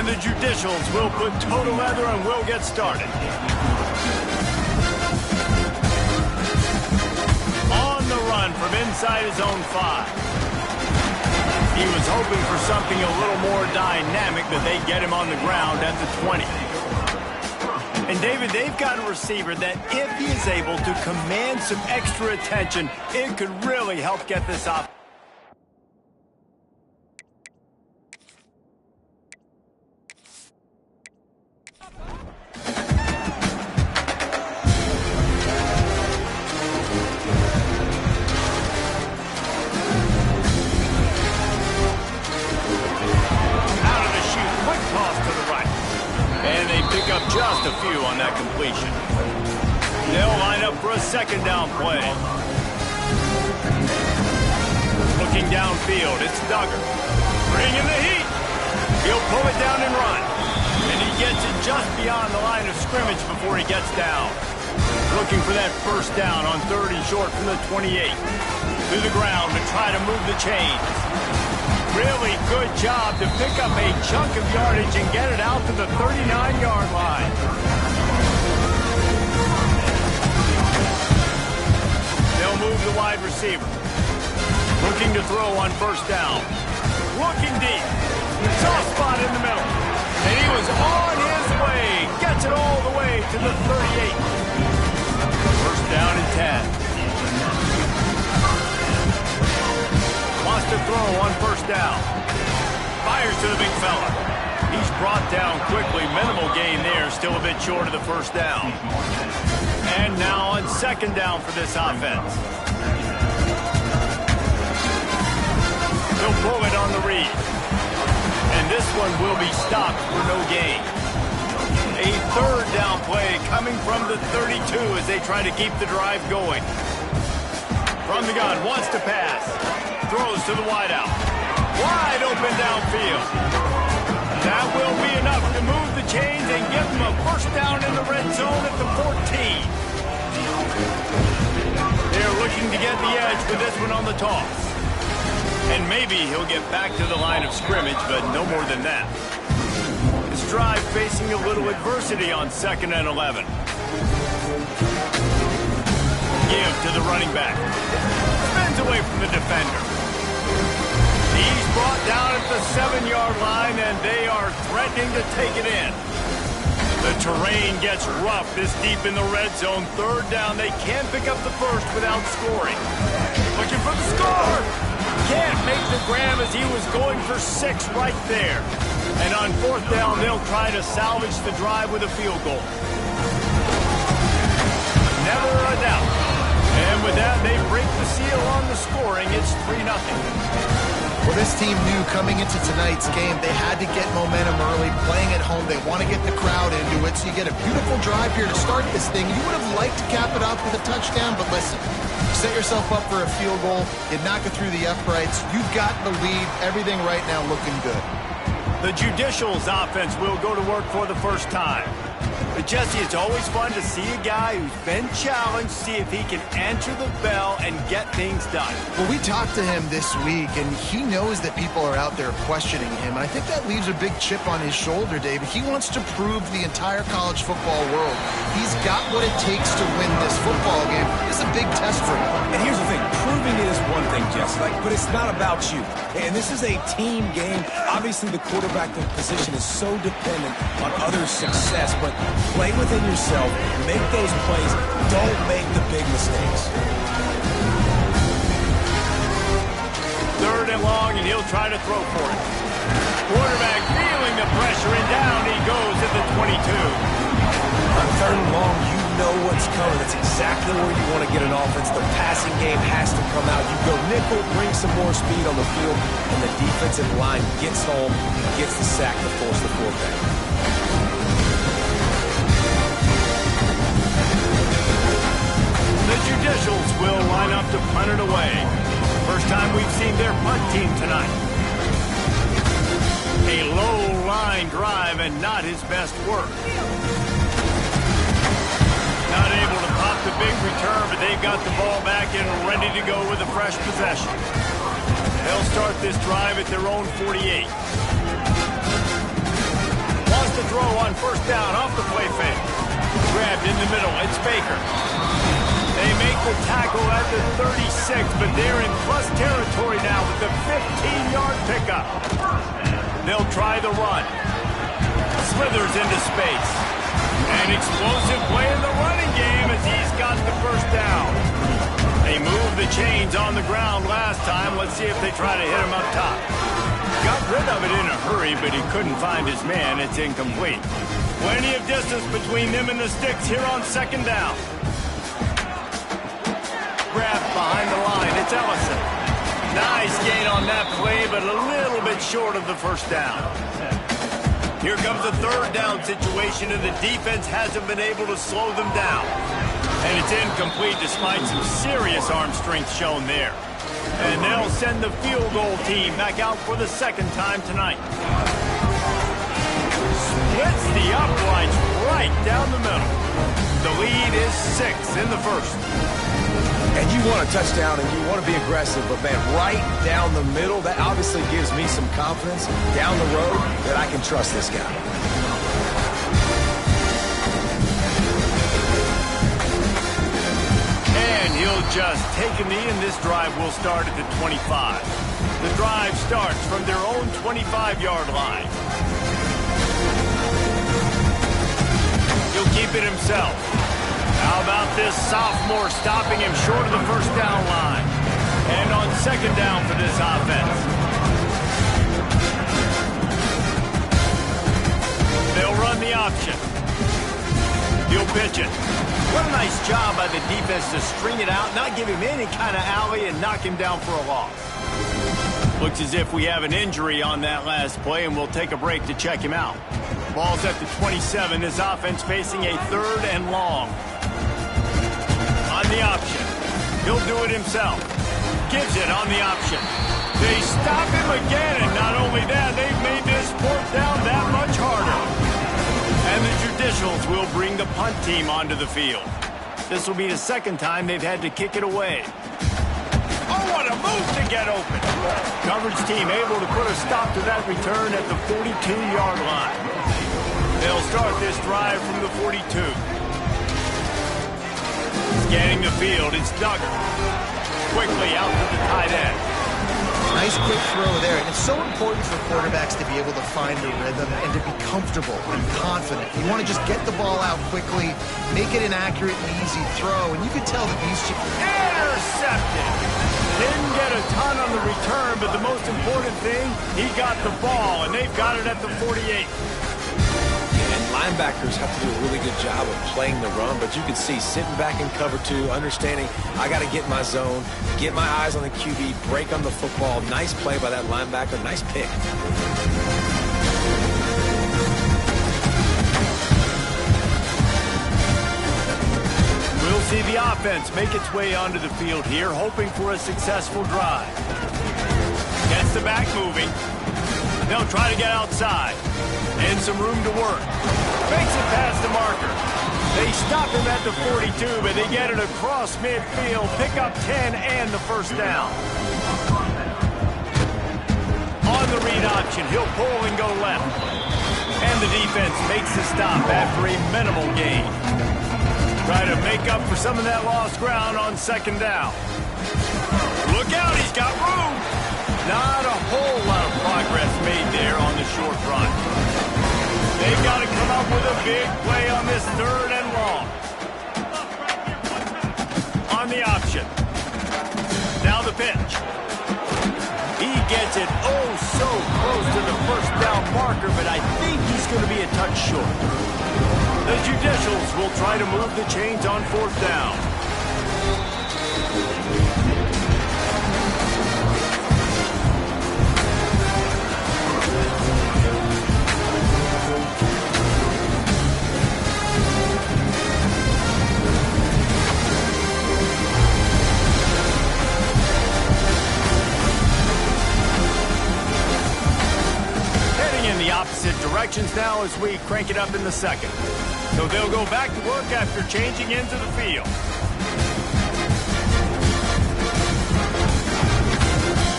And the Judicials will put toe to leather and will get started. On the run from inside his own 5. He was hoping for something a little more dynamic, but they get him on the ground at the 20. And David, they've got a receiver that if he is able to command some extra attention, it could really help get this off. Just a few on that completion. They'll line up for a second down play. Looking downfield, it's Duggar. Bringing the heat. He'll pull it down and run. And he gets it just beyond the line of scrimmage before he gets down. Looking for that first down on 3rd and short from the 28. To the ground to try to move the chains. Really good job to pick up a chunk of yardage and get it out to the 39-yard line. They'll move the wide receiver. Looking to throw on first down. Looking deep. Soft spot in the middle. And he was on his way. Gets it all the way to the 38. First down and 10. Wants to throw on first down. Fires to the big fella. He's brought down quickly. Minimal gain there. Still a bit short of the first down. And now on second down for this offense. He'll pull it on the read. And this one will be stopped for no gain. A third down play coming from the 32 as they try to keep the drive going. From the gun, wants to pass. Throws to the wideout. Wide open downfield. That will be enough to move the chains and give them a first down in the red zone at the 14. They're looking to get the edge with this one on the toss. And maybe he'll get back to the line of scrimmage, but no more than that. This drive facing a little adversity on 2nd and 11. Give to the running back. Spins away from the defender. He's brought down at the 7-yard line, and they are threatening to take it in. The terrain gets rough this deep in the red zone. 3rd down, they can't pick up the first without scoring. Looking for the score! Can't make the grab as he was going for 6 right there. And on 4th down, they'll try to salvage the drive with a field goal. Never a doubt. And with that, they break the seal on the scoring. It's 3-0. Well, this team knew coming into tonight's game they had to get momentum early, playing at home. They want to get the crowd into it, so you get a beautiful drive here to start this thing. You would have liked to cap it off with a touchdown, but listen, you set yourself up for a field goal, you knock it through the uprights, you've got the lead, everything right now looking good. The Judicials offense will go to work for the first time. But Jesse, it's always fun to see a guy who's been challenged, see if he can answer the bell and get things done. Well, we talked to him this week, and he knows that people are out there questioning him. And I think that leaves a big chip on his shoulder, David. He wants to prove to the entire college football world he's got what it takes to win this football game. It's a big test for him. And here's the thing. Proving it is one thing, Jesse, but it's not about you. And this is a team game. Obviously, the quarterback position is so dependent on others' success, but play within yourself, make those plays, don't make the big mistakes. 3rd and long, and he'll try to throw for it. Quarterback feeling the pressure, and down he goes at the 22. On 3rd and long, you know what's coming. That's exactly where you want to get an offense. The passing game has to come out. You go nickel, bring some more speed on the field, and the defensive line gets home and gets the sack to force the quarterback. The Judicials will line up to punt it away. First time we've seen their punt team tonight. A low line drive and not his best work. Not able to pop the big return, but they've got the ball back and ready to go with a fresh possession. They'll start this drive at their own 48. on first down off the play fake. Grabbed in the middle. It's Baker. They make the tackle at the 36, but they're in plus territory now with the 15-yard pickup. They'll try the run. Slithers into space. An explosive play in the running game as he's got the first down. They moved the chains on the ground last time. Let's see if they try to hit him up top. Got rid of it in a hurry, but he couldn't find his man. It's incomplete. Plenty of distance between them and the sticks here on second down. Grabbed behind the line. It's Ellison. Nice gain on that play, but a little bit short of the first down. Here comes a third down situation, and the defense hasn't been able to slow them down. And it's incomplete despite some serious arm strength shown there. And they'll send the field goal team back out for the second time tonight. Splits the uprights right down the middle. The lead is 6 in the first. And you want a touchdown and you want to be aggressive, but man, right down the middle, that obviously gives me some confidence down the road that I can trust this guy. And he'll just take a knee, and this drive will start at the 25. The drive starts from their own 25-yard line. He'll keep it himself. How about this sophomore stopping him short of the first down line? And on second down for this offense. They'll run the option. He'll pitch it. What a nice job by the defense to string it out, not give him any kind of alley, and knock him down for a loss. Looks as if we have an injury on that last play, and we'll take a break to check him out. Ball's at the 27. His offense facing a third and long. On the option. He'll do it himself. Gives it on the option. They stop him again, and not only that, they've made this fourth down that much harder. And the Judicials will bring the punt team onto the field. This will be the second time they've had to kick it away. Oh, what a move to get open. Coverage team able to put a stop to that return at the 42-yard line. They'll start this drive from the 42. Scanning the field, it's Duggar. Quickly out to the tight end. Nice quick throw there. And it's so important for quarterbacks to be able to find the rhythm and to be comfortable and confident. You want to just get the ball out quickly, make it an accurate and easy throw. And you can tell that these... Intercepted! Didn't get a ton on the return, but the most important thing, he got the ball, and they've got it at the 48. And linebackers have to do a really good job of playing the run, but you can see sitting back in cover two, understanding I got to get my zone, get my eyes on the QB, break on the football. Nice play by that linebacker. Nice pick. We'll see the offense make its way onto the field here, hoping for a successful drive. Gets the back moving. They'll try to get outside. And some room to work. Makes it past the marker. They stop him at the 42, but they get it across midfield. Pick up 10 and the first down. On the read option, he'll pull and go left. And the defense makes the stop after a minimal gain. Try to make up for some of that lost ground on second down. Look out, he's got room. Not a whole lot of progress made there on the short run. They've got to come up with a big play on this third and long. On the option. Now the pitch. He gets it oh so close to the first down marker, but I think he's going to be a touch short. The Judicials will try to move the chains on fourth down. Opposite directions now as we crank it up in the second. So they'll go back to work after changing into the field.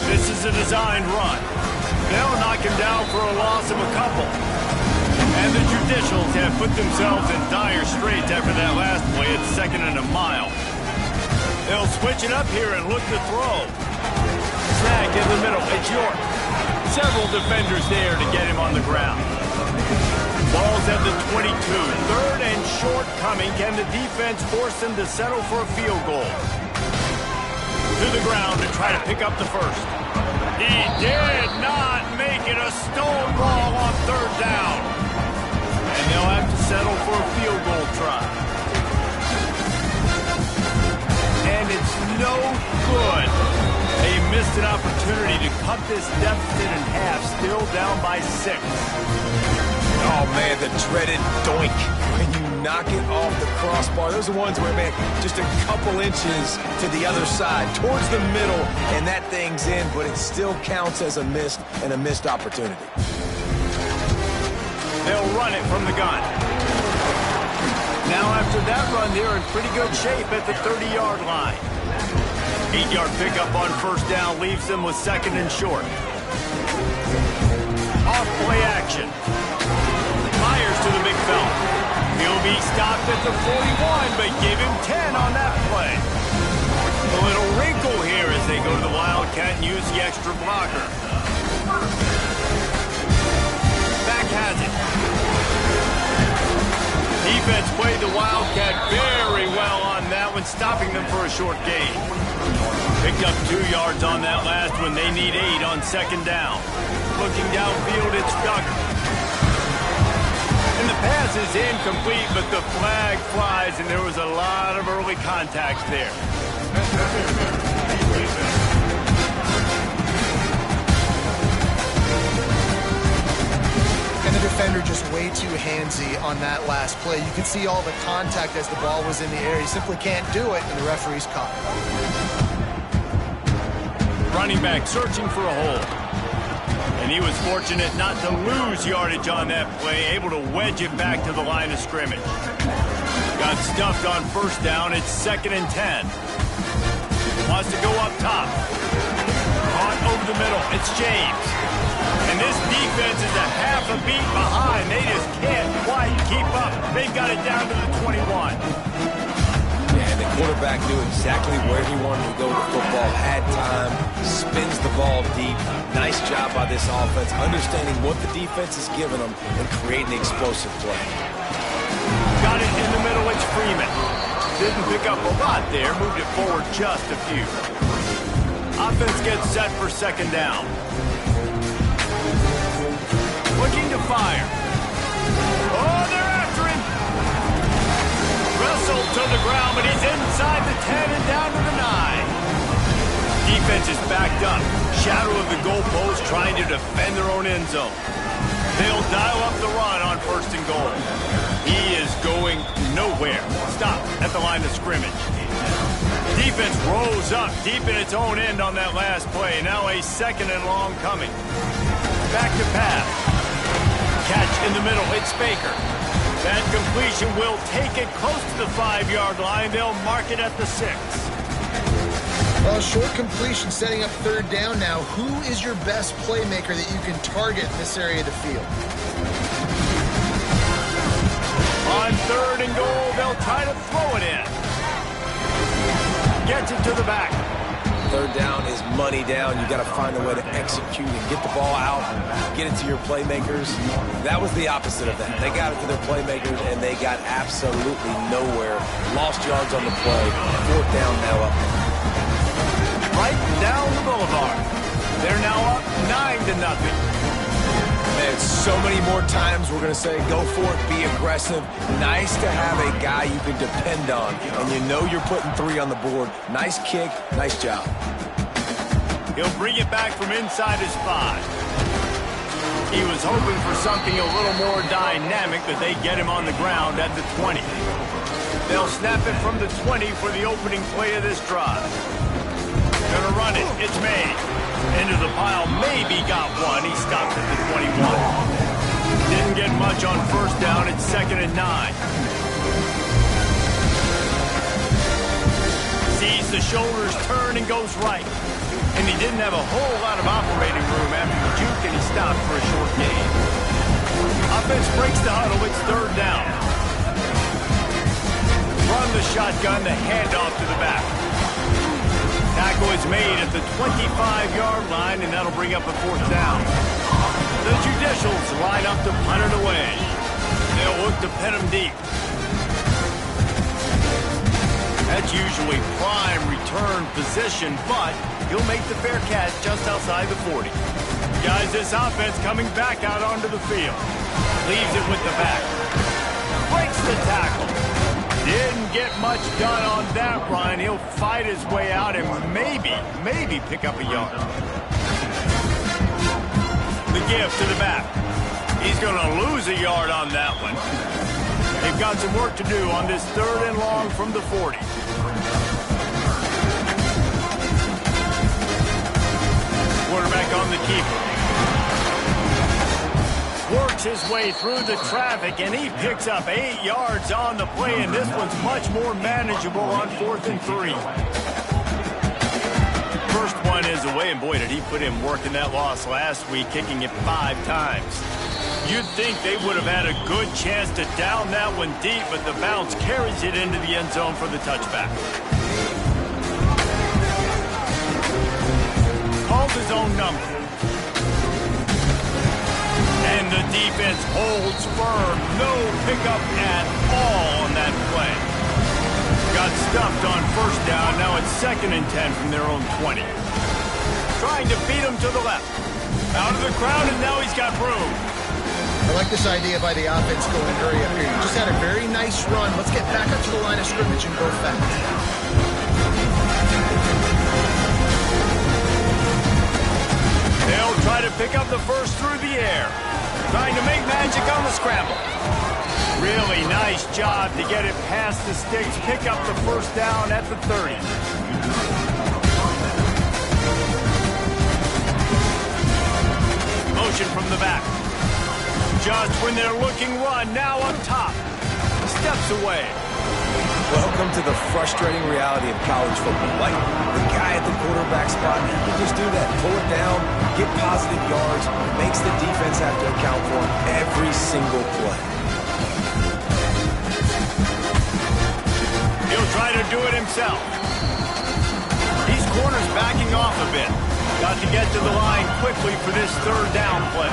This is a designed run. They'll knock him down for a loss of a couple. And the Judicials have put themselves in dire straits after that last play at 2nd and a mile. They'll switch it up here and look to throw. Snagged in the middle. It's York. Several defenders there to get him on the ground. Ball's at the 22. 3rd and short coming. Can the defense force them to settle for a field goal? To the ground to try to pick up the first. He did not make it. A stonewall on 3rd down. And they'll have to settle for a field goal try. And it's no good. They missed an opportunity to cut this deficit in half, still down by 6. Oh, man, the dreaded doink. When you knock it off the crossbar, those are ones where, man, just a couple inches to the other side, towards the middle, and that thing's in, but it still counts as a missed opportunity. They'll run it from the gun. Now, after that run, they're in pretty good shape at the 30-yard line. 8-yard pickup on 1st down leaves them with 2nd and short. Off play action. Fires to the big fella. He'll be stopped at the 41, but give him 10 on that play. A little wrinkle here as they go to the Wildcat and use the extra blocker. Back has it. Defense played the Wildcat very well on that one, stopping them for a short gain. Picked up 2 yards on that last one. They need 8 on 2nd down. Looking downfield, it's Duggar. And the pass is incomplete, but the flag flies, and there was a lot of early contact there. And the defender just way too handsy on that last play. You can see all the contact as the ball was in the air. He simply can't do it, and the referee's caught. Running back searching for a hole. And he was fortunate not to lose yardage on that play, able to wedge it back to the line of scrimmage. Got stuffed on 1st down. It's 2nd and 10. Wants to go up top. Caught over the middle. It's James. And this defense is a half a beat behind. They just can't quite keep up. They've got it down to the 21. And the quarterback knew exactly where he wanted to go with the football, had time, spins the ball deep. Nice job by this offense, understanding what the defense is giving them and creating the explosive play. Got it in the middle, it's Freeman. Didn't pick up a lot there, moved it forward just a few. Offense gets set for 2nd down. Looking to fire. Oh, they're after him. Wrestled to the ground, but he's inside the 10 and down to the 9. Defense is backed up. Shadow of the goalpost trying to defend their own end zone. They'll dial up the run on 1st and goal. He is going nowhere. Stop at the line of scrimmage. Defense rose up deep in its own end on that last play. Now a 2nd and long coming. Back to pass. Catch in the middle. It's Baker. That completion will take it close to the 5-yard line. They'll mark it at the 6. Well, short completion setting up 3rd down now. Who is your best playmaker that you can target in this area of the field? On 3rd and goal, they'll try to throw it in. Gets it to the back. 3rd down is money down. You got to find a way to execute and get the ball out, get it to your playmakers. That was the opposite of that. They got it to their playmakers, and they got absolutely nowhere. Lost yards on the play. 4th down now up. Right down the boulevard. They're now up 9-0. Man, so many more times we're going to say, go for it, be aggressive. Nice to have a guy you can depend on, and you know you're putting 3 on the board. Nice kick, nice job. He'll bring it back from inside his 5. He was hoping for something a little more dynamic, but they get him on the ground at the 20. They'll snap it from the 20 for the opening play of this drive. Gonna run it. It's made. Into the pile. Maybe got one. He stopped at the 21. Didn't get much on 1st down. It's 2nd and 9. Sees the shoulders turn and goes right. And he didn't have a whole lot of operating room after the juke, and he stopped for a short gain. offense breaks the huddle. It's third down. From the shotgun, the handoff to the back. Tackle is made at the 25-yard line, and that'll bring up a fourth down. The Judicials line up to punt it away. They'll look to pin him deep. That's usually prime return position, but he'll make the fair catch just outside the 40. Guys, this offense coming back out onto the field. Leaves it with the back. Breaks the tackle. Didn't get much done on that run. He'll fight his way out and maybe pick up a yard. The give to the back. He's going to lose a yard on that one. They've got some work to do on this third and long from the 40. Quarterback on the keeper. Works his way through the traffic, and he picks up 8 yards on the play, and this one's much more manageable on 4th and 3. First one is away, and boy, did he put in work in that loss last week, kicking it 5 times. You'd think they would have had a good chance to down that one deep, but the bounce carries it into the end zone for the touchback. Calls his own number. And the defense holds firm. No pickup at all on that play. Got stuffed on first down. Now it's 2nd and 10 from their own 20. Trying to beat him to the left. Out of the crowd, and now he's got room. I like this idea by the offense going hurry up here. You just had a very nice run. Let's get back up to the line of scrimmage and go fast. They'll try to pick up the first through the air. Trying to make magic on the scramble. Really nice job to get it past the sticks. Pick up the first down at the 30. Motion from the back. Just when they're looking run, now up top. Steps away. Welcome to the frustrating reality of college football. Like, the guy at the quarterback spot, he can just do that. Pull it down, get positive yards, makes the defense have to account for him every single play. He'll try to do it himself. These corners backing off a bit. Got to get to the line quickly for this third down play.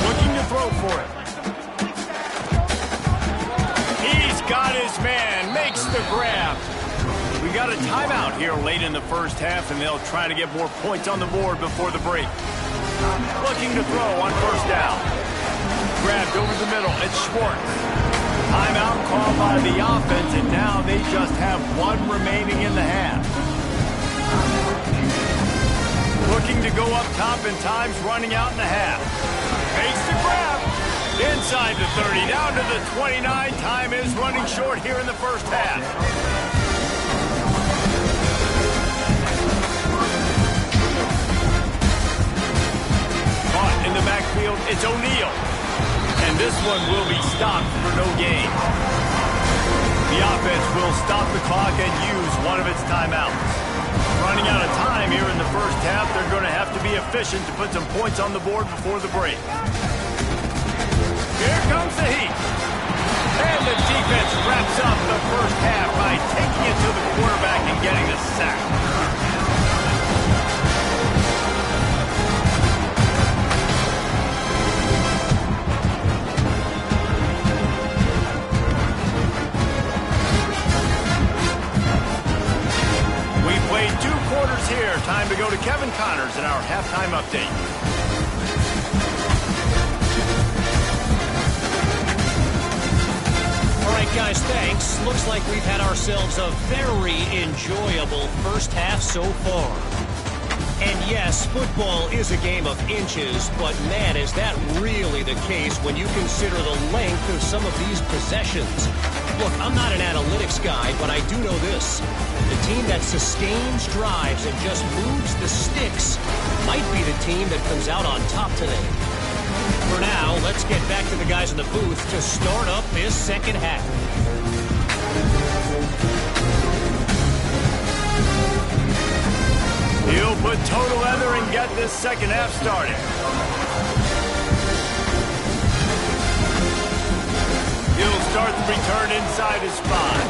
Looking to throw for it. He's got his man, makes the grab. We got a timeout here late in the first half, and they'll try to get more points on the board before the break. Looking to throw on first down. Grabbed over the middle, it's Schwartz. Timeout called by the offense, and now they just have one remaining in the half. Looking to go up top, and time's running out in the half. Makes the grab. Inside the 30, down to the 29. Time is running short here in the first half. Caught in the backfield, it's O'Neal. And this one will be stopped for no gain. The offense will stop the clock and use one of its timeouts. Running out of time here in the first half, they're going to have to be efficient to put some points on the board before the break. Here comes the heat. And the defense wraps up the first half by taking it to the quarterback and getting the sack. We played 2 quarters here. Time to go to Kevin Connors in our halftime update. All right, guys, thanks. Looks like we've had ourselves a very enjoyable first half so far. And yes, football is a game of inches, but man, is that really the case when you consider the length of some of these possessions. Look, I'm not an analytics guy, but I do know this. The team that sustains drives and just moves the sticks might be the team that comes out on top today. For now, let's get back to the guys in the booth to start up this second half. He'll put total leather and get this second half started. He'll start the return inside his spot.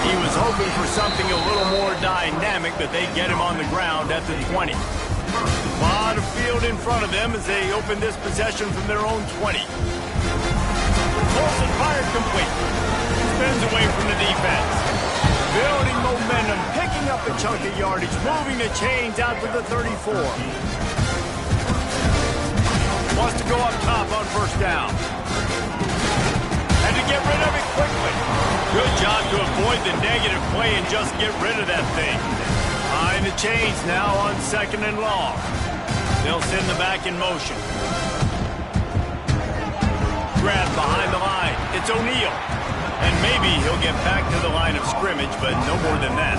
He was hoping for something a little more dynamic, but they get him on the ground at the 20. A lot of field in front of them as they open this possession from their own 20. Pulls and fired complete. Spins away from the defense. Building momentum, picking up a chunk of yardage, moving the chains out to the 34. Wants to go up top on first down. Had to get rid of it quickly. Good job to avoid the negative play and just get rid of that thing. Behind the chains now on second and long. They'll send the back in motion. Grab behind the line. It's O'Neal. And maybe he'll get back to the line of scrimmage, but no more than that.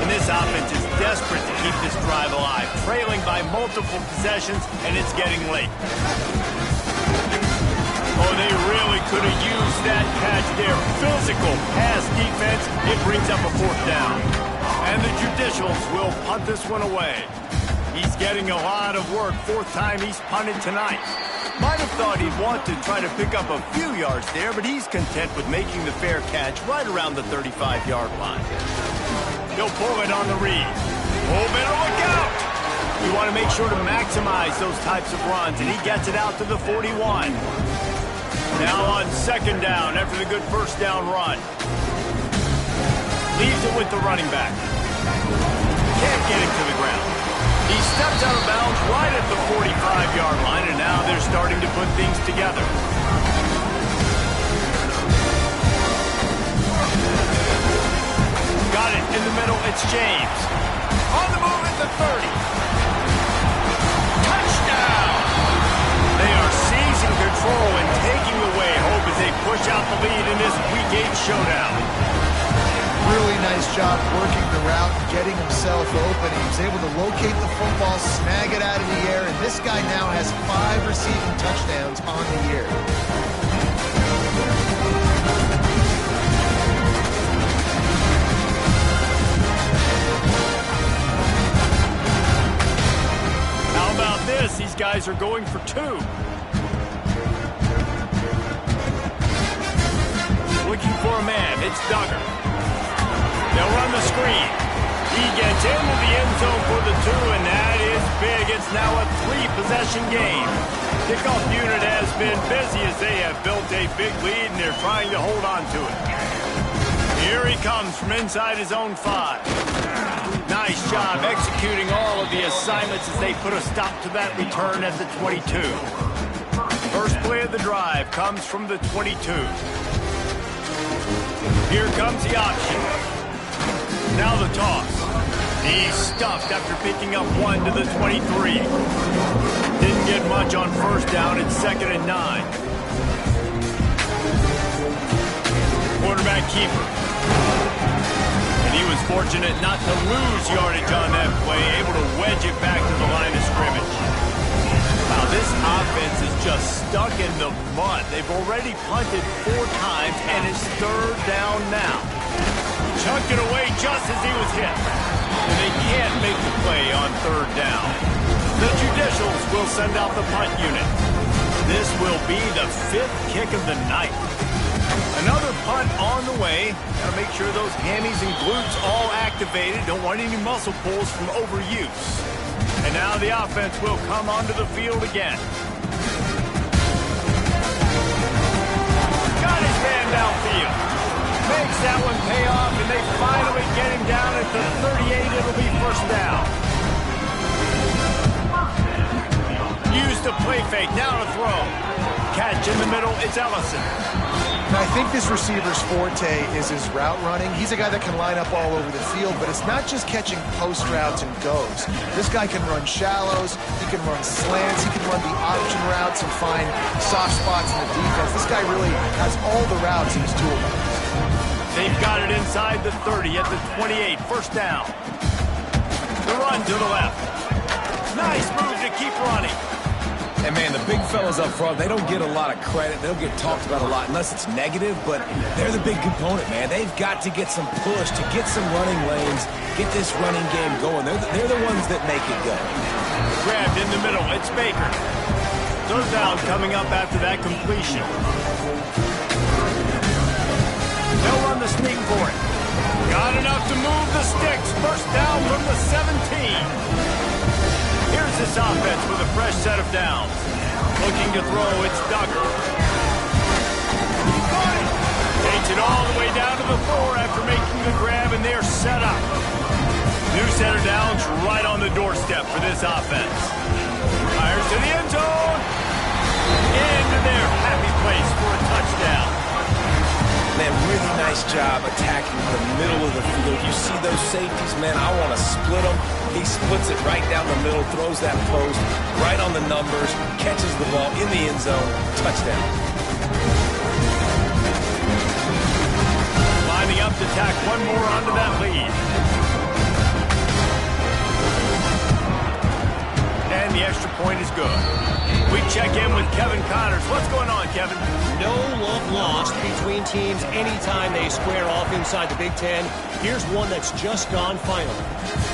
And this offense is desperate to keep this drive alive, trailing by multiple possessions, and it's getting late. Oh, they really could have used that catch there. Physical pass defense. It brings up a fourth down. And the Judicials will punt this one away. He's getting a lot of work. Fourth time he's punted tonight. Might have thought he'd want to try to pick up a few yards there, but he's content with making the fair catch right around the 35-yard line. He'll pull it on the read. Oh, better look out! You want to make sure to maximize those types of runs, and he gets it out to the 41. Now on second down after the good first down run. Leaves it with the running back. Can't get him to the ground. He steps out of bounds right at the 45-yard line, and now they're starting to put things together. Got it in the middle. It's James. On the move at the 30. Touchdown! They are seizing control and taking away hope as they push out the lead in this Week 8 showdown. Really nice job working the route and getting himself open. He was able to locate the football, snag it out of the air, and this guy now has 5 receiving touchdowns on the year. How about this? These guys are going for 2. Looking for a man. It's Duggar. They'll run the screen. He gets into the end zone for the 2, and that is big. It's now a 3-possession game. Kickoff unit has been busy as they have built a big lead, and they're trying to hold on to it. Here he comes from inside his own 5. Nice job executing all of the assignments as they put a stop to that return at the 22. First play of the drive comes from the 22. Here comes the option. Now the toss. He's stuffed after picking up 1 to the 23. Didn't get much on first down. It's 2nd and 9. Quarterback keeper. And he was fortunate not to lose yardage on that play, able to wedge it back to the line of scrimmage. Wow, this offense is just stuck in the mud. They've already punted 4 times, and it's 3rd down now. Chucked it away just as he was hit. And they can't make the play on 3rd down. The Judicials will send out the punt unit. This will be the 5th kick of the night. Another punt on the way. Gotta make sure those hammies and glutes all activated. Don't want any muscle pulls from overuse. And now the offense will come onto the field again. Got his man downfield. Makes that one pay off, and they finally get him down at the 38. It'll be first down. Used a play fake, now to throw. Catch in the middle, it's Ellison. I think this receiver's forte is his route running. He's a guy that can line up all over the field, but it's not just catching post routes and goes. This guy can run shallows, he can run slants, he can run the option routes and find soft spots in the defense. This guy really has all the routes in his toolbox. They've got it inside the 30 at the 28. First down. The run to the left. Nice move to keep running. And, man, the big fellas up front, they don't get a lot of credit. They don't get talked about a lot unless it's negative, but they're the big component, man. They've got to get some push, to get some running lanes, get this running game going. They're the ones that make it go. Grabbed in the middle. It's Baker. Third down coming up after that completion. They'll run the sneak for it. Got enough to move the sticks. First down from the 17. Here's this offense with a fresh set of downs. Looking to throw, it's Duggar. Takes it all the way down to the 4 after making the grab, and they're set up. New set of downs right on the doorstep for this offense. Fires to the end zone. Into their happy place for a touchdown. Man, really nice job attacking the middle of the field. You see those safeties, man, I want to split them. He splits it right down the middle, throws that post right on the numbers, catches the ball in the end zone, touchdown. Lining up to tack one more onto that lead. And the extra point is good. We check in with Kevin Connors. What's going on, Kevin? No love lost between teams anytime they square off inside the Big Ten. Here's one that's just gone final.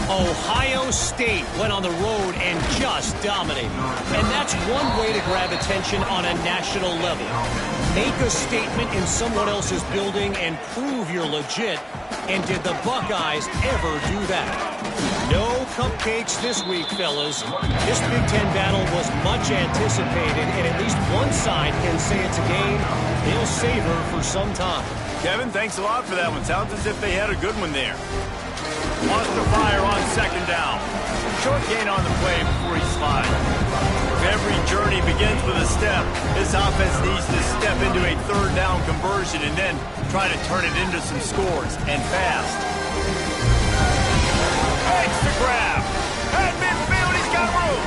Ohio State went on the road and just dominated. And that's one way to grab attention on a national level. Make a statement in someone else's building and prove you're legit. And did the Buckeyes ever do that? No cupcakes this week, fellas. This Big Ten battle was much anticipated, and at least one side can say it's a game they'll savor for some time. Kevin, thanks a lot for that one. Sounds as if they had a good one there. Wants to fire on second down. Short gain on the play before he slides. Every journey begins with a step. This offense needs to step into a third down conversion and then try to turn it into some scores, and fast. Makes the grab. At midfield, he's got room.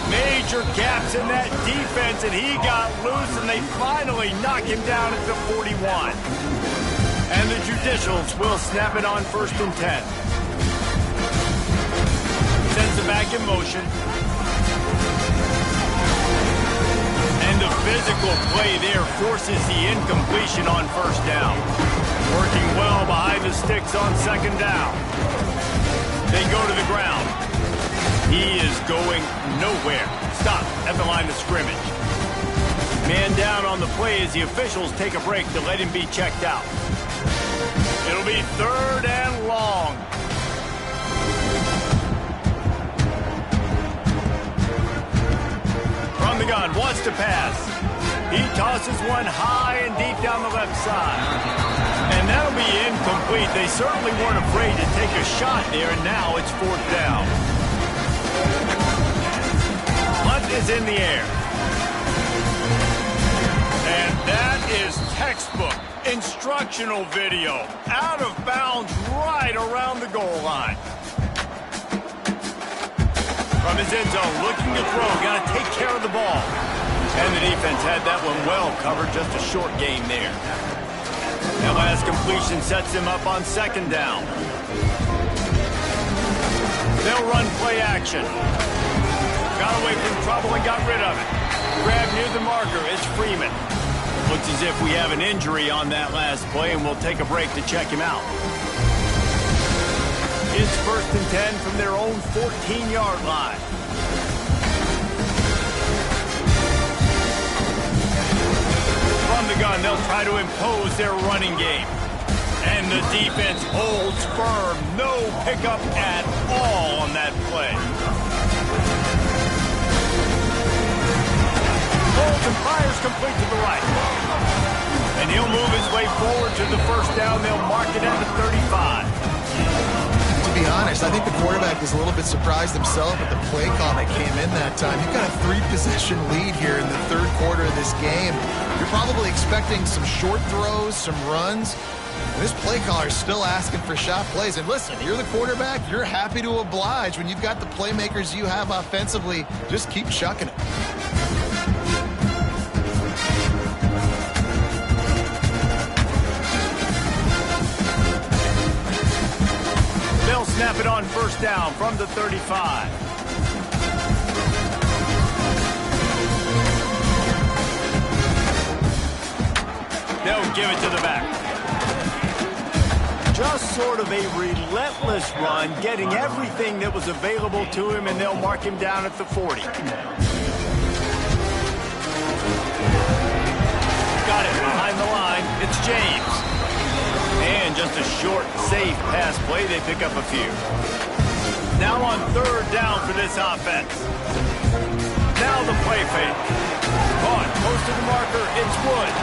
Major gaps in that defense, and he got loose, and they finally knock him down at the 41. And the Judicials will snap it on 1st and 10. Sends it back in motion. And the physical play there forces the incompletion on 1st down. Working well behind the sticks on 2nd down. They go to the ground. He is going nowhere. Stop at the line of scrimmage. Man down on the play as the officials take a break to let him be checked out. It'll be 3rd and long. From the gun, wants to pass. He tosses one high and deep down the left side. And that'll be incomplete. They certainly weren't afraid to take a shot there, and now it's 4th down. Hunt is in the air. And that is textbook instructional video. Out of bounds right around the goal line. From his end zone, looking to throw. Got to take care of the ball. And the defense had that one well covered. Just a short gain there. That last completion sets him up on 2nd down. They'll run play action. Got away from trouble and got rid of it. Grab near the marker. It's Freeman. Looks as if we have an injury on that last play, and we'll take a break to check him out. It's 1st and 10 from their own 14-yard line. From the gun, they'll try to impose their running game. And the defense holds firm. No pickup at all on that play. Holds and fires complete to the right. And he'll move his way forward to the 1st down. They'll mark it at the 35. To be honest, I think the quarterback is a little bit surprised himself at the play call that came in that time. You've got a 3-possession lead here in the 3rd quarter of this game. You're probably expecting some short throws, some runs. And this play caller is still asking for shot plays. And listen, you're the quarterback. You're happy to oblige. When you've got the playmakers you have offensively, just keep chucking it. They'll snap it on 1st down from the 35. give it to the back. Just sort of a relentless run, getting everything that was available to him, and they'll mark him down at the 40. Got it behind the line. It's James. And just a short, safe pass play. They pick up a few. Now on third down for this offense. Now the play fake. Caught close to the marker. It's Woods.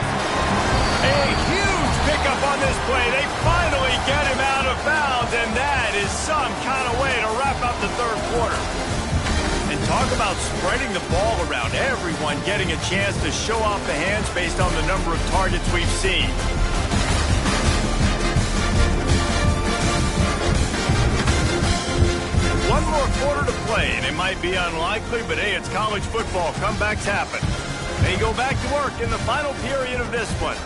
A huge pickup on this play. They finally get him out of bounds, and that is some kind of way to wrap up the third quarter. And talk about spreading the ball around. Everyone getting a chance to show off the hands based on the number of targets we've seen. One more quarter to play, and it might be unlikely, but hey, it's college football. Comebacks happen. They go back to work in the final period of this one.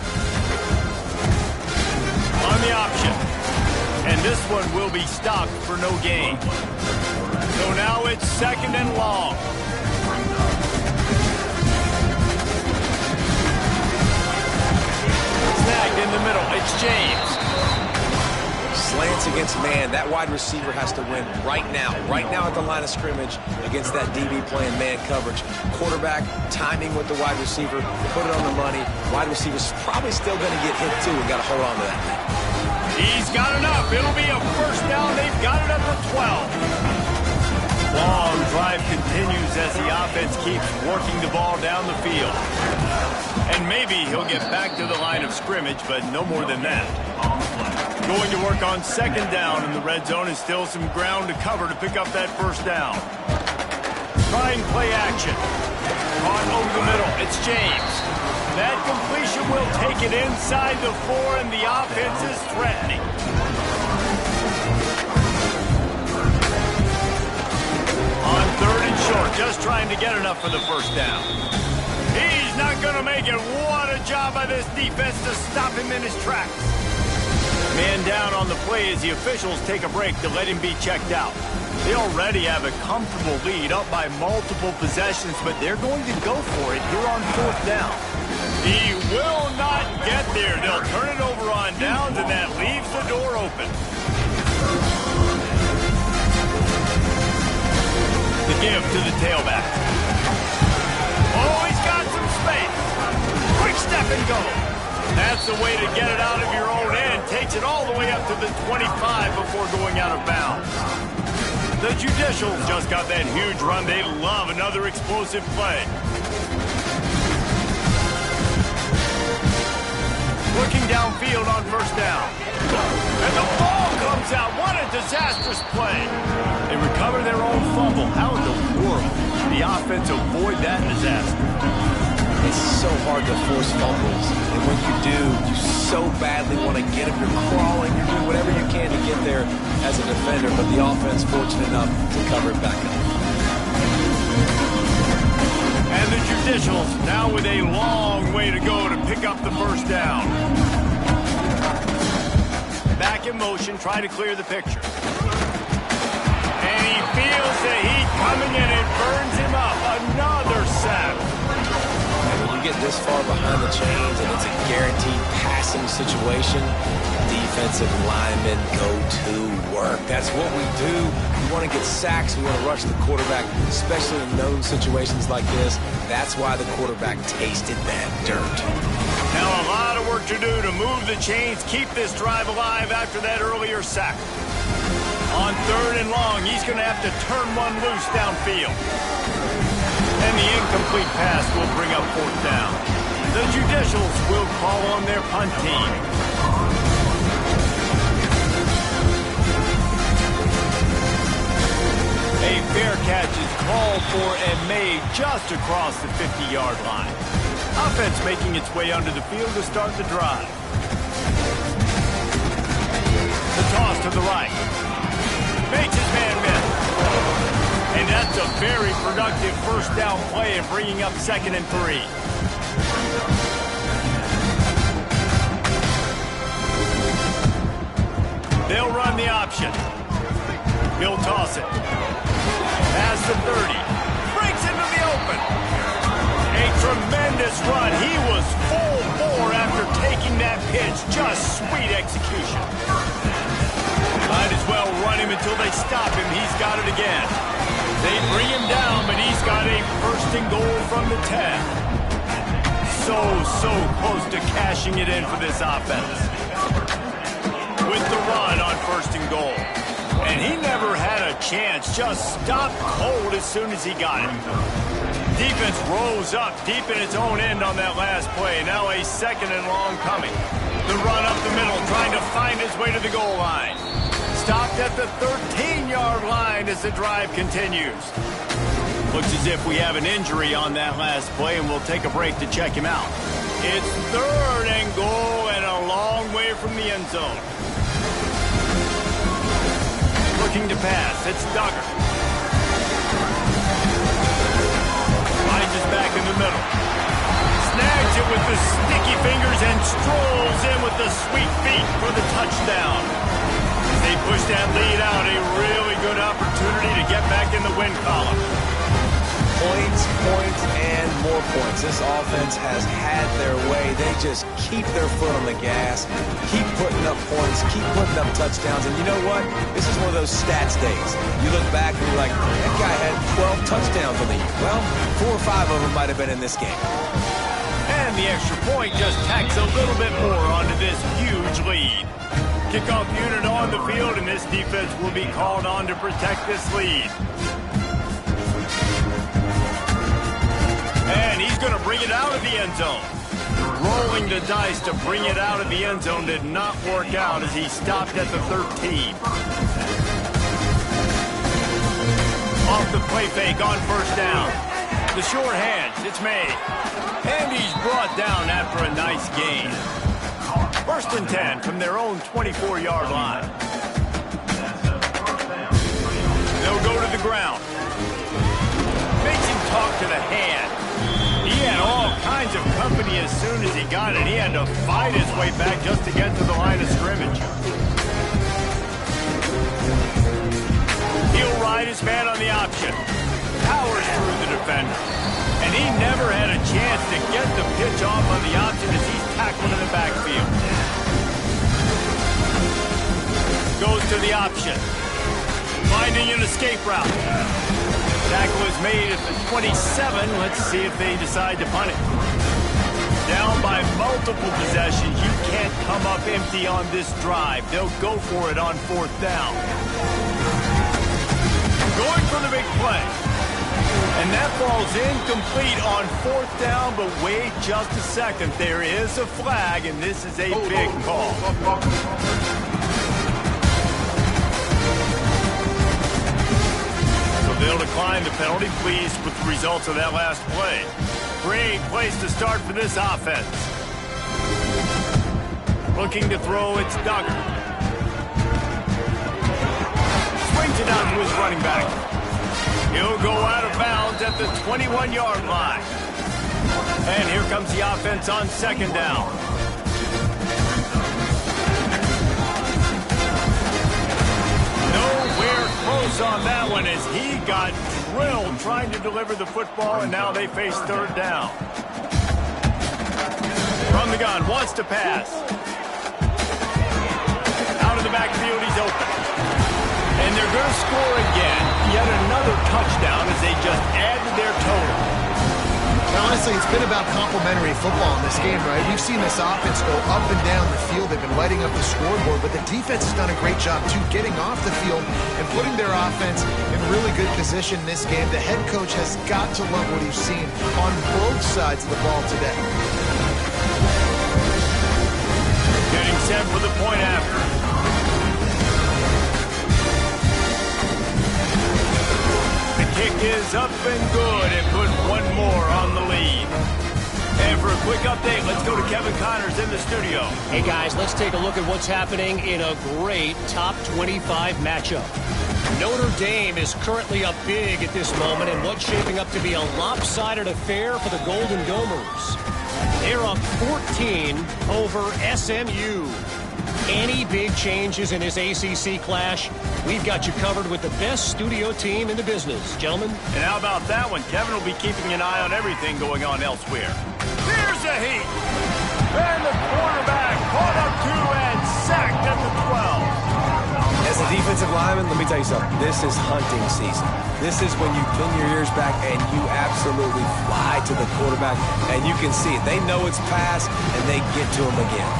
On the option. And this one will be stopped for no gain. So now it's second and long. Snagged in the middle. It's James. Slants against man. That wide receiver has to win right now. Right now at the line of scrimmage against that DB playing man coverage. Quarterback, timing with the wide receiver, put it on the money. Wide receiver's probably still going to get hit too. We got to hold on to that. He's got enough. It'll be a first down. They've got it at the 12. Long drive continues as the offense keeps working the ball down the field. And maybe he'll get back to the line of scrimmage, but no more than that. Going to work on second down, and the red zone is still some ground to cover to pick up that first down. Trying play action. Caught over the middle. It's James. That completion will take it inside the 4, and the offense is threatening. On third and short, just trying to get enough for the first down. He's not going to make it. What a job by this defense to stop him in his tracks. Man down on the play as the officials take a break to let him be checked out. They already have a comfortable lead up by multiple possessions, but they're going to go for it here on fourth down. He will not get there. They'll turn it over on downs, and that leaves the door open. The give to the tailback. Oh, he's got some space. Quick step and go. That's the way to get it out of your own end. Takes it all the way up to the 25 before going out of bounds. The Judicials just got that huge run. They love another explosive play. Looking downfield on first down. And the ball comes out. What a disastrous play. They recover their own fumble. How in the world did the offense avoid that disaster? It's so hard to force fumbles, and when you do, you so badly want to get them. You're crawling, you're doing whatever you can to get there as a defender, but the offense fortunate enough to cover it back up. And the Judicials now with a long way to go to pick up the first down. Back in motion, try to clear the picture. And he feels the heat coming in. It burns him up. Another sack. You get this far behind the chains and it's a guaranteed passing situation, defensive linemen go to work. That's what we do. We want to get sacks. We want to rush the quarterback, especially in known situations like this. That's why the quarterback tasted that dirt. Now a lot of work to do to move the chains, keep this drive alive after that earlier sack. On third and long, he's going to have to turn one loose downfield. And the incomplete pass will bring up fourth down. The Judicials will call on their punt team. A fair catch is called for and made just across the 50-yard line. Offense making its way onto the field to start the drive. The toss to the right. Makes his man miss. And that's a very productive first down play and bringing up 2nd and 3. They'll run the option. He'll toss it. Past the 30. Breaks into the open. A tremendous run. He was full bore after taking that Just sweet execution. Might as well run him until they stop him. He's got it again. They bring him down, but he's got a first and goal from the 10. So close to cashing it in for this offense. With the run on first and goal. And he never had a chance. Just stopped cold as soon as he got it. Defense rose up deep in its own end on that last play. Now a second and long coming. The run up the middle, trying to find his way to the goal line. Stopped at the 13-yard line as the drive continues. Looks as if we have an injury on that last play, and we'll take a break to check him out. It's third and goal and a long way from the end zone. Looking to pass. It's Duggar. Finds his back in the middle. Snags it with the sticky fingers and strolls in with the sweet feet for the touchdown. As they push that lead out, a really good opportunity to get back in the win column. Points, and more points. This offense has had their way. They just keep their foot on the gas, keep putting up points, keep putting up touchdowns. And you know what? This is one of those stats days. You look back and you're like, that guy had 12 touchdowns on the year. Well, 4 or 5 of them might have been in this game. And the extra point just tacks a little bit more onto this huge lead. Kickoff unit on the field, and this defense will be called on to protect this lead. And he's going to bring it out of the end zone. Rolling the dice to bring it out of the end zone did not work out as he stopped at the 13. Off the play fake on first down. The short hands, it's made. And he's brought down after a nice gain. First and 10 from their own 24-yard line. They'll go to the ground. Makes him talk to the hand. He had all kinds of company as soon as he got it. He had to fight his way back just to get to the line of scrimmage. He'll ride his man on the option. Powers through the defender. And he never had a chance to get the pitch off on the option as he's tackled in the backfield. Goes to the option. Finding an escape route. Tackle is made at the 27. Let's see if they decide to punt it. Down by multiple possessions. You can't come up empty on this drive. They'll go for it on fourth down. Going for the big play. And that ball's incomplete on fourth down, but wait just a second. There is a flag, and this is a big call. They'll decline the penalty, pleased with the results of that last play. Great place to start for this offense. Looking to throw, it's Duggar. Swings it out to his running back. He'll go out of bounds at the 21-yard line. And here comes the offense on second down. Nowhere close on that one as he got drilled trying to deliver the football, and now they face third down. From the gun, wants to pass. Out of the backfield, he's open. And they're going to score again. Yet another touchdown as they just add to their total. Now, honestly, it's been about complementary football in this game, right? We've seen this offense go up and down the field. They've been lighting up the scoreboard, but the defense has done a great job, too, getting off the field and putting their offense in really good position in this game. The head coach has got to love what he's seen on both sides of the ball today. Getting set for the point after. Kick is up and good and put one more on the lead. And for a quick update, let's go to Kevin Connors in the studio. Hey guys, let's take a look at what's happening in a great top 25 matchup. Notre Dame is currently up big at this moment in what's shaping up to be a lopsided affair for the Golden Domers. They're up 14 over SMU. Any big changes in this ACC clash, we've got you covered with the best studio team in the business, gentlemen. And how about that one? Kevin will be keeping an eye on everything going on elsewhere. Here's a heat. And the quarterback caught up to and sacked at the 12. As a defensive lineman, let me tell you something. This is hunting season. This is when you pin your ears back and you absolutely fly to the quarterback, and you can see it. They know it's pass, and they get to him again.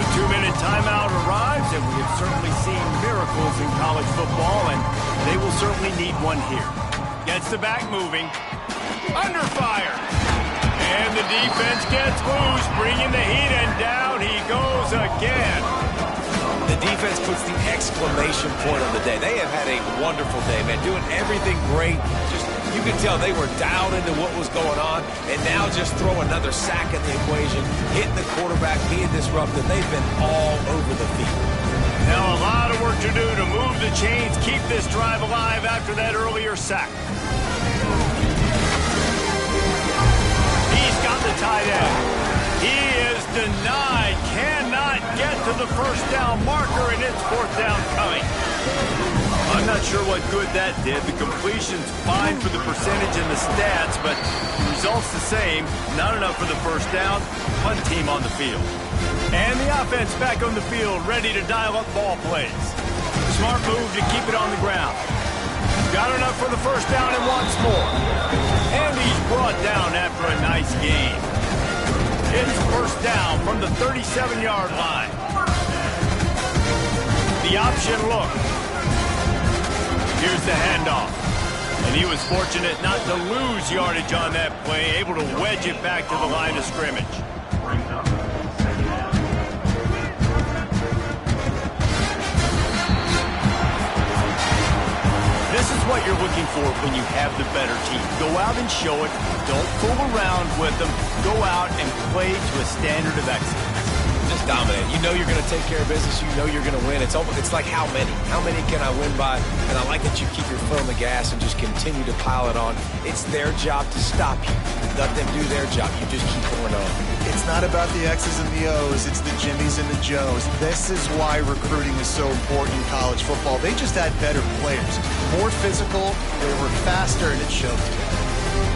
The 2-minute timeout arrives, and we have certainly seen miracles in college football, and they will certainly need one here. Gets the back moving. Under fire. And the defense gets loose, bringing the heat, and down he goes again. The defense puts the exclamation point on the day. They have had a wonderful day, man, doing everything great. Just, you could tell they were dialed into what was going on, and now just throw another sack in the equation, hitting the quarterback, being disruptive. They've been all over the field. Now a lot of work to do to move the chains, keep this drive alive after that earlier sack. He's got the tight end. He is denied, cannot get to the first down marker, and it's fourth down coming. I'm not sure what good that did. The completion's fine for the percentage and the stats, but the result's the same. Not enough for the first down. One team on the field. And the offense back on the field, ready to dial up ball plays. Smart move to keep it on the ground. Got enough for the first down and wants more. And he's brought down after a nice gain. It's first down from the 37-yard line. The option look. Here's the handoff. And he was fortunate not to lose yardage on that play, able to wedge it back to the line of scrimmage. This is what you're looking for when you have the better team. Go out and show it. Don't fool around with them. Go out and play to a standard of excellence. Just dominate. You know you're going to take care of business. You know you're going to win. It's like how many? How many can I win by? And I like that you keep your foot on the gas and just continue to pile it on. It's their job to stop you. Let them do their job. You just keep going on. It's not about the X's and the O's. It's the Jimmies and the Joes. This is why recruiting is so important in college football. They just had better players. More physical, they were faster, and it showed.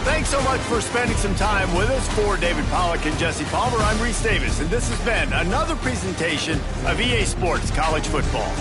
Thanks so much for spending some time with us. For David Pollack and Jesse Palmer, I'm Reese Davis, and this has been another presentation of EA Sports College Football.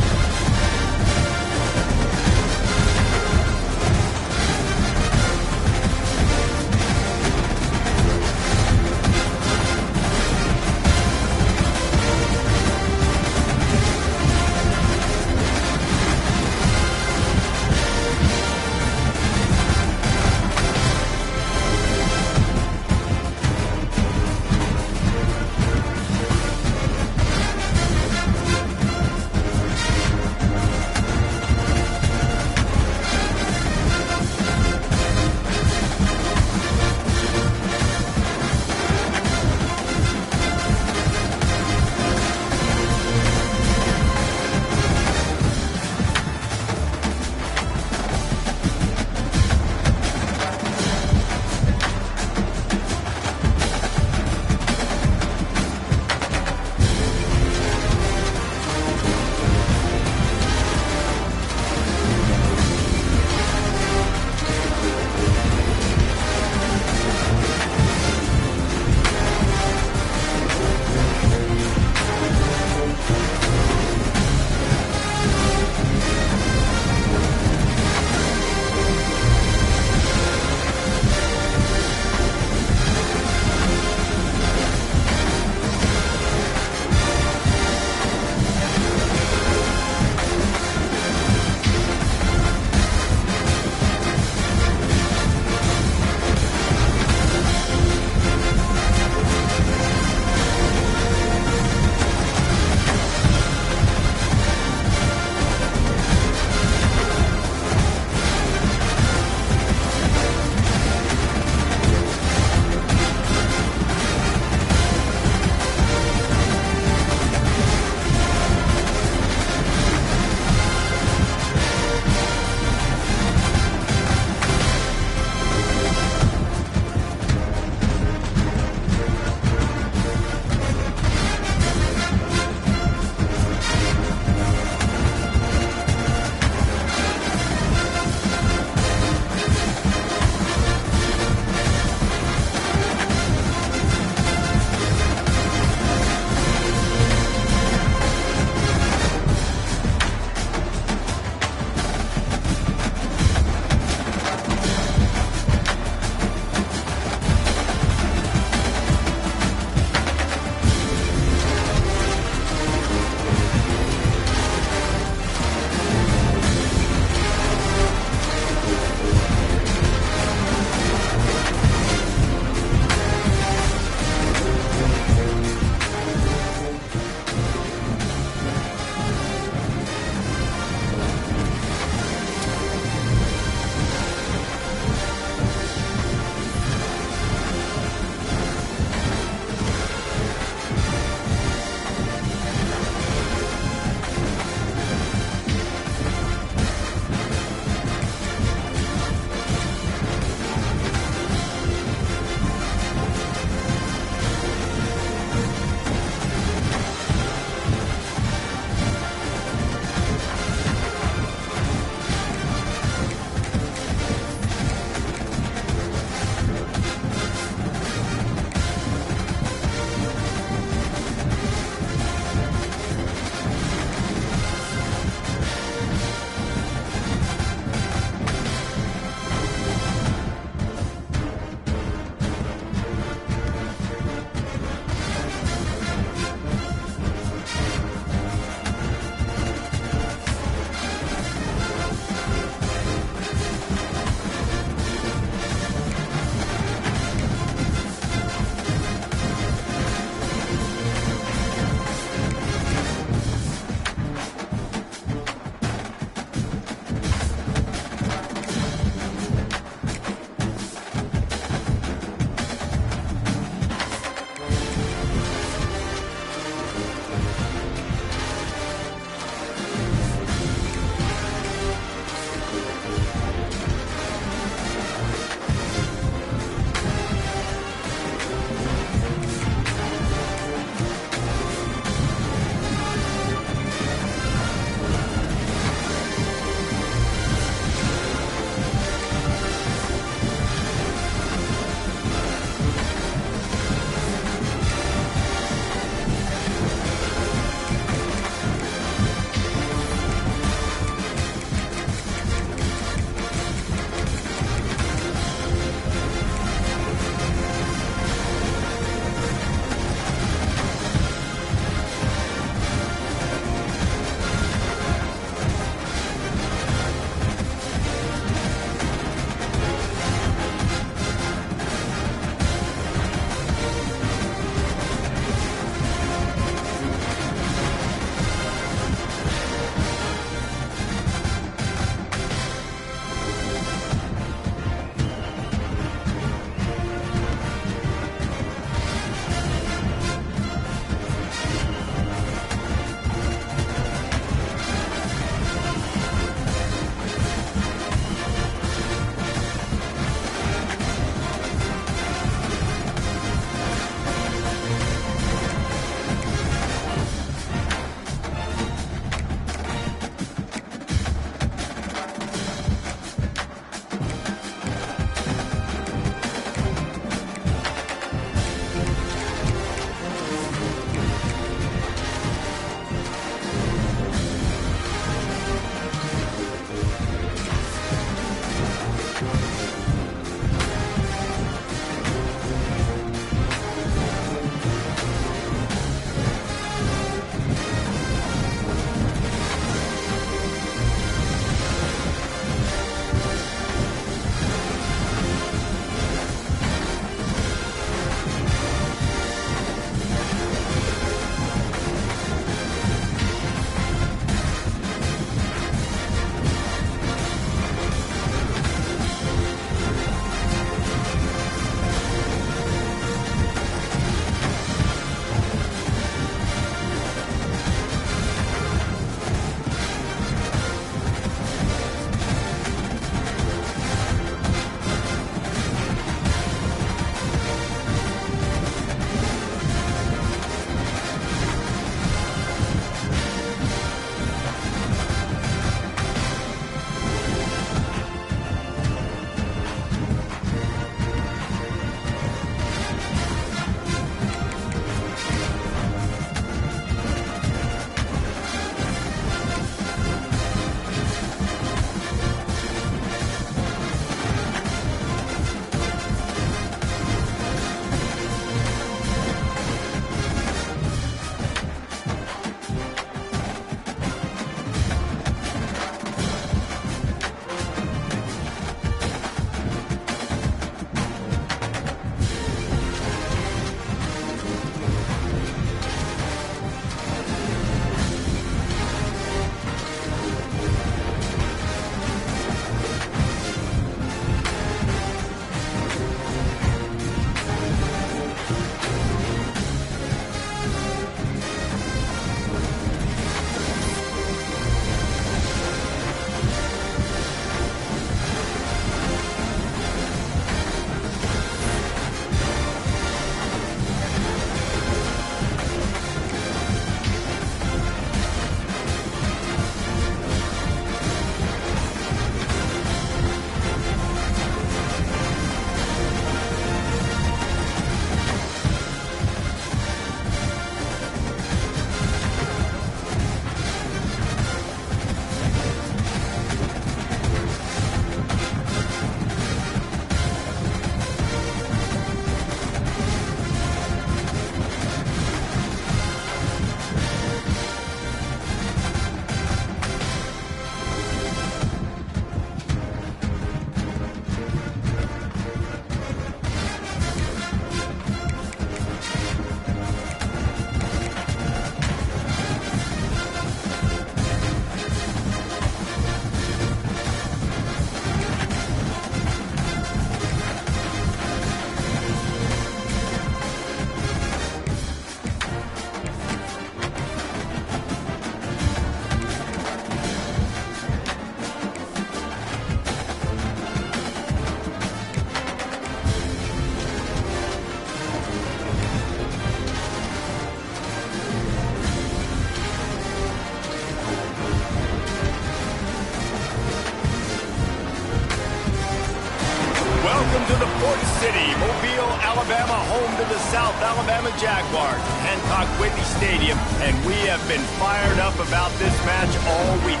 City, Mobile, Alabama, home to the South Alabama Jaguars, Hancock-Whitney Stadium, and we have been fired up about this match all week.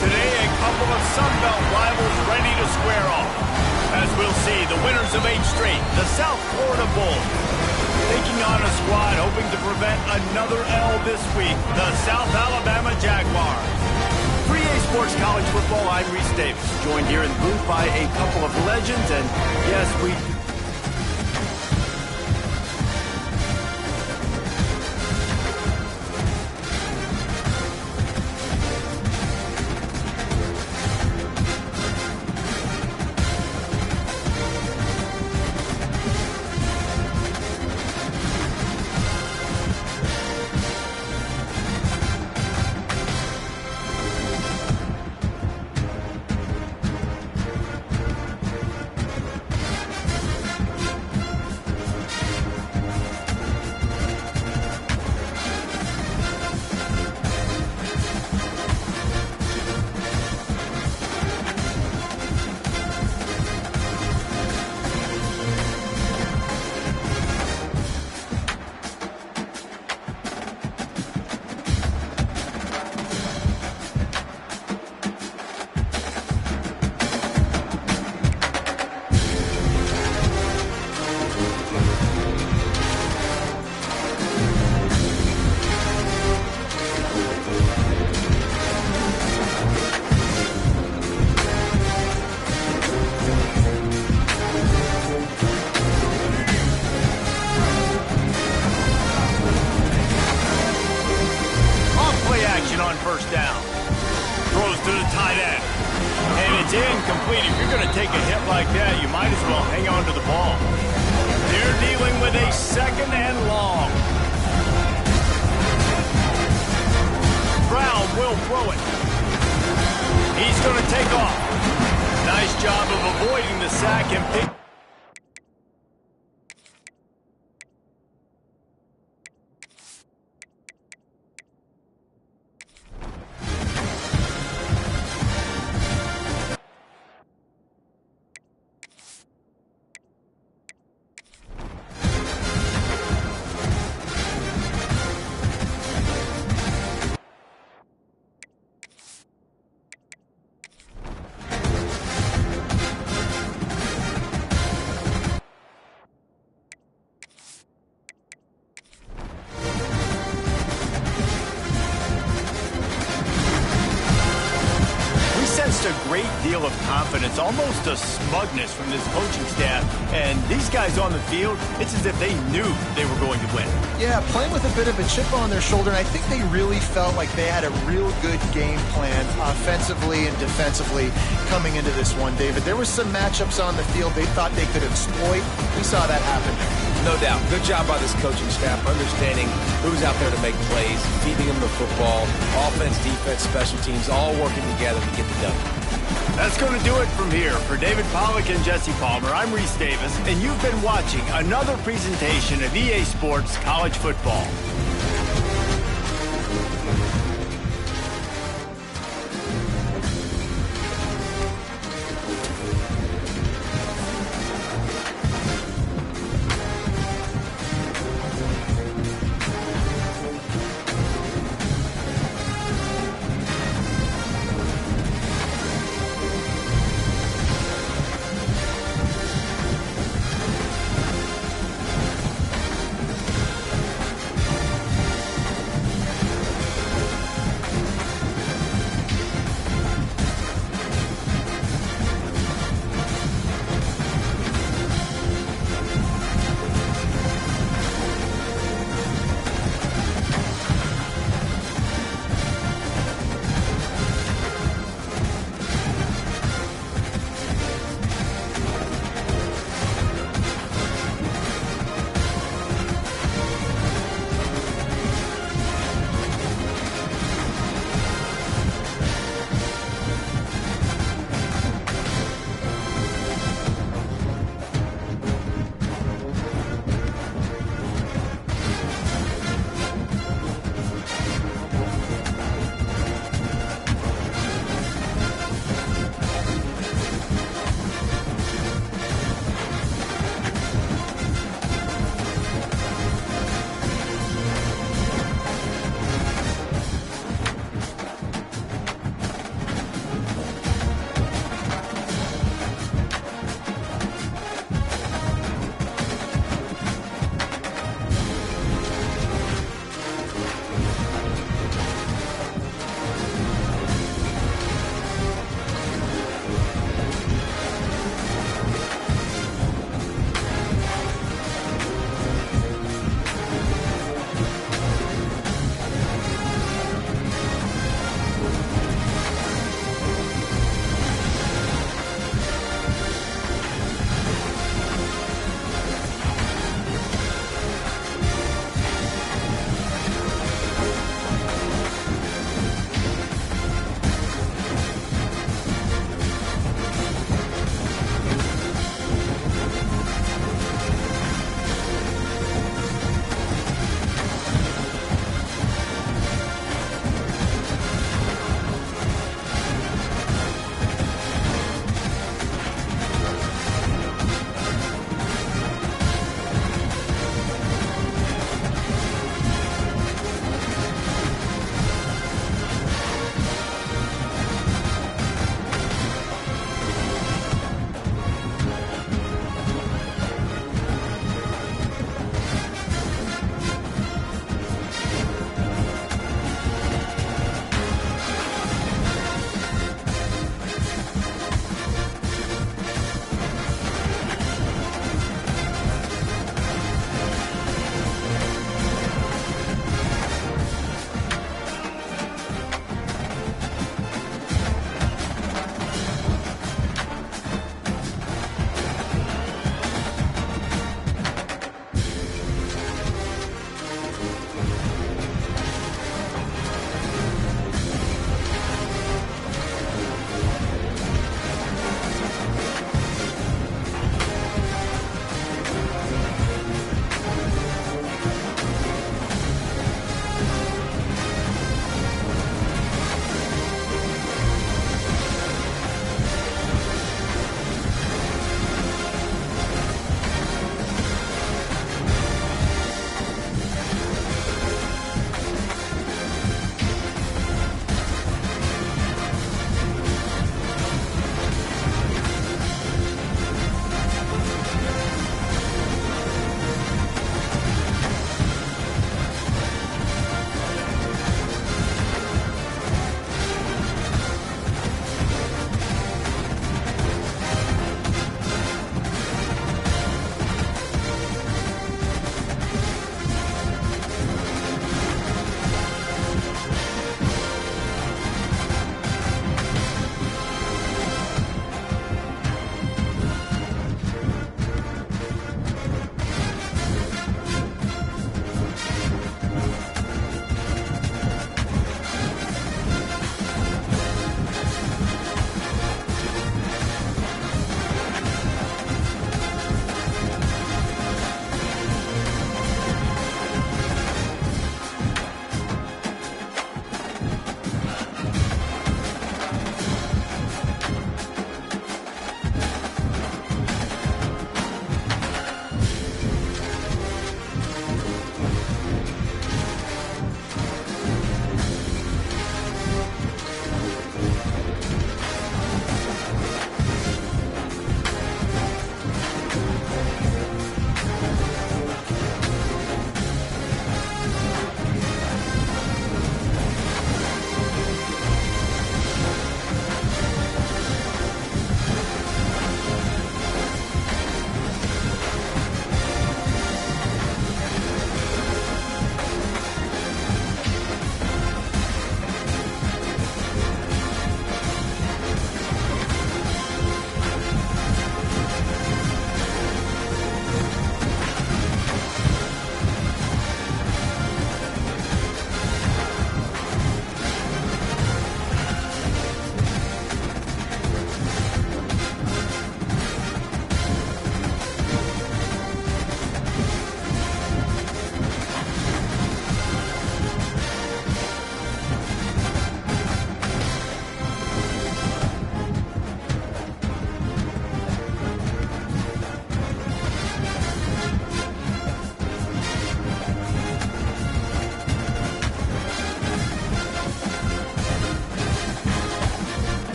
Today, a couple of Sun Belt rivals ready to square off. As we'll see, the winners of 8 straight, the South Florida Bulls, taking on a squad hoping to prevent another L this week, the South Alabama Jaguars. For EA Sports College Football, I'm Reese Davis, joined here in the booth by a couple of legends, and yes, we... on first down. Throws to the tight end. And it's incomplete. If you're going to take a hit like that, you might as well hang on to the ball. They're dealing with a second and long. Brown will throw it. He's going to take off. Nice job of avoiding the sack and pick. A great deal of confidence, almost a smugness from this coaching staff. And these guys on the field, it's as if they knew they were going to win. Yeah, playing with a bit of a chip on their shoulder, and I think they really felt like they had a real good game plan offensively and defensively coming into this one, David. There were some matchups on the field they thought they could exploit. We saw that happen there. No doubt. Good job by this coaching staff, understanding who's out there to make plays, feeding them the football, offense, defense, special teams, all working together to get the W. That's going to do it from here. For David Pollack and Jesse Palmer, I'm Reese Davis, and you've been watching another presentation of EA Sports College Football.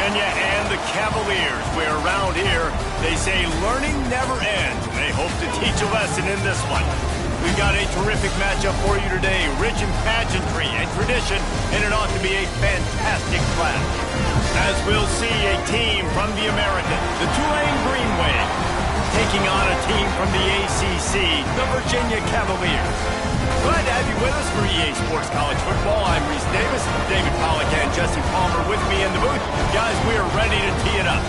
Virginia and the Cavaliers, where around here they say learning never ends. They hope to teach a lesson in this one. We've got a terrific matchup for you today, rich in pageantry and tradition, and it ought to be a fantastic clash. As we'll see a team from the American, the Tulane Green Wave, taking on a team from the ACC, the Virginia Cavaliers. Glad to have you with us for EA Sports College Football. I'm Reese Davis, David Pollack and Jesse Palmer with me in the booth. Guys, we are ready to tee it up.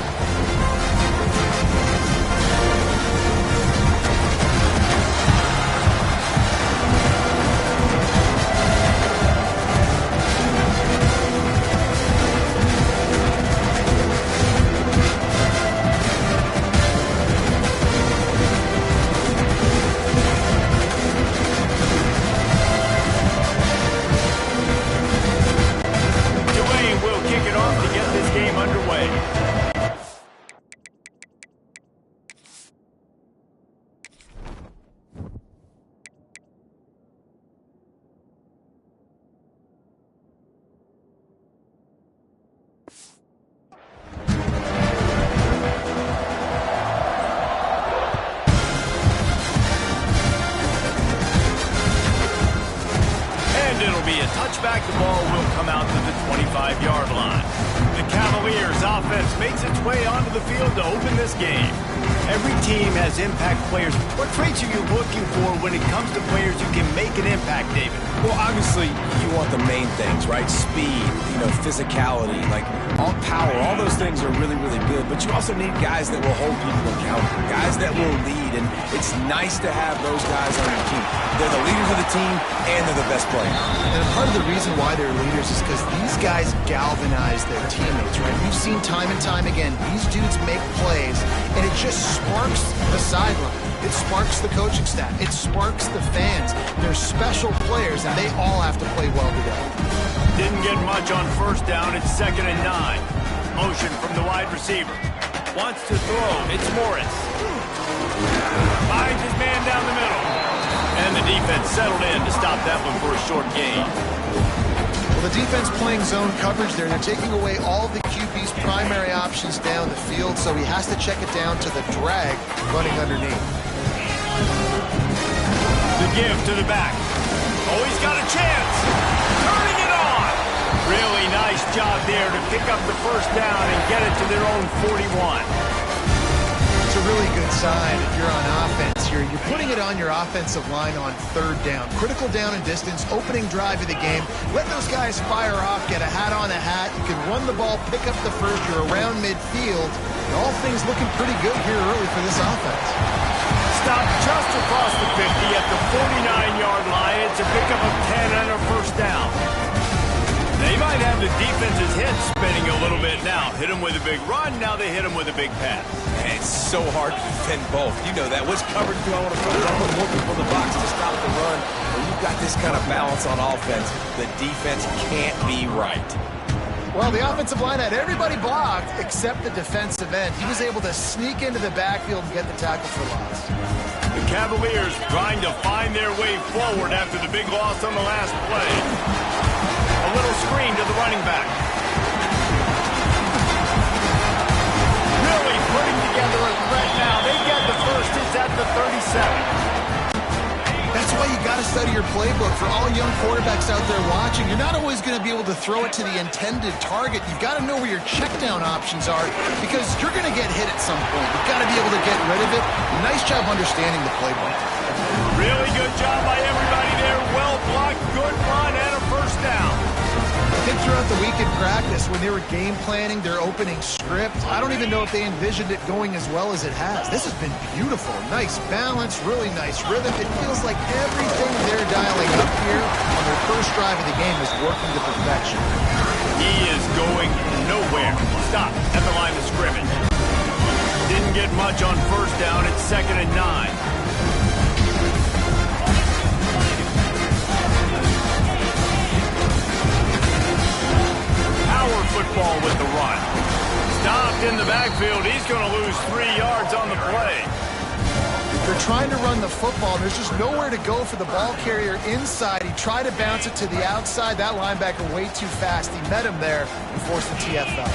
Touchback, the ball will come out to the 25-yard line. The Cavaliers' offense makes its way onto the field to open this game. Every team has impact players. What traits are you looking for when it comes to players who can make an impact, David? Well, obviously, you want the main things, right? Speed, physicality, like all power, all those things are really, really good. But you also need guys that will hold people accountable, guys that will lead. And it's nice to have those guys on your team. They're the leaders of the team, and they're the best players. And part of the reason why they're leaders is because these guys galvanize their teammates, right? We've seen time and time again, these dudes make plays, and it just sparks the sideline. It sparks the coaching staff. It sparks the fans. They're special players, and they all have to play well together. Didn't get much on first down. It's 2nd and 9. Motion from the wide receiver. Wants to throw. It's Morris. Finds his man down the middle. And the defense settled in to stop that one for a short gain. Well, the defense playing zone coverage there. They're taking away all the QB's primary options down the field, so he has to check it down to the drag running underneath. The give to the back. Oh, he's got a chance. Turning it on. Really nice job there to pick up the first down and get it to their own 41. It's a really good sign if you're on offense. You're putting it on your offensive line on 3rd down. Critical down and distance, opening drive of the game. Let those guys fire off, get a hat on a hat. You can run the ball, pick up the first. You're around midfield. And all things looking pretty good here early for this offense. Stopped just across the 50 at the 49-yard line. It's a pickup of 10 and a first down. They might have the defense's head spinning a little bit now. Hit him with a big run, now they hit him with a big pass. And it's so hard to defend both. You know that. Which coverage do I want to put on with more people in the box to stop the run? When you've got this kind of balance on offense, the defense can't be right. Well, the offensive line had everybody blocked except the defensive end. He was able to sneak into the backfield and get the tackle for loss. The Cavaliers trying to find their way forward after the big loss on the last play. A little screen to the running back. Really putting together a threat now. They get the first. It's at the 37. That's why you got to study your playbook. For all young quarterbacks out there watching, you're not always going to be able to throw it to the intended target. You've got to know where your check down options are because you're going to get hit at some point. You've got to be able to get rid of it. Nice job understanding the playbook. Really good job by everybody there. Well blocked, good run, and a first down. I think throughout the week in practice, when they were game planning their opening script, I don't even know if they envisioned it going as well as it has. This has been beautiful. Nice balance, really nice rhythm. It feels like everything they're dialing up here on their first drive of the game is working to perfection. He is going nowhere. Stop at the line of scrimmage. Didn't get much on first down. It's 2nd and 9. Football with the run. Stopped in the backfield. He's going to lose 3 yards on the play. They're trying to run the football. There's just nowhere to go for the ball carrier inside. He tried to bounce it to the outside. That linebacker way too fast. He met him there and forced the TFL.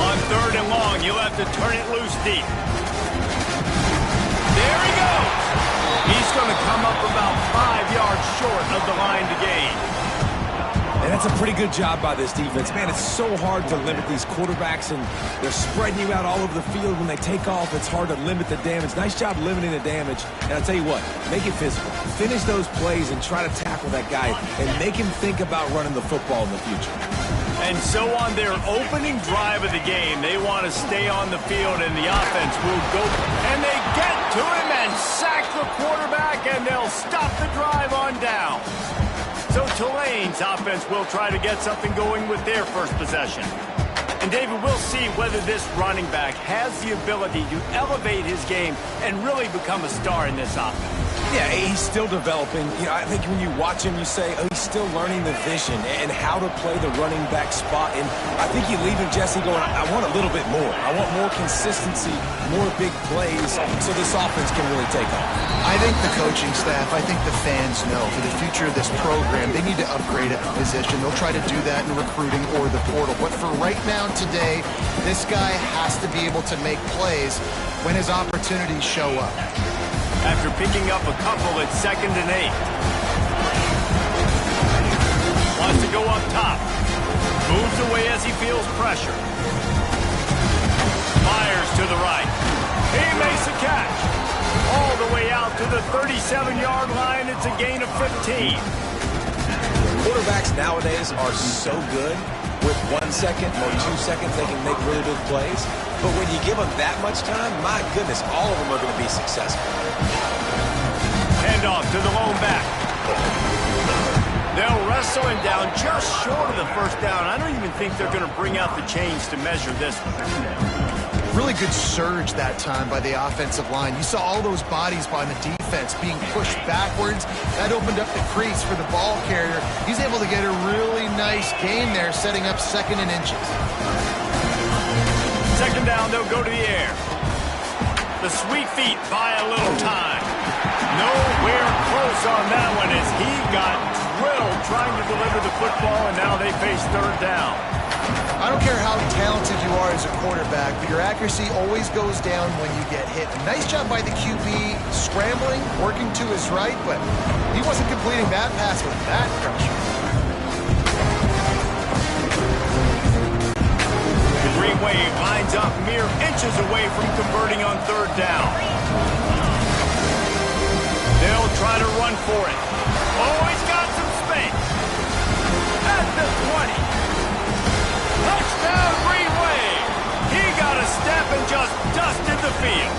On 3rd and long, you'll have to turn it loose deep. There he goes. He's going to come up about 5 yards short of the line to gain. And that's a pretty good job by this defense. Man, it's so hard to limit these quarterbacks, and they're spreading you out all over the field. When they take off, it's hard to limit the damage. Nice job limiting the damage. And I'll tell you what, make it physical. Finish those plays and try to tackle that guy and make him think about running the football in the future. And so on their opening drive of the game, they want to stay on the field, and the offense will go. And they get to him and sack the quarterback, and they'll stop the drive on down. So Tulane's offense will try to get something going with their first possession. And David, we'll see whether this running back has the ability to elevate his game and really become a star in this offense. Yeah, he's still developing. You know, I think when you watch him, you say, oh, he's still learning the vision and how to play the running back spot. And I think you leave him, Jesse, going, I want a little bit more. I want more consistency, more big plays, so this offense can really take off. I think the coaching staff, I think the fans know for the future of this program, they need to upgrade at the position. They'll try to do that in recruiting or the portal. But for right now, today, this guy has to be able to make plays when his opportunities show up. After picking up a couple at 2nd and 8. Wants to go up top. Moves away as he feels pressure. Fires to the right. He makes a catch. All the way out to the 37-yard line. It's a gain of 15. Quarterbacks nowadays are so good. With 1 second or 2 seconds, they can make really big plays. But when you give them that much time, my goodness, all of them are going to be successful. Handoff to the lone back. They'll wrestle him down just short of the first down. I don't even think they're going to bring out the chains to measure this one. Really good surge that time by the offensive line. You saw all those bodies by the defense being pushed backwards. That opened up the crease for the ball carrier. He's able to get a really nice gain there, setting up 2nd and inches. 2nd down, they'll go to the air. The sweet feet buy a little time. Nowhere close on that one as he got drilled trying to deliver the football, and now they face 3rd down. I don't care how talented you are as a quarterback, but your accuracy always goes down when you get hit. Nice job by the QB scrambling, working to his right, but he wasn't completing that pass with that pressure. The Green Wave lines up mere inches away from converting on 3rd down. They'll try to run for it. Oh, he's got some space. At the 20. Touchdown, Green Wave! He got a step and just dusted the field.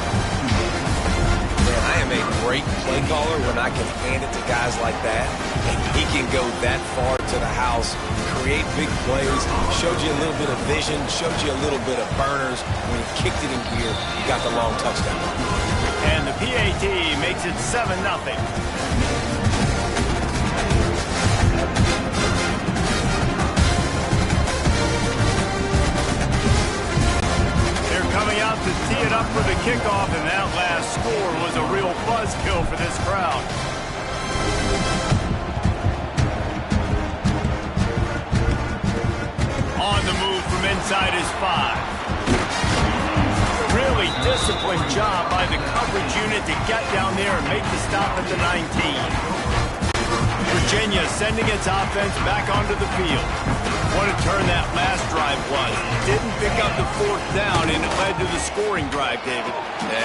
Man, I am a great play caller when I can hand it to guys like that. And he can go that far to the house, create big plays, showed you a little bit of vision, showed you a little bit of burners. When he kicked it in gear, he got the long touchdown. And the PAT makes it 7-0. Coming out to tee it up for the kickoff, and that last score was a real buzzkill for this crowd. On the move from inside his 5. Really disciplined job by the coverage unit to get down there and make the stop at the 19. Virginia sending its offense back onto the field. What a turn that last drive was. Didn't pick up the 4th down, and it led to the scoring drive, David.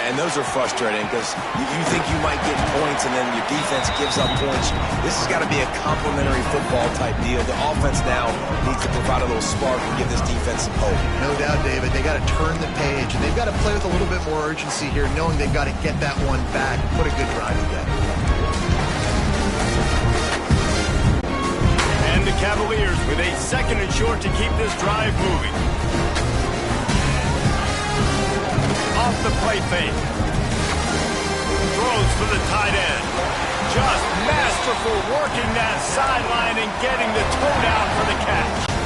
And those are frustrating because you think you might get points, and then your defense gives up points. This has got to be a complementary football type deal. The offense now needs to provide a little spark and give this defense some hope. No doubt, David. They got to turn the page, and they've got to play with a little bit more urgency here, knowing they've got to get that one back and put a good drive together. The Cavaliers with a 2nd and short to keep this drive moving. Off the play fake. Throws for the tight end. Just masterful working that sideline and getting the toe down for the catch.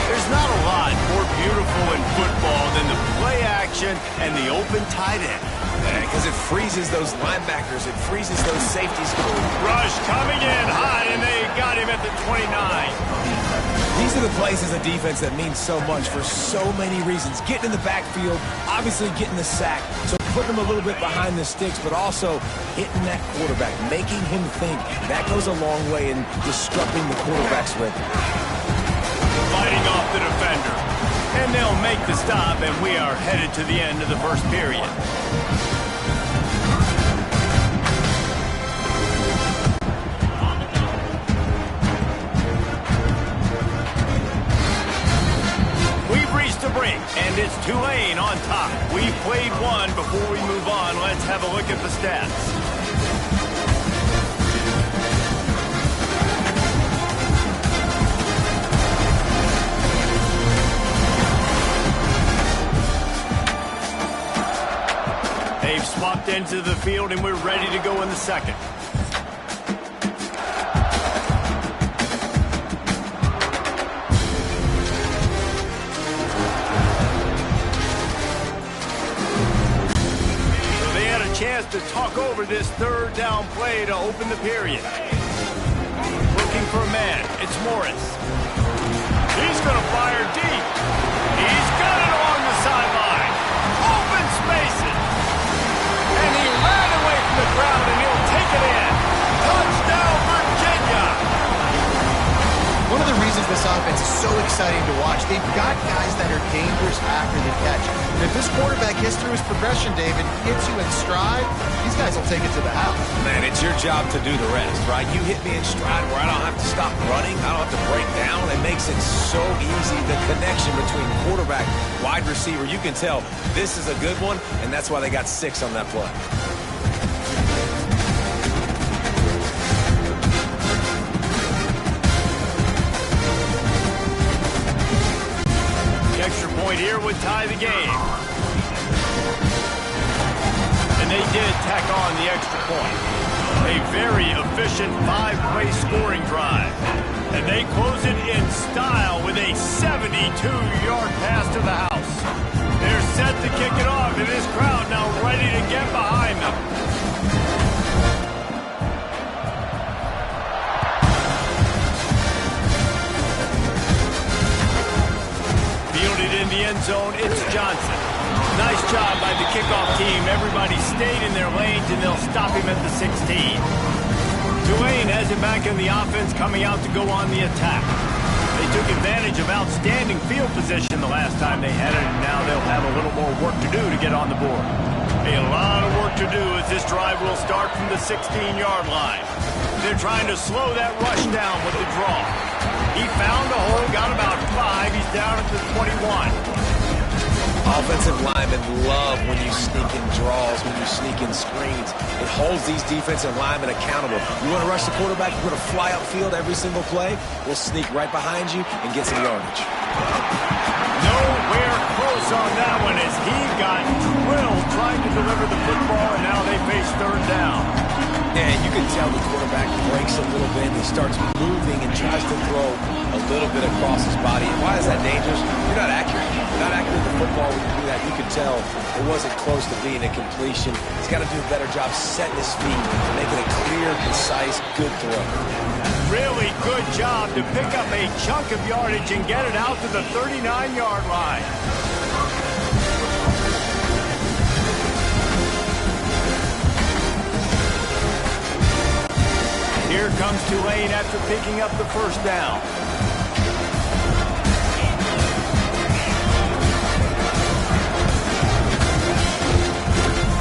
There's not a lot more beautiful in football than the play action and the open tight end. Because it freezes those linebackers. It freezes those safeties. Rush coming in hot, and they got him at the 29. These are the plays as a defense that mean so much for so many reasons. Getting in the backfield, obviously getting the sack, so putting him a little bit behind the sticks, but also hitting that quarterback, making him think. That goes a long way in disrupting the quarterback's rhythm. Fighting off the defender. And they'll make the stop, and we are headed to the end of the first period. The brink, and it's Tulane on top. We've played one. Before we move on, let's have a look at the stats. They've swapped into the field, and we're ready to go in the second. Chance to talk over this third down play to open the period. Looking for a man. It's Morris. He's going to fire deep. He's got it along the sideline. Open spaces. And he ran away from the crowd, and he'll take it in. Touchdown, Virginia. One of the reasons this offense is so exciting to watch, they've got guys that are dangerous after the catch. And if this quarterback gets through his progression, David, hits you in stride, these guys will take it to the house. Man, it's your job to do the rest, right? You hit me in stride where I don't have to stop running. I don't have to break down. It makes it so easy. The connection between quarterback, wide receiver, you can tell this is a good one, and that's why they got 6 on that play. Here would tie the game. And they did tack on the extra point. A very efficient 5-play scoring drive. And they close it in style with a 72-yard pass to the house. They're set to kick it off, and this crowd now ready to get behind them. In the end zone, it's Johnson. Nice job by the kickoff team. Everybody stayed in their lanes, and they'll stop him at the 16. Tulane has it back in the offense, coming out to go on the attack. They took advantage of outstanding field position the last time they had it, and now they'll have a little more work to do to get on the board. A lot of work to do as this drive will start from the 16-yard line. They're trying to slow that rush down with the draw. He found a hole, got about 5. He's down at the 21. Offensive linemen love when you sneak in draws, when you sneak in screens. It holds these defensive linemen accountable. You want to rush the quarterback, you want to fly upfield every single play, we'll sneak right behind you and get some yardage. Nowhere close on that one as he got drilled trying to deliver the football, and now they face third down. And you can tell the quarterback breaks a little bit. He starts moving and tries to throw a little bit across his body. And why is that dangerous? You're not accurate. You're not accurate with the football when you do that. You can tell it wasn't close to being a completion. He's got to do a better job setting his feet, making a clear, concise, good throw. Really good job to pick up a chunk of yardage and get it out to the 39-yard line. Here comes Tulane after picking up the first down.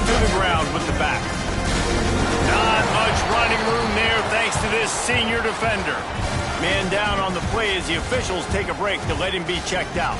To the ground with the back. Not much running room there thanks to this senior defender. Man down on the play as the officials take a break to let him be checked out.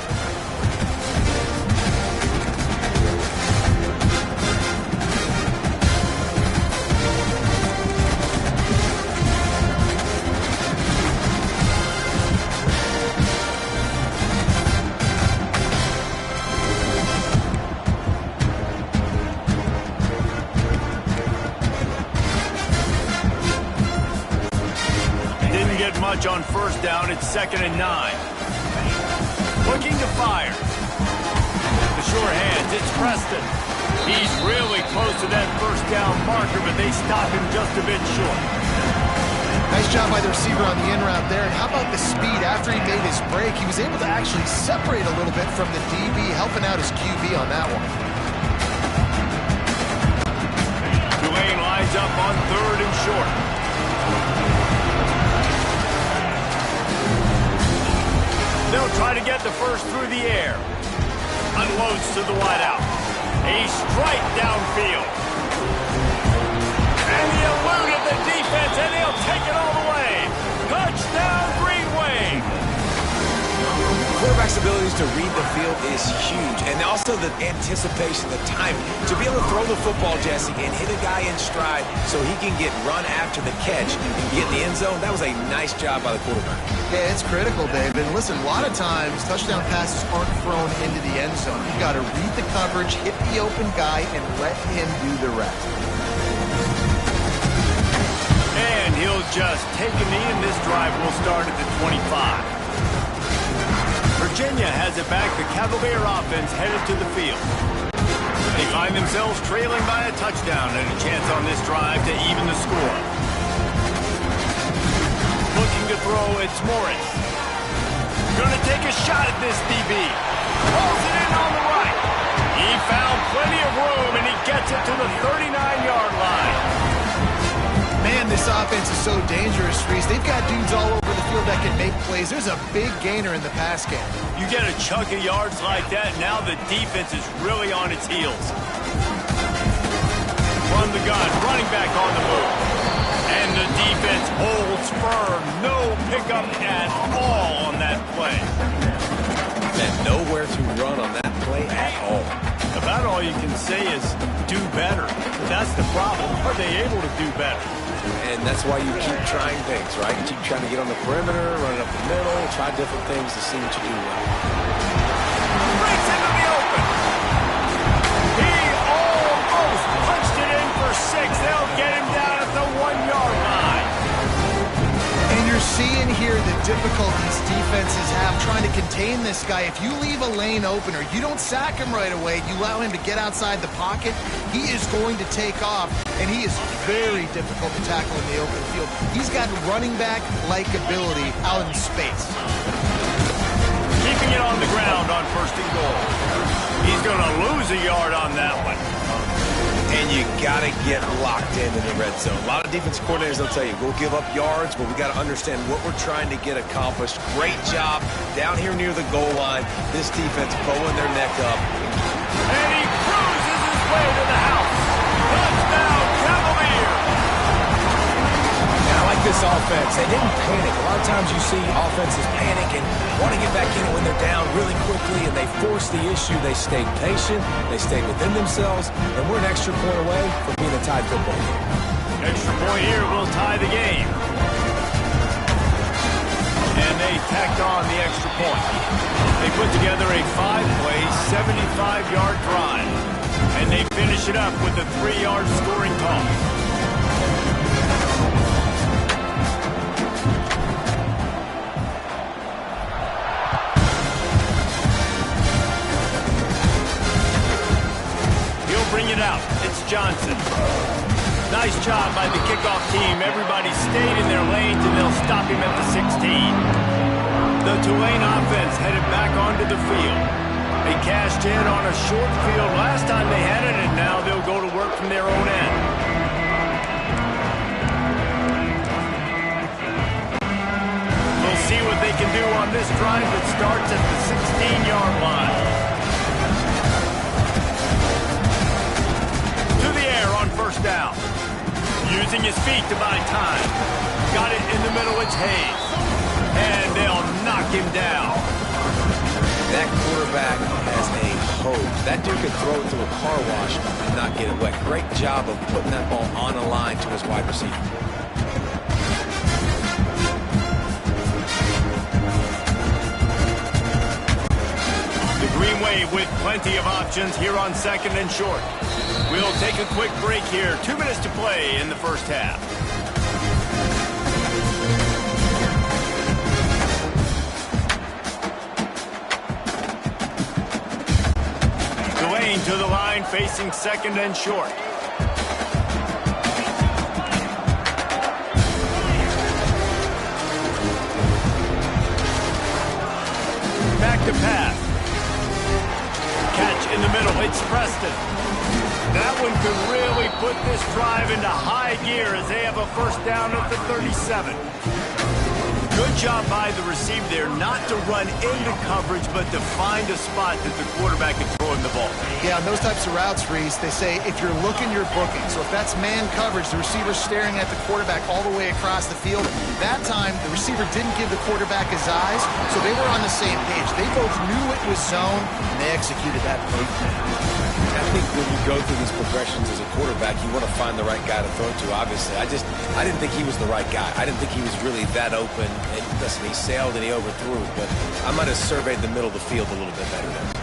Much on first down. It's 2nd and 9. Looking to fire. The sure hands. It's Preston. He's really close to that first down marker, but they stop him just a bit short. Nice job by the receiver on the in route there. And how about the speed after he made his break? He was able to actually separate a little bit from the DB, helping out his QB on that one. Tulane lines up on 3rd and short. They'll try to get the first through the air. Unloads to the wideout. A strike downfield. And he eluded the defense, and he'll take it all the way. Touchdown, Green Wave. Quarterback's abilities to read the field is huge, and also the anticipation, the timing. To be able to throw the football, Jesse, and hit a guy in stride so he can get run after the catch and get in the end zone, that was a nice job by the quarterback. Yeah, it's critical, Dave. And listen, a lot of times, touchdown passes aren't thrown into the end zone. You've got to read the coverage, hit the open guy, and let him do the rest. And he'll just take a knee, and this drive will start at the 25. Virginia has it back. The Cavalier offense headed to the field. They find themselves trailing by a touchdown and a chance on this drive to even the score. Looking to throw, it's Morris. Gonna take a shot at this DB. Pulls it in on the right. He found plenty of room, and he gets it to the 39-yard line. Man, this offense is so dangerous, Reese. They've got dudes all over the field that can make plays. There's a big gainer in the pass game. You get a chunk of yards like that, now the defense is really on its heels. From the gun, running back on the move. And the defense holds firm. No pickup at all on that play. And nowhere to run on that play at all. About all you can say is do better. But that's the problem. Are they able to do better? And that's why you keep trying things, right? You keep trying to get on the perimeter, run it up the middle, try different things to see what you do well. Breaks into the open. He almost punched it in for 6. They'll get him down at the 1-yard line. And you're seeing here the difficulties defenses have trying to contain this guy. If you leave a lane open or you don't sack him right away, you allow him to get outside the pocket, he is going to take off, and he is very difficult to tackle in the open field. He's got running back-like ability out in space. Keeping it on the ground on 1st and goal. He's going to lose a yard on that one. And you got to get locked in the red zone. A lot of defense coordinators will tell you, we'll give up yards, but we got to understand what we're trying to get accomplished. Great job down here near the goal line. This defense bowing their neck up. And he cruises his way to the house. Touchdown, Cavalier. And I like this offense. They didn't panic. A lot of times you see offenses panic and want to get back in when they're down really quickly, and they force the issue. They stayed patient. They stayed within themselves, and we're an extra point away from being a tied football game. Extra point here will tie the game. And they tacked on the extra point. They put together a 5-play, 75-yard drive. And they finish it up with a 3-yard scoring toss. Bring it out. It's Johnson. Nice job by the kickoff team. Everybody stayed in their lanes, and they'll stop him at the 16. The Tulane offense headed back onto the field. They cashed in on a short field last time they had it, and now they'll go to work from their own end. We'll see what they can do on this drive that starts at the 16-yard line. On 1st down. Using his feet to buy time. Got it in the middle, it's Hayes. And they'll knock him down. That quarterback has a hose. That dude could throw it through a car wash and not get it wet. Great job of putting that ball on a line to his wide receiver. The Green Wave with plenty of options here on 2nd and short. We'll take a quick break here. 2 minutes to play in the first half. Tulane to the line, facing 2nd and short. back to pass. Catch in the middle. It's Preston. That one could really put this drive into high gear as they have a first down at the 37. Good job by the receiver there not to run into coverage, but to find a spot that the quarterback can throw him the ball. Yeah, on those types of routes, Reese, they say if you're looking, you're booking. So if that's man coverage, the receiver's staring at the quarterback all the way across the field. That time, the receiver didn't give the quarterback his eyes, so they were on the same page. They both knew it was zone, and they executed that perfectly. I think when you go through these progressions as a quarterback, you want to find the right guy to throw to, obviously. I didn't think he was the right guy. I didn't think he was really that open. And listen, he sailed and he overthrew, but I might have surveyed the middle of the field a little bit better there.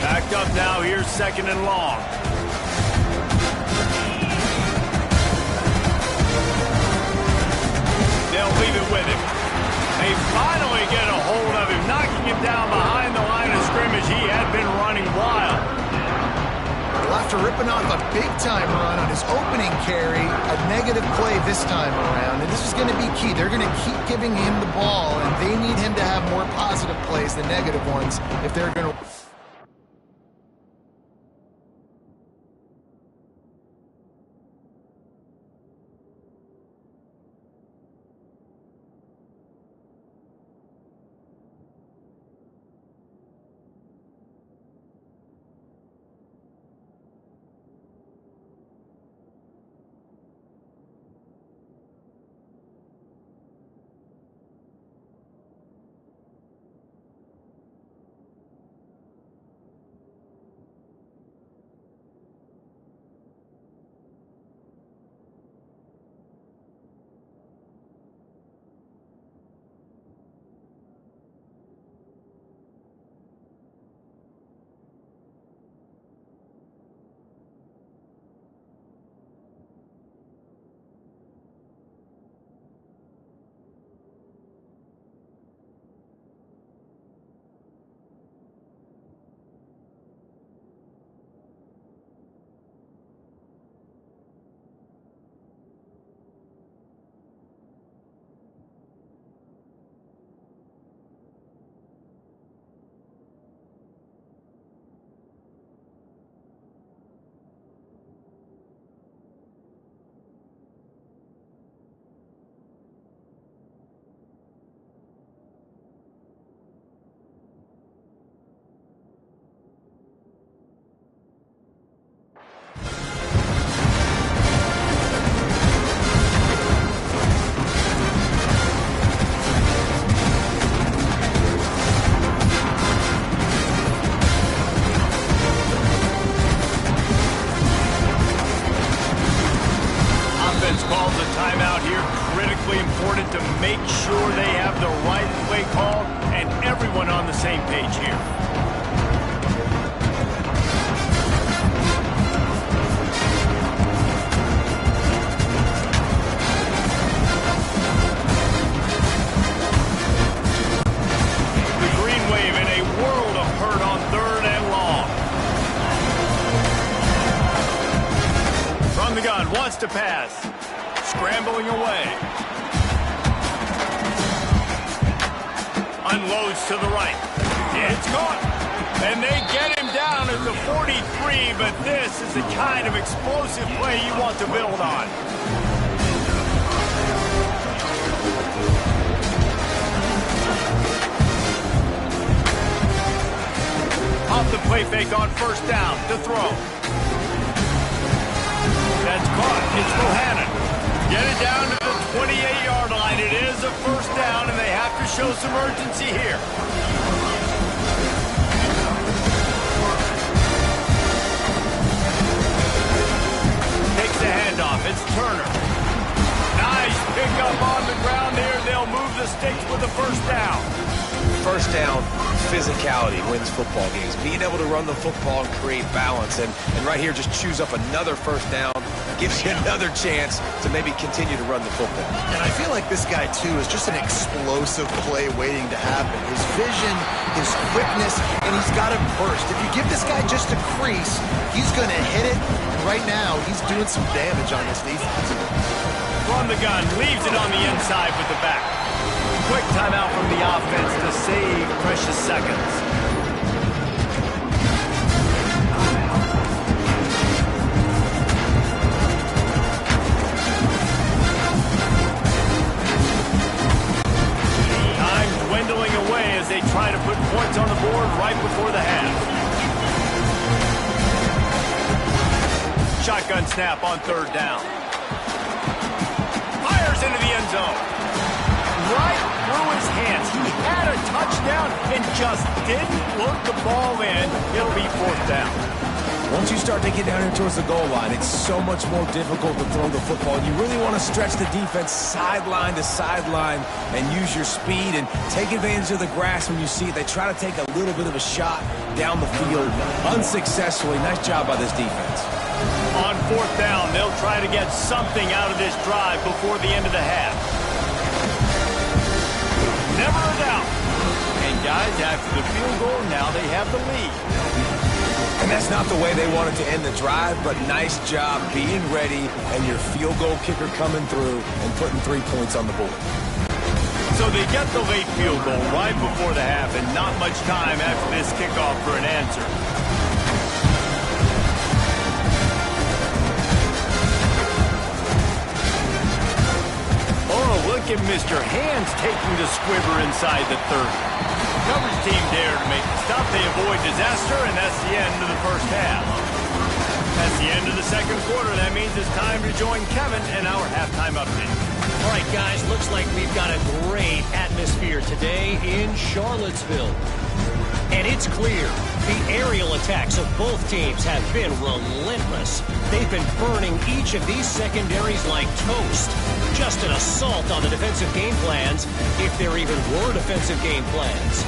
Backed up now, here's second and long. They'll leave it with him. They finally get a hold of him, knocking him down behind the line of scrimmage. He had been running wild. Well, after ripping off a big-time run on his opening carry, a negative play this time around, and this is going to be key. They're going to keep giving him the ball, and they need him to have more positive plays than negative ones if they're going to... Calls a timeout here. Critically important to make sure they have the right play call and everyone on the same page here. The green wave in a world of hurt on third and long. From the gun, wants to pass. Scrambling away. Unloads to the right. It's caught. And they get him down at the 43, but this is the kind of explosive play you want to build on. Off the play fake on first down to throw. That's caught. It's Bohannon. Get it down to the 28-yard line. It is a first down, and they have to show some urgency here. Takes the handoff. It's Turner. Nice pickup on the ground here. They'll move the sticks with the first down. First down, physicality wins football games. Being able to run the football and create balance. And right here, just choose up another first down. Gives you another chance to maybe continue to run the football. And I feel like this guy, too, is just an explosive play waiting to happen. His vision, his quickness, and he's got a burst. If you give this guy just a crease, he's going to hit it. And right now, he's doing some damage on this defense. From the gun, leaves it on the inside with the back. Quick timeout from the offense to save precious seconds. Dwindling away as they try to put points on the board right before the half. Shotgun snap on third down. Fires into the end zone. Right through his hands. He had a touchdown and just didn't look the ball in. It'll be fourth down. Once you start to get down here towards the goal line, it's so much more difficult to throw the football. You really want to stretch the defense sideline to sideline and use your speed and take advantage of the grass when you see it. They try to take a little bit of a shot down the field unsuccessfully. Nice job by this defense. On fourth down, they'll try to get something out of this drive before the end of the half. Never a doubt. And guys, after the field goal, now they have the lead. And that's not the way they wanted to end the drive, but nice job being ready and your field goal kicker coming through and putting 3 points on the board. So they get the late field goal right before the half and not much time after this kickoff for an answer. Oh, look at Mr. Hands taking the squibber inside the 30. Coverage team there to make the stop. They avoid disaster, and that's the end of the first half. That's the end of the second quarter. That means it's time to join Kevin in our halftime update. All right, guys, looks like we've got a great atmosphere today in Charlottesville. And it's clear the aerial attacks of both teams have been relentless. They've been burning each of these secondaries like toast. Just an assault on the defensive game plans, if there even were defensive game plans.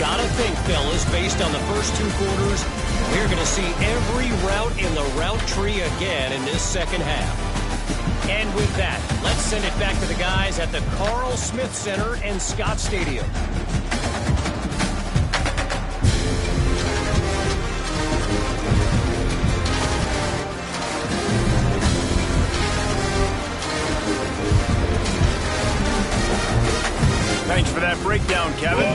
Gotta think, fellas, based on the first 2 quarters, we're going to see every route in the route tree again in this second half. And with that, let's send it back to the guys at the Carl Smith Center and Scott Stadium. Thanks for that breakdown, Kevin.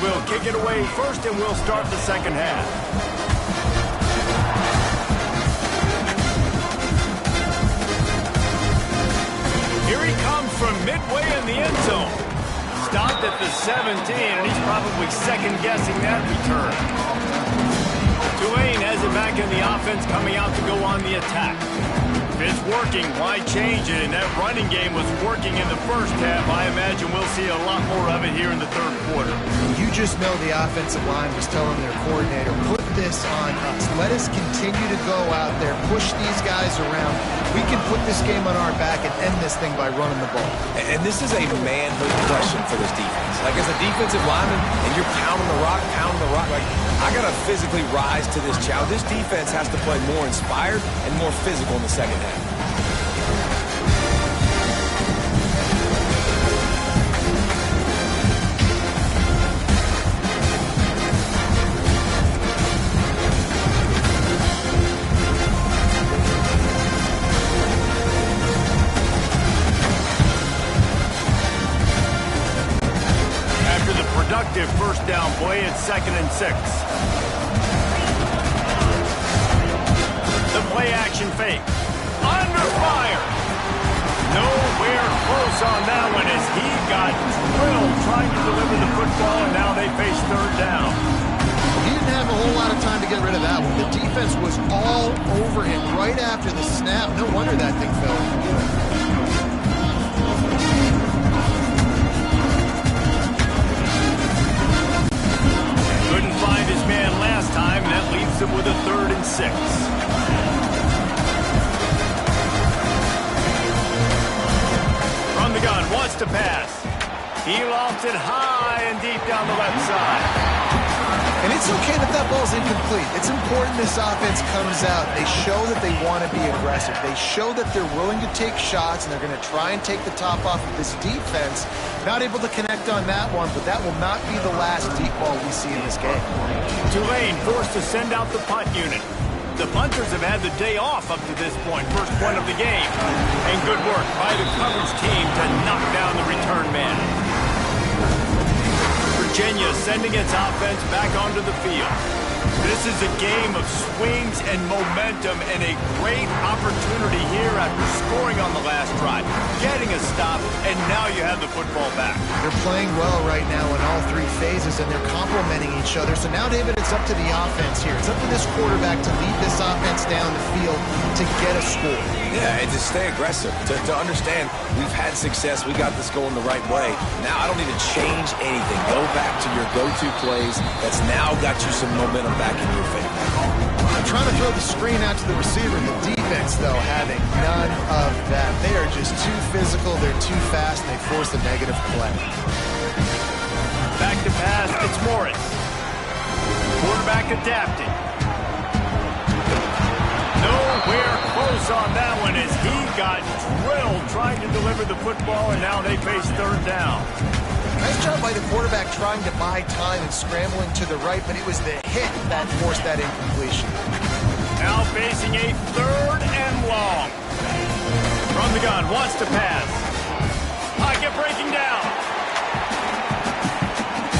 Will kick it away first, and we'll start the second half. Here he comes from midway in the end zone. Stopped at the 17, and he's probably second-guessing that return. Tulane has it back in the offense, coming out to go on the attack. If it's working, why change it? And that running game was working in the first half. I imagine we'll see a lot more of it here in the third quarter. You just know the offensive line was telling their coordinator, put this on us. Let us continue to go out there, push these guys around. We can put this game on our back and end this thing by running the ball. And this is a manhood question for this defense. Like, as a defensive lineman, and you're pounding the rock, like, I got to physically rise to this challenge. This defense has to play more inspired and more physical in the second half. Productive first down play at 2nd and 6. The play action fake. Under fire. Nowhere close on that one as he got drilled trying to deliver the football, and now they face third down. He didn't have a whole lot of time to get rid of that one. The defense was all over him right after the snap. No wonder that thing fell. Couldn't find his man last time, and that leaves him with a 3rd and 6. From the gun, wants to pass. He lofts it high and deep down the left side. And it's okay that that ball's incomplete. It's important this offense comes out. They show that they want to be aggressive. They show that they're willing to take shots, and they're going to try and take the top off of this defense. Not able to connect on that one, but that will not be the last deep ball we see in this game. Tulane forced to send out the punt unit. The punters have had the day off up to this point, first point of the game. And good work by the coverage team to knock down the return man. Virginia sending its offense back onto the field. This is a game of swings and momentum and a great opportunity here after scoring on the last drive, getting a stop, and now you have the football back. They're playing well right now in all 3 phases, and they're complementing each other. So now, David, it's up to the offense here. It's up to this quarterback to lead this offense down the field to get a score. Yeah, and to stay aggressive, to understand we've had success, we got this going the right way. Now I don't need to change anything. Go back to your go-to plays. That's now got you some momentum back in your favor. I'm trying to throw the screen out to the receiver. The defense, though, having none of that. They are just too physical, they're too fast, and they force a negative play. Back to pass, it's Morris. Quarterback adapting. Nowhere close on that one as he got drilled trying to deliver the football, and now they face third down. Nice job by the quarterback trying to buy time and scrambling to the right, but it was the hit that forced that incompletion. Now facing a 3rd and long. From the gun, wants to pass. Pocket breaking down.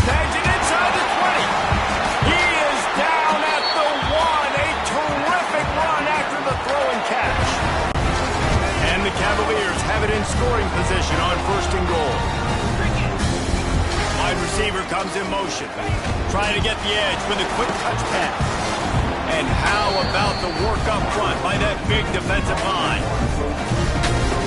Tags it inside the 20. He is down at the 1. A terrific run after the throw and catch. And the Cavaliers have it in scoring position on 1st and goal. Wide receiver comes in motion, trying to get the edge with a quick touch pass. And how about the work up front by that big defensive line?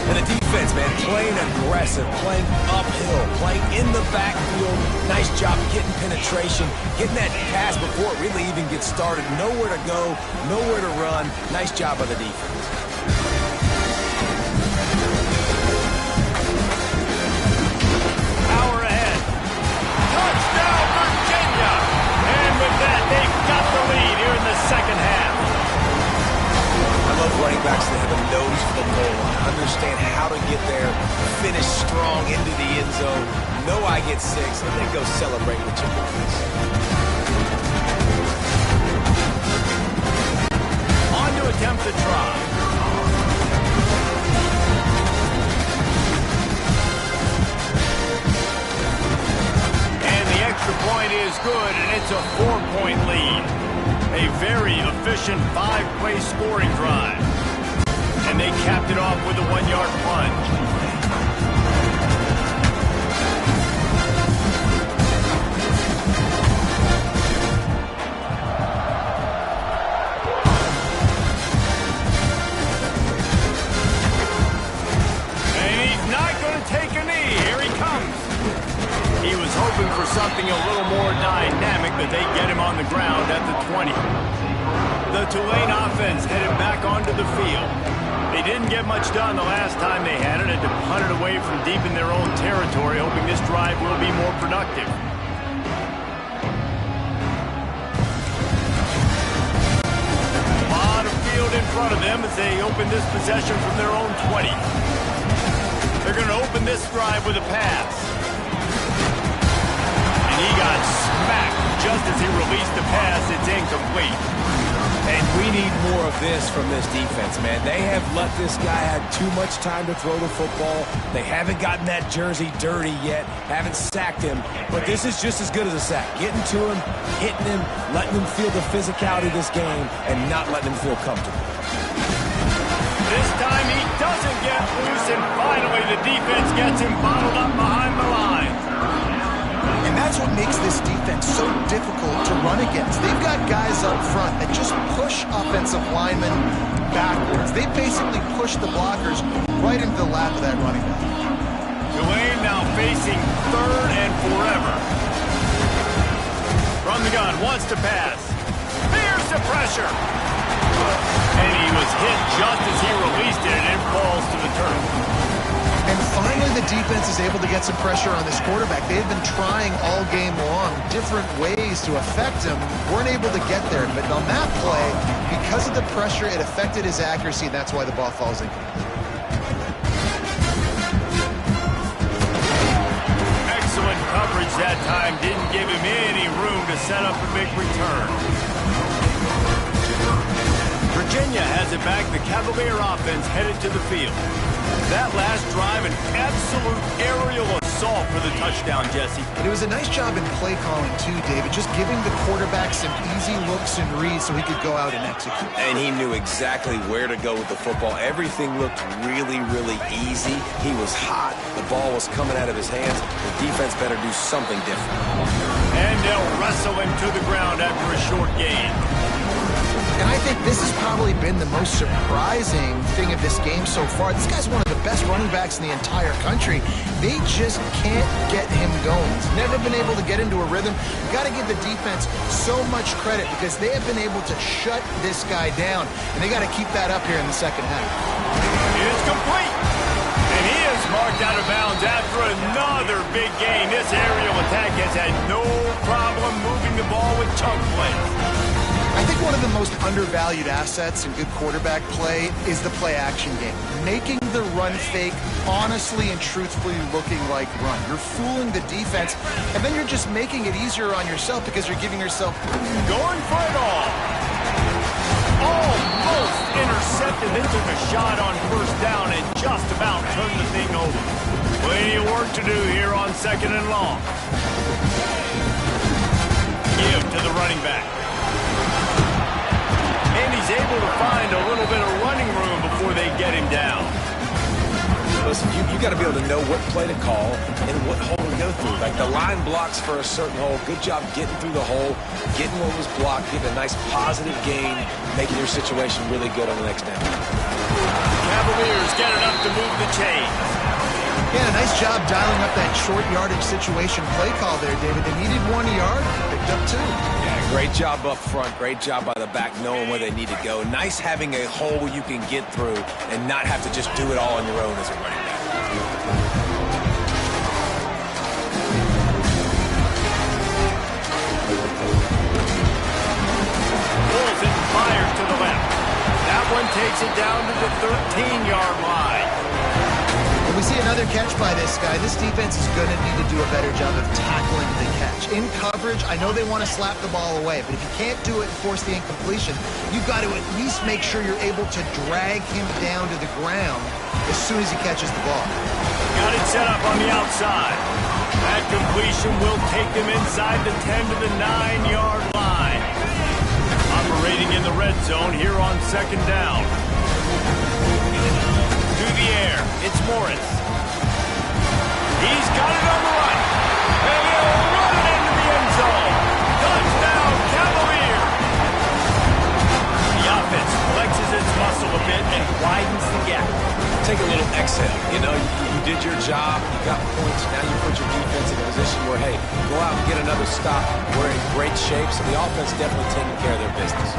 And the defense, man, playing aggressive, playing uphill, playing in the backfield. Nice job getting penetration, getting that pass before it really even gets started. Nowhere to go, nowhere to run. Nice job by the defense. Power ahead. Touchdown, Virginia! And with that, they've got the lead here in the second half. I love running backs that have a nose for the goal line. Understand how to get there, finish strong into the end zone. Know I get 6, and then go celebrate with your boys. On to attempt the try. And the extra point is good, and it's a 4-point lead. A very efficient 5-play scoring drive. And they capped it off with a 1-yard plunge. And he's not going to take a knee. Here he comes. He was hoping for something a little more dynamic, but they get him on the ground at the 20. The Tulane offense headed back onto the field. They didn't get much done the last time they had it, and to punt it away from deep in their own territory, hoping this drive will be more productive. A lot of field in front of them as they open this possession from their own 20. They're going to open this drive with a pass. And he got smacked just as he released the pass. It's incomplete. And we need more of this from this defense, man. They have let this guy have too much time to throw the football. They haven't gotten that jersey dirty yet, haven't sacked him. But this is just as good as a sack. Getting to him, hitting him, letting him feel the physicality of this game, and not letting him feel comfortable. This time he doesn't get loose, and finally the defense gets him bottled up behind the line. And that's what makes this defense so difficult to run against. They've got guys up front that just push offensive linemen backwards. They basically push the blockers right into the lap of that running back. Tulane now facing third and forever. From the gun, wants to pass. Fears the pressure. And he was hit just as he released it, and it falls to the turf. And finally, the defense is able to get some pressure on this quarterback. They had been trying all game long different ways to affect him. Weren't able to get there. But on that play, because of the pressure, it affected his accuracy. That's why the ball falls incomplete. Excellent coverage that time. Didn't give him any room to set up a big return. Virginia has it back. The Cavalier offense headed to the field. That last drive, an absolute aerial assault for the touchdown, Jesse. But it was a nice job in play calling, too, David. Just giving the quarterback some easy looks and reads so he could go out and execute. And he knew exactly where to go with the football. Everything looked really, really easy. He was hot. The ball was coming out of his hands. The defense better do something different. And they'll wrestle him to the ground after a short gain. And I think this has probably been the most surprising thing of this game so far. This guy's one of the best running backs in the entire country. They just can't get him going. He's never been able to get into a rhythm. You've got to give the defense so much credit because they have been able to shut this guy down. And they got to keep that up here in the second half. It is complete. And he is marked out of bounds after another big gain. This aerial attack has had no problem moving the ball with chunk plays. I think one of the most undervalued assets in good quarterback play is the play-action game. Making the run fake honestly and truthfully looking like run. You're fooling the defense, and then you're just making it easier on yourself because you're giving yourself... Going for it all. Almost intercepted. They took a shot on first down and just about turned the thing over. Plenty of work to do here on second and long. Give to the running back. And he's able to find a little bit of running room before they get him down. Listen, you got to be able to know what play to call and what hole to go through. Like the line blocks for a certain hole. Good job getting through the hole, getting what was blocked, getting a nice positive gain, making your situation really good on the next down. Cavaliers get enough to move the chains. Yeah, nice job dialing up that short yardage situation play call there, David. They needed 1 yard, picked up 2. Yeah, great job up front. Great job by the back knowing where they need to go. Nice having a hole you can get through and not have to just do it all on your own as a running back. Pulls it and fires to the left. That one takes it down to the 13-yard line. We see another catch by this guy. This defense is going to need to do a better job of tackling the catch. In coverage, I know they want to slap the ball away, but if you can't do it and force the incompletion, you've got to at least make sure you're able to drag him down to the ground as soon as he catches the ball. Got it set up on the outside. That completion will take them inside the 10 to the 9-yard line. Operating in the red zone here on second down. To the air, it's Morris. He's got it on the run. And he'll run it into the end zone. Touchdown, Cavalier. The offense flexes its muscle a bit and widens the gap. Take a little exhale. You know, you did your job. You got points. Now you put your defense in a position where, hey, go out and get another stop. We're in great shape, so the offense definitely taking care of their business.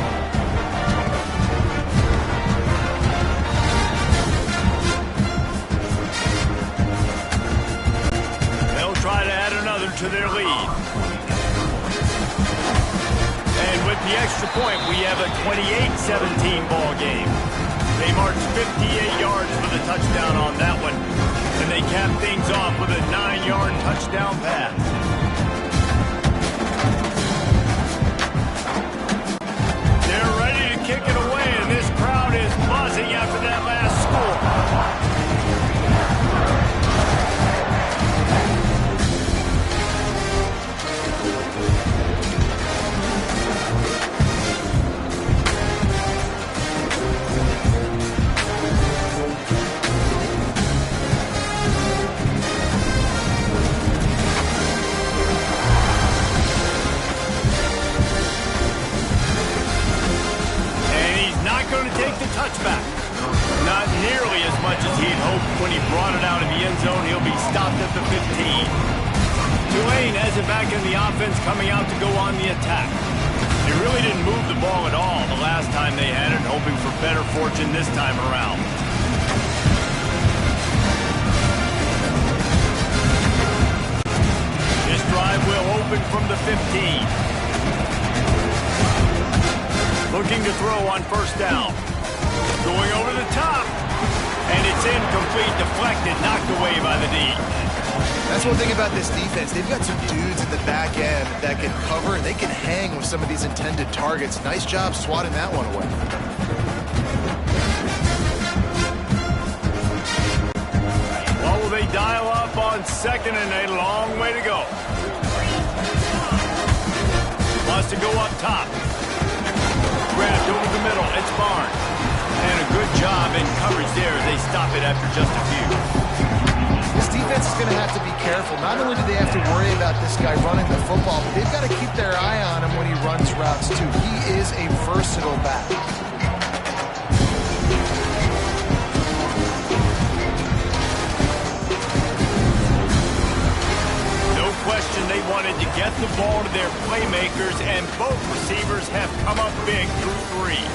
Try to add another to their lead. And with the extra point, we have a 28-17 ball game. They marched 58 yards for the touchdown on that one. And they cap things off with a 9-yard touchdown pass. They're ready to kick it away, and this crowd is buzzing after that last score. brought it out of the end zone. He'll be stopped at the 15. Tulane has it back in the offense, coming out to go on the attack. They really didn't move the ball at all the last time they had it, hoping for better fortune this time around. This drive will open from the 15. Looking to throw on first down. Going over the top. And it's incomplete, deflected, knocked away by the D. That's one thing about this defense. They've got some dudes in the back end that can cover, and they can hang with some of these intended targets. Nice job swatting that one away. Well, will they dial up on second and a long way to go? Wants to go up top. Grabbed over the middle. It's Barnes. And a good job in coverage there as they stop it after just a few. This defense is going to have to be careful. Not only do they have to worry about this guy running the football, but they've got to keep their eye on him when he runs routes, too. He is a versatile back. No question they wanted to get the ball to their playmakers, and both receivers have come up big through three.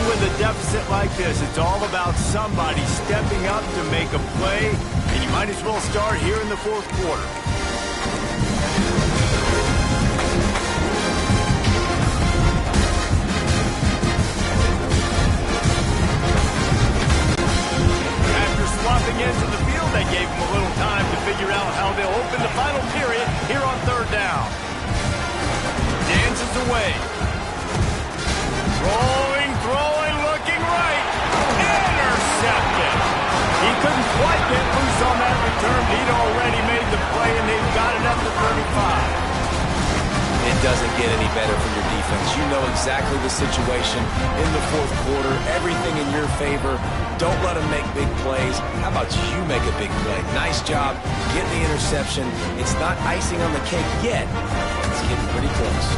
With a deficit like this, it's all about somebody stepping up to make a play, and you might as well start here in the fourth quarter. After swapping into the field, they gave them a little time to figure out how they'll open the final period here on third down. Dances away. Rolling, throwing, looking right. Intercepted. He couldn't quite get loose on that return. He'd already made the play, and they've got it at the 35. It doesn't get any better for your defense. You know exactly the situation in the fourth quarter. Everything in your favor. Don't let them make big plays. How about you make a big play? Nice job getting the interception. It's not icing on the cake yet. It's getting pretty close.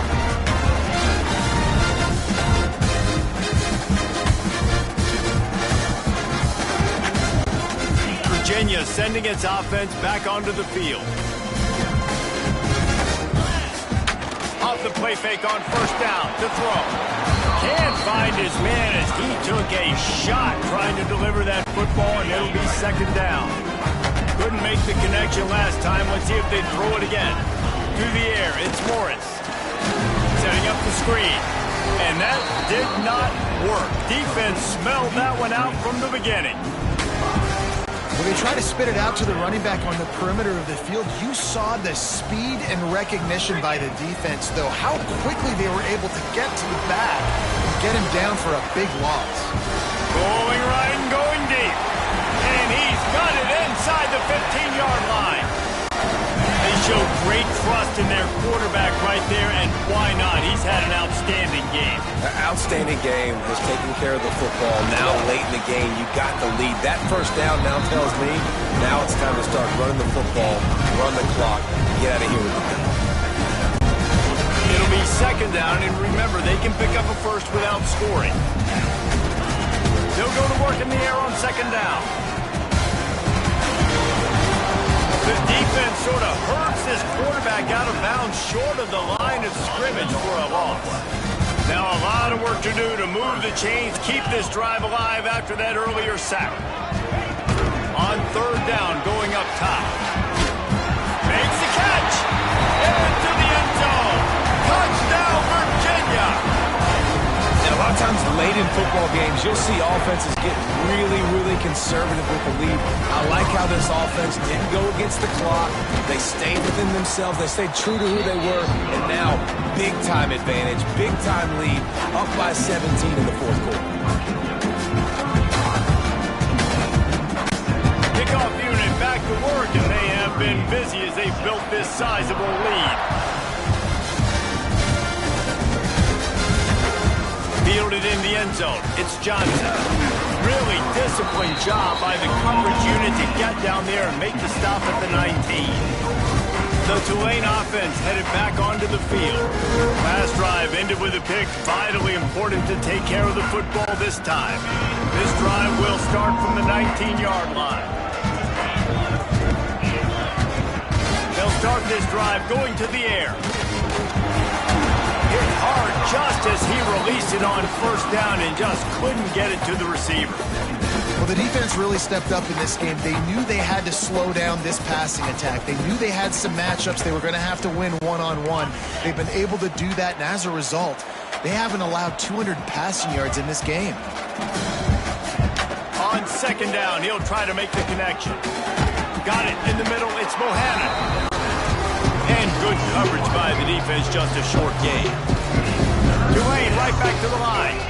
Virginia sending its offense back onto the field. Off the play fake on first down to throw. Can't find his man as he took a shot trying to deliver that football, and it'll be second down. Couldn't make the connection last time. Let's see if they throw it again. Through the air, it's Morris. Setting up the screen. And that did not work. Defense smelled that one out from the beginning. When they try to spit it out to the running back on the perimeter of the field, you saw the speed and recognition by the defense, though, how quickly they were able to get to the back and get him down for a big loss. Going right and going deep. And he's got it inside the 15-yard line. They showed great trust in their quarterback right there, and why not? He's had an outstanding game. An outstanding game, was taking care of the football. Now late in the game, you got the lead. That first down now tells me now it's time to start running the football, run the clock, get out of here with the ball. It'll be second down, and remember, they can pick up a first without scoring. They'll go to work in the air on second down. The defense sort of hurts this quarterback out of bounds short of the line of scrimmage for a loss. Now a lot of work to do to move the chains, keep this drive alive after that earlier sack. On third down, going up top. Makes the catch. Into the end zone. Touchdown, Virginia. And a lot of times late in football games, you'll see offenses get really, really conservative with the lead. I like how this offense didn't go against the clock. They stayed within themselves. They stayed true to who they were. And now, big-time advantage, big-time lead, up by 17 in the fourth quarter. Kickoff unit back to work, and they have been busy as they've built this sizable lead. Fielded in the end zone. It's Johnson. Really disciplined job by the coverage unit to get down there and make the stop at the 19. The Tulane offense headed back onto the field. Last drive ended with a pick. Vitally important to take care of the football this time. This drive will start from the 19-yard line. They'll start this drive going to the air. Hit hard just as he released it on first down and just couldn't get it to the receiver. Well, the defense really stepped up in this game. They knew they had to slow down this passing attack. They knew they had some matchups they were going to have to win one-on-one. They've been able to do that, and as a result, they haven't allowed 200 passing yards in this game. On second down, he'll try to make the connection. Got it in the middle. It's Bohannon. And good coverage by the defense, just a short gain. Tulane right back to the line.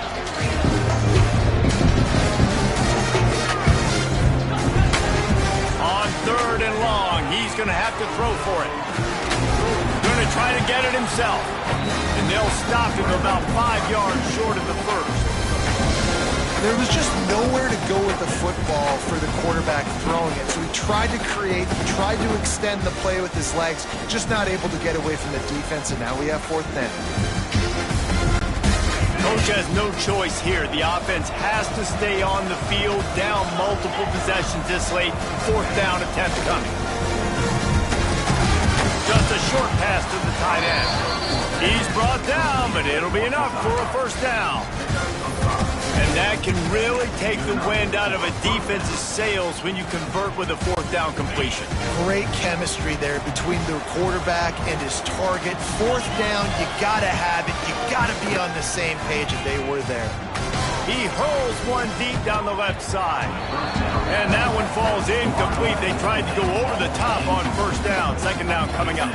On third and long, he's going to have to throw for it. Going to try to get it himself. And they'll stop him about 5 yards short of the first. There was just nowhere to go with the football for the quarterback throwing it. So he tried to create, he tried to extend the play with his legs, just not able to get away from the defense, and now we have fourth down. Coach has no choice here. The offense has to stay on the field, down multiple possessions this late. Fourth down attempt coming. Just a short pass to the tight end. He's brought down, but it'll be enough for a first down. And that can really take the wind out of a defense's sails when you convert with a fourth down completion. Great chemistry there between the quarterback and his target. Fourth down, you gotta have it. You gotta be on the same page, and they were there. He hurls one deep down the left side. And that one falls incomplete. They tried to go over the top on first down. Second down coming up.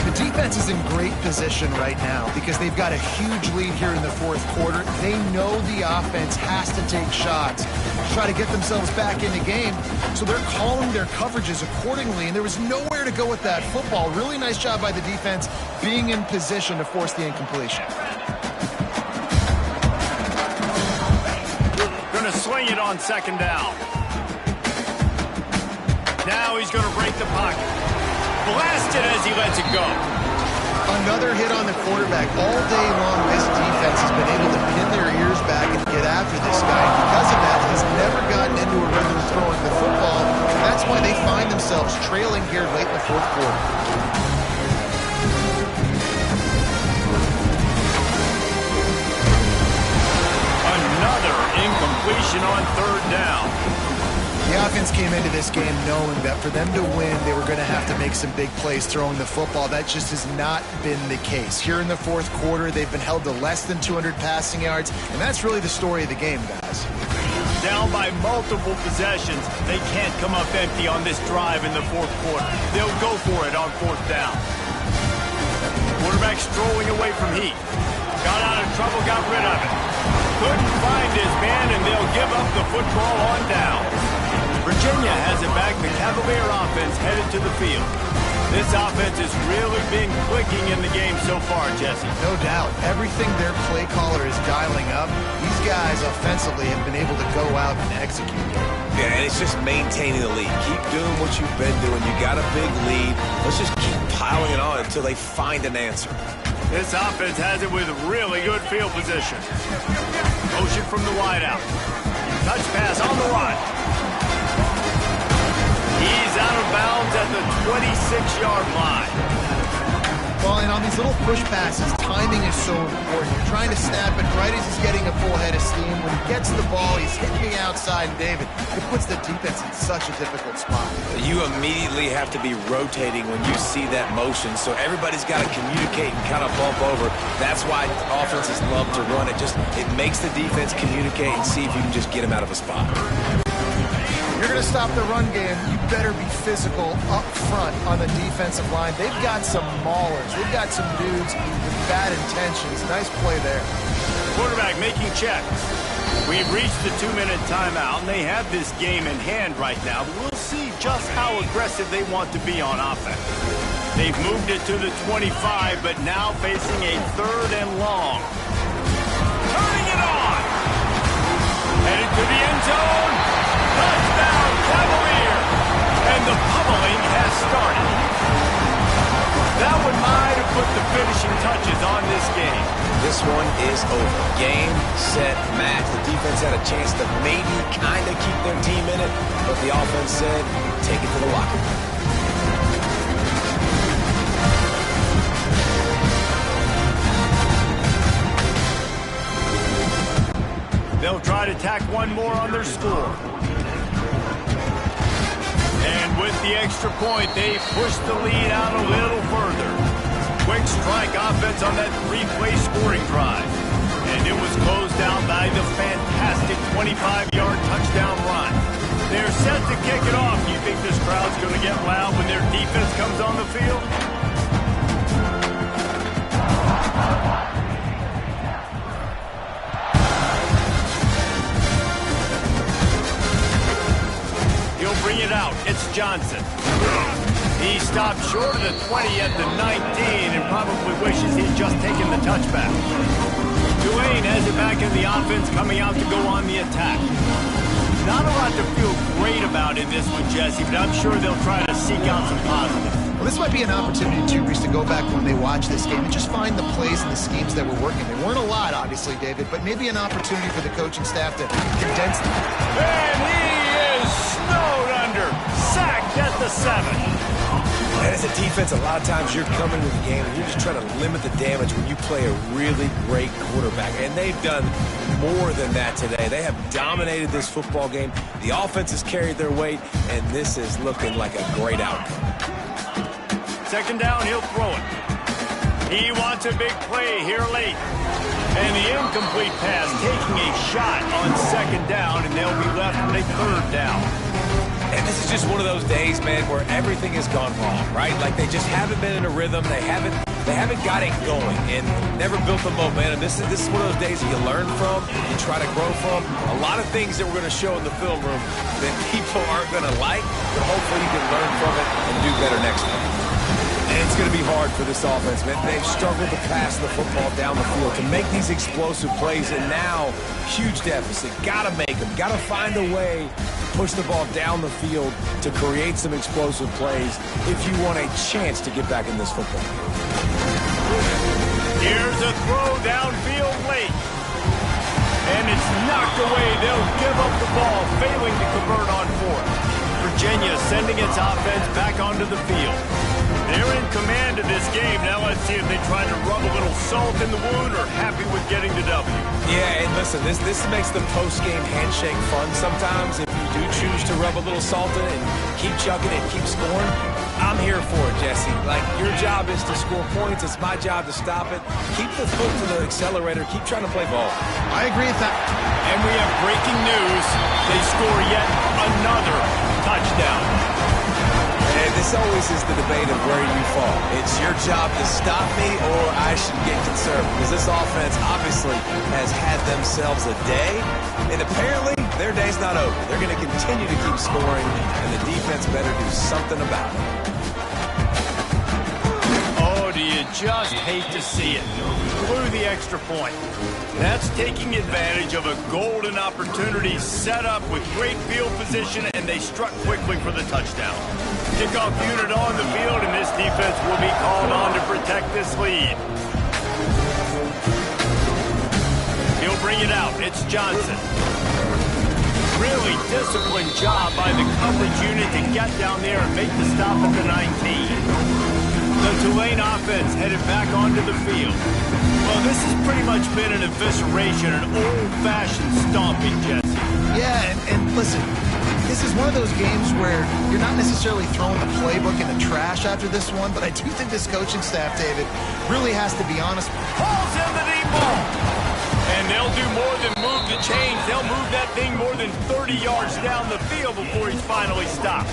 The defense is in great position right now because they've got a huge lead here in the fourth quarter. They know the offense has to take shots to try to get themselves back in the game. So they're calling their coverages accordingly, and there was nowhere to go with that football. Really nice job by the defense being in position to force the incompletion. Going to swing it on second down. Now he's going to break the pocket. Blasted as he lets it go. Another hit on the quarterback. All day long, this defense has been able to pin their ears back and get after this guy. And because of that, he's never gotten into a rhythm throwing the football. And that's why they find themselves trailing here late in the fourth quarter. Another incompletion on third down. The offense came into this game knowing that for them to win, they were going to have to make some big plays throwing the football. That just has not been the case. Here in the fourth quarter, they've been held to less than 200 passing yards, and that's really the story of the game, guys. Down by multiple possessions, they can't come up empty on this drive in the fourth quarter. They'll go for it on fourth down. Quarterback strolling away from Heath. Got out of trouble, got rid of it. Couldn't find his man, and they'll give up the football on down. Virginia has it back. The Cavalier offense headed to the field. This offense has really been clicking in the game so far, Jesse. No doubt. Everything their play caller is dialing up, these guys offensively have been able to go out and execute. Yeah, and it's just maintaining the lead. Keep doing what you've been doing. You got a big lead. Let's just keep piling it on until they find an answer. This offense has it with really good field position. Motion from the wideout. Touch pass on the run. He's out of bounds at the 26-yard line. Well, and on these little push passes, timing is so important. You're trying to snap it right as he's getting a full head of steam. When he gets the ball, he's hitting the outside, and David, it puts the defense in such a difficult spot. You immediately have to be rotating when you see that motion, so everybody's got to communicate and kind of bump over. That's why offenses love to run it. It makes the defense communicate and see if you can just get him out of a spot. You're going to stop the run game, you better be physical up front on the defensive line. They've got some maulers. They've got some dudes with bad intentions. Nice play there. Quarterback making checks. We've reached the 2-minute timeout, and they have this game in hand right now. But we'll see just how aggressive they want to be on offense. They've moved it to the 25, but now facing a third and long. Turning it on. Headed to the end zone. Touchdown, Cavalier! And the pummeling has started. one is over. Game, set, match. The defense had a chance to maybe kind of keep their team in it, but the offense said, take it to the locker room. They'll try to tack one more on their score. And with the extra point, they push the lead out a little further. Quick strike offense on that three-play scoring drive. And it was closed out by the fantastic 25-yard touchdown run. They're set to kick it off. You think this crowd's going to get loud when their defense comes on the field? He'll bring it out. It's Johnson. He stopped short of the 20 at the 19 and probably wishes he'd just taken the touchback. Tulane has it back in the offense, coming out to go on the attack. Not a lot to feel great about in this one, Jesse, but I'm sure they'll try to seek out some positives. Well, this might be an opportunity, too, Reese, to go back when they watch this game and just find the plays and the schemes that were working. They weren't a lot, obviously, David, but maybe an opportunity for the coaching staff to condense them. And he is snowed under, sacked at the 7. And as a defense, a lot of times you're coming to the game and you're just trying to limit the damage when you play a really great quarterback. And they've done more than that today. They have dominated this football game. The offense has carried their weight, and this is looking like a great outcome. Second down, he'll throw it. He wants a big play here late. And the incomplete pass taking a shot on second down, and they'll be left with a third down. And this is just one of those days, man, where everything has gone wrong, right? Like they just haven't been in a rhythm. They haven't got it going and never built the momentum. This is one of those days that you learn from, you try to grow from. A lot of things that we're going to show in the film room that people aren't going to like, but hopefully you can learn from it and do better next time. And it's going to be hard for this offense, man. They've struggled to pass the football down the field, to make these explosive plays, and now, huge deficit. Got to make them. Got to find a way to push the ball down the field to create some explosive plays if you want a chance to get back in this football game. Here's a throw downfield late. And it's knocked away. They'll give up the ball, failing to convert on fourth. Virginia sending its offense back onto the field. They're in command of this game. Now let's see if they try to rub a little salt in the wound or happy with getting the W. Yeah, and listen, this makes the post-game handshake fun sometimes. If you do choose to rub a little salt in it and keep chugging and keep scoring, I'm here for it, Jesse. Like, your job is to score points. It's my job to stop it. Keep the foot to the accelerator. Keep trying to play ball. I agree with that. And we have breaking news. They score yet another touchdown. And this always is the debate of where you fall. It's your job to stop me or I should get concerned, because this offense obviously has had themselves a day, and apparently their day's not over. They're going to continue to keep scoring, and the defense better do something about it. Oh, do you just hate to see it? Blew the extra point. That's taking advantage of a golden opportunity set up with great field position, and they struck quickly for the touchdown. Kickoff unit on the field, and this defense will be called on to protect this lead. He'll bring it out. It's Johnson. Really disciplined job by the coverage unit to get down there and make the stop at the 19. The Tulane offense headed back onto the field. Well, this has pretty much been an evisceration, an old-fashioned stomping, Jesse. Yeah, and listen, this is one of those games where you're not necessarily throwing the playbook in the trash after this one, but I do think this coaching staff, David, really has to be honest. Hauls in the deep ball. And they'll do more than move the chains. They'll move that thing more than 30 yards down the field before he's finally stopped.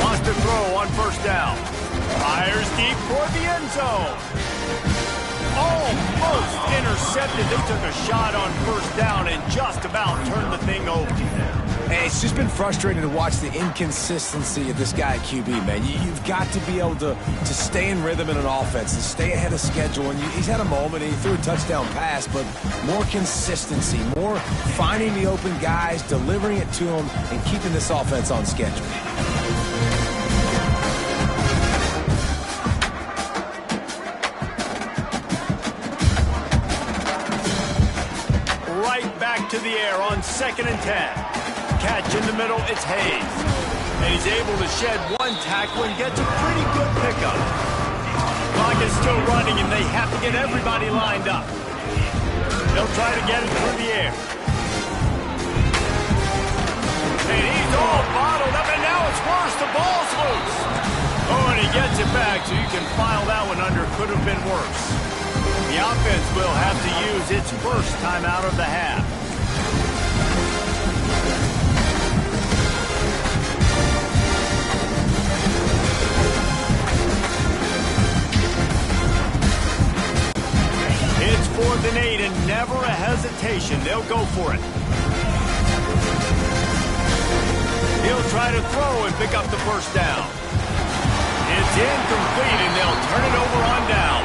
Wants to throw on first down. Fires deep toward the end zone. Almost intercepted. They took a shot on first down and just about turned the thing over. And it's just been frustrating to watch the inconsistency of this guy at QB, man. You've got to be able to stay in rhythm in an offense, to stay ahead of schedule. And he's had a moment, and he threw a touchdown pass, but more consistency, more finding the open guys, delivering it to them, and keeping this offense on schedule. right back to the air on 2nd and 10. Catch in the middle, it's Hayes. And he's able to shed one tackle and gets a pretty good pickup. Clock is still running, and they have to get everybody lined up. They'll try to get it through the air. And he's all bottled up, and now it's worse. The ball's loose. Oh, and he gets it back, so you can file that one under. Could have been worse. The offense will have to use its first timeout of the half. It's 4th and 8, and never a hesitation. They'll go for it. He'll try to throw and pick up the first down. It's incomplete, and they'll turn it over on down.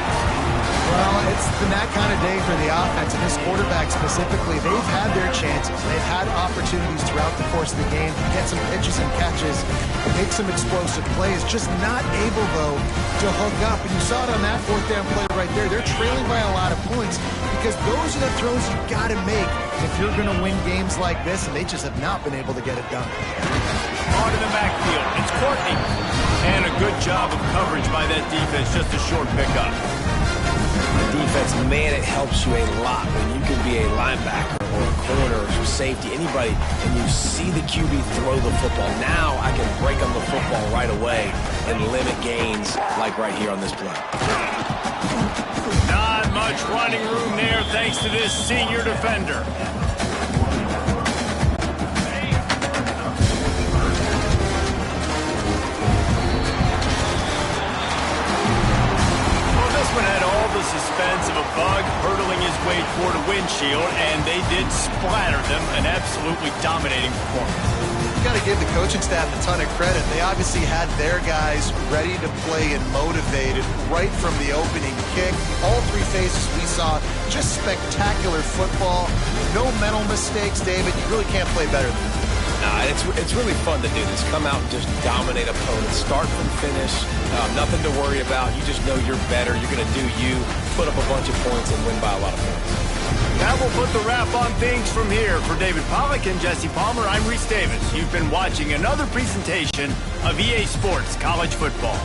Well, it's been that kind of day for the offense, and this quarterback specifically. They've had their chances. They've had opportunities throughout the course of the game to get some pitches and catches, make some explosive plays, just not able, though, to hook up. And you saw it on that 4th down play right there. They're trailing by a lot of points because those are the throws you got to make if you're going to win games like this, and they just have not been able to get it done. On in the backfield, it's Courtney. And a good job of coverage by that defense, just a short pickup. Defense, man, it helps you a lot when you can be a linebacker or a corner or safety, anybody, and you see the QB throw the football. Now I can break on the football right away and limit gains like right here on this play. Not much running room there thanks to this senior defender. Had all the suspense of a bug hurtling his way toward a windshield, and they did splatter them, an absolutely dominating performance. You got to give the coaching staff a ton of credit. They obviously had their guys ready to play and motivated right from the opening kick. All 3 phases we saw, just spectacular football. No mental mistakes, David. You really can't play better than that. Nah, it's really fun to do this. Come out and just dominate opponents. Start from finish. Nothing to worry about. You just know you're better. You're going to do you, put up a bunch of points, and win by a lot of points. That will put the wrap on things from here. For David Pollack and Jesse Palmer, I'm Reese Davis. You've been watching another presentation of EA Sports College Football.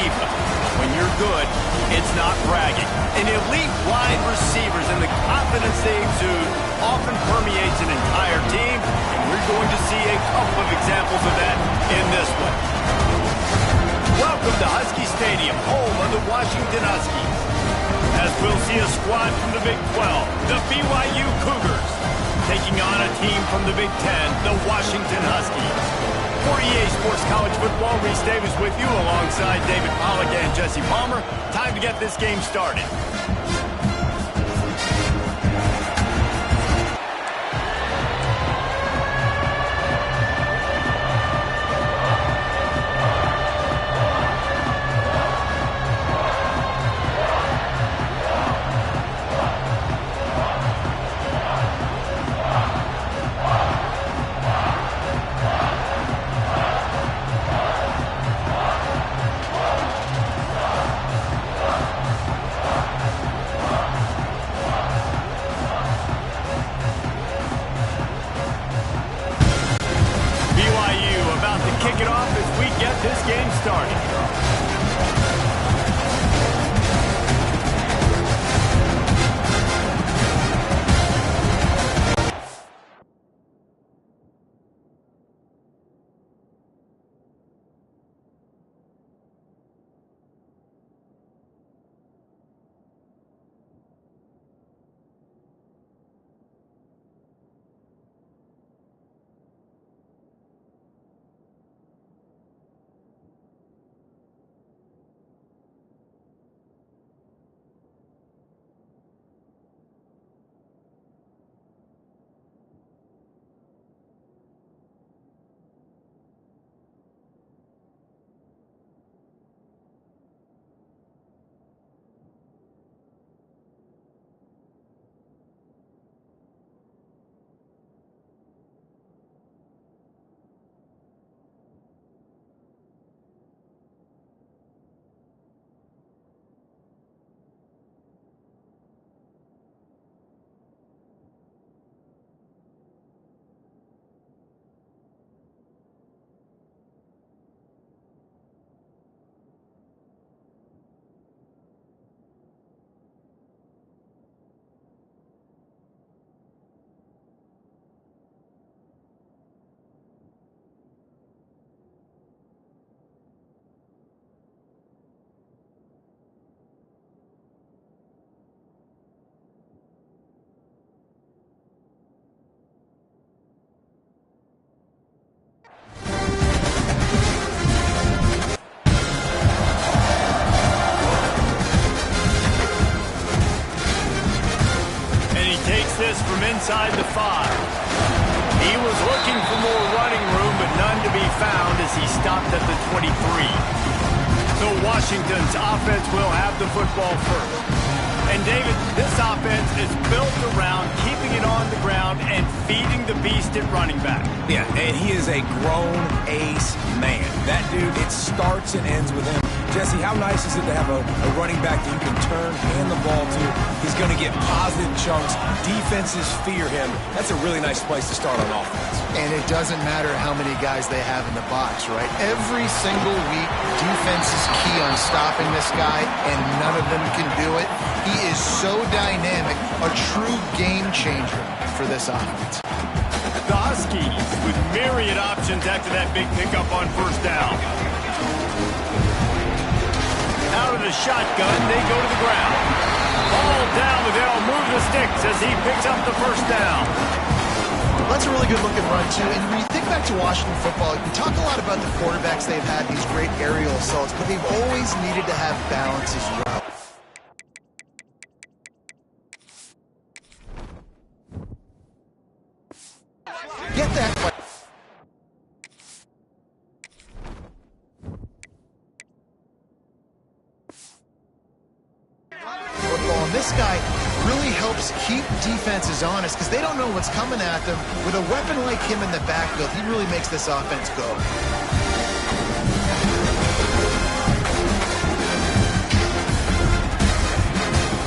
diva. When you're good, it's not bragging. An elite wide receivers and the confidence they exude often permeates an entire team, and we're going to see a couple of examples of that in this one. Welcome to Husky Stadium, home of the Washington Huskies. As we'll see a squad from the Big 12, the BYU Cougars, taking on a team from the Big 10, the Washington Huskies. For EA Sports College Football, Reese Davis with you alongside David Pollack and Jesse Palmer. Time to get this game started. From inside the 5. He was looking for more running room, but none to be found as he stopped at the 23. So Washington's offense will have the football first. And David, this offense is built around keeping it on the ground and feeding the beast at running back. Yeah, and he is a grown ace man. That dude, it starts and ends with him. Jesse, how nice is it to have a running back that you can turn, hand the ball to? He's going to get positive chunks. Defenses fear him. That's a really nice place to start on offense. And it doesn't matter how many guys they have in the box, right? Every single week, defense is key on stopping this guy, and none of them can do it. He is so dynamic, a true game changer for this offense. The Huskies with myriad options after that big pickup on first down. Out of the shotgun, they go to the ground. Ball down, but they'll move the sticks as he picks up the first down. That's a really good-looking run, too. And when you think back to Washington football, you talk a lot about the quarterbacks they've had, these great aerial assaults, but they've always needed to have balance as well. Get that. Football, and this guy really helps keep defenses honest because they don't know what's coming at them. With a weapon like him in the backfield, he really makes this offense go.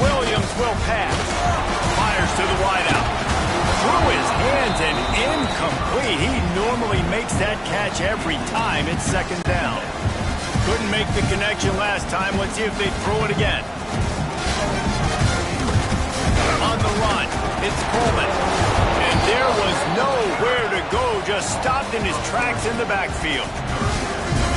Williams will pass. Fires to the wideout. Through his hands and incomplete. He normally makes that catch every time it's second down. Couldn't make the connection last time. Let's see if they throw it again. On the run, it's Coleman. And there was nowhere to go, just stopped in his tracks in the backfield.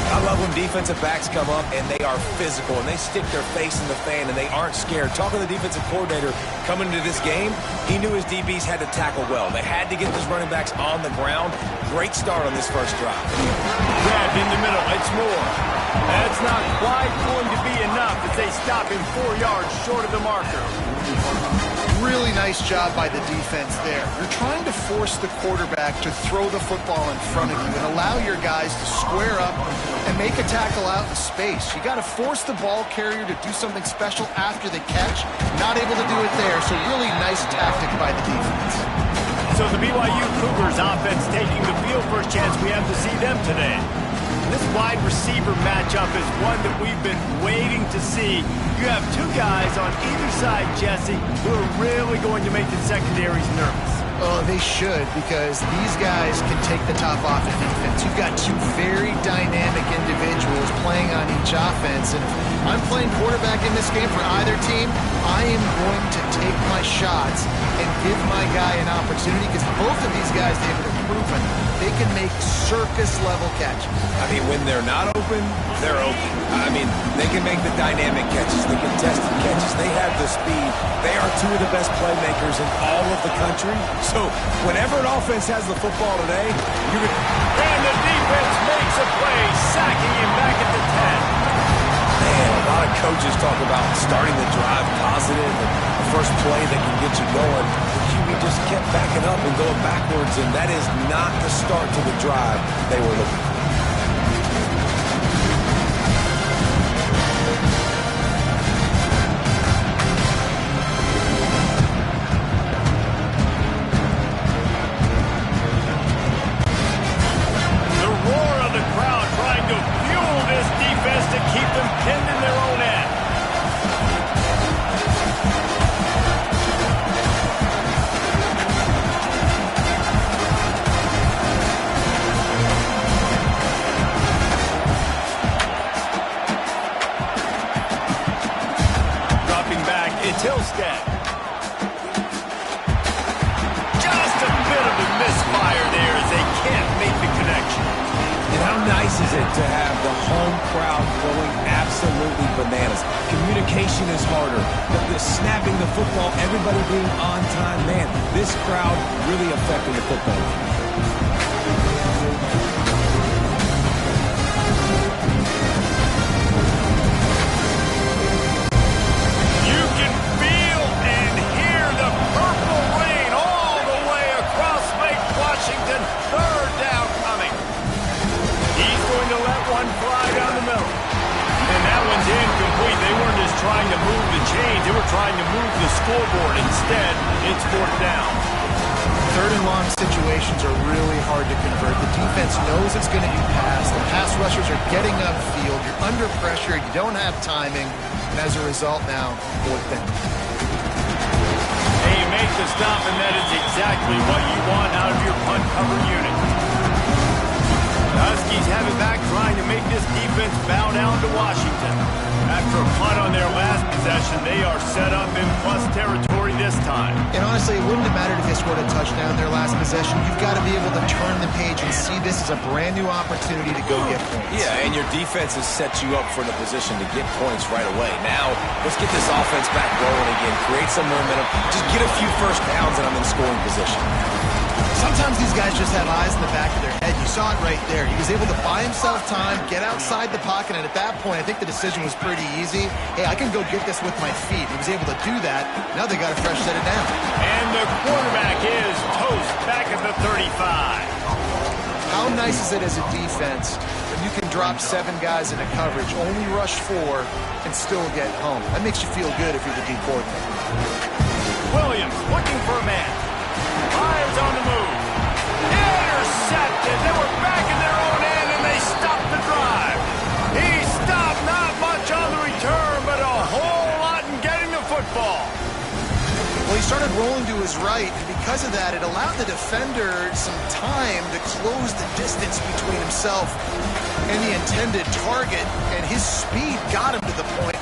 I love when defensive backs come up and they are physical and they stick their face in the fan and they aren't scared. Talking to the defensive coordinator coming into this game, he knew his DBs had to tackle well. They had to get those running backs on the ground. Great start on this first drive. Grabbed in the middle, it's Moore. That's not quite going to be enough as they stop him 4 yards short of the marker. Really nice job by the defense there. You're trying to force the quarterback to throw the football in front of you and allow your guys to square up and make a tackle out in space. You got to force the ball carrier to do something special after the catch. Not able to do it there, so really nice tactic by the defense. So the BYU Cougars offense taking the field. First chance we have to see them today. This wide receiver matchup is one that we've been waiting to see. You have two guys on either side, Jesse, who are really going to make the secondaries nervous. Oh, they should, because these guys can take the top off the defense. You've got two very dynamic individuals playing on each offense, and if I'm playing quarterback in this game for either team, I am going to take my shots and give my guy an opportunity, because both of these guys, they've proven they can make circus-level catches. I mean, when they're not open, they're open. I mean, they can make the dynamic catches, the contested catches. They have the speed. They are two of the best playmakers in all of the country. So whenever an offense has the football today, you're going to... And the defense makes a play, sacking him back at the 10. Man, a lot of coaches talk about starting the drive positive and the first play that can get you going. The QB just kept backing up and going backwards, and that is not the start to the drive they were looking for. Hillstead. Just a bit of a misfire there as they can't make the connection. And how nice is it to have the home crowd going absolutely bananas? Communication is harder. The snapping the football, everybody being on time. Man, this crowd really affecting the football. Third down coming. He's going to let one fly down the middle. And that one's incomplete. They weren't just trying to move the chains. They were trying to move the scoreboard. Instead, it's fourth down. Third and long situations are really hard to convert. The defense knows it's going to be passed. The pass rushers are getting upfield. You're under pressure. You don't have timing. And as a result now, fourth down. Hey, you make the stop, and that is exactly what you want out of your punt cover unit. The Huskies have it back, trying to make this defense bow down to Washington. After a punt on their last possession, they are set up in plus territory this time. And honestly, it wouldn't have mattered if they scored a touchdown in their last possession. You've got to be able to turn the page and see this as a brand new opportunity to go get points. Yeah, and your defense has set you up for the position to get points right away. Now, let's get this offense back rolling again, create some momentum, just get a few first downs, and I'm in scoring position. Sometimes these guys just have eyes in the back of their head. You saw it right there. He was able to buy himself time, get outside the pocket, and at that point, I think the decision was pretty easy. Hey, I can go get this with my feet. He was able to do that. Now they got a fresh set of down. And the quarterback is toast back at the 35. How nice is it as a defense when you can drop 7 guys into coverage, only rush 4, and still get home? That makes you feel good if you're the D coordinator. Williams looking for a man. Fires on the move. Intercepted. They were back in their own end, and they stopped the drive. He stopped not much on the return, but a whole lot in getting the football. Well, he started rolling to his right, and because of that, it allowed the defender some time to close the distance between himself and the intended target, and his speed got him to the point.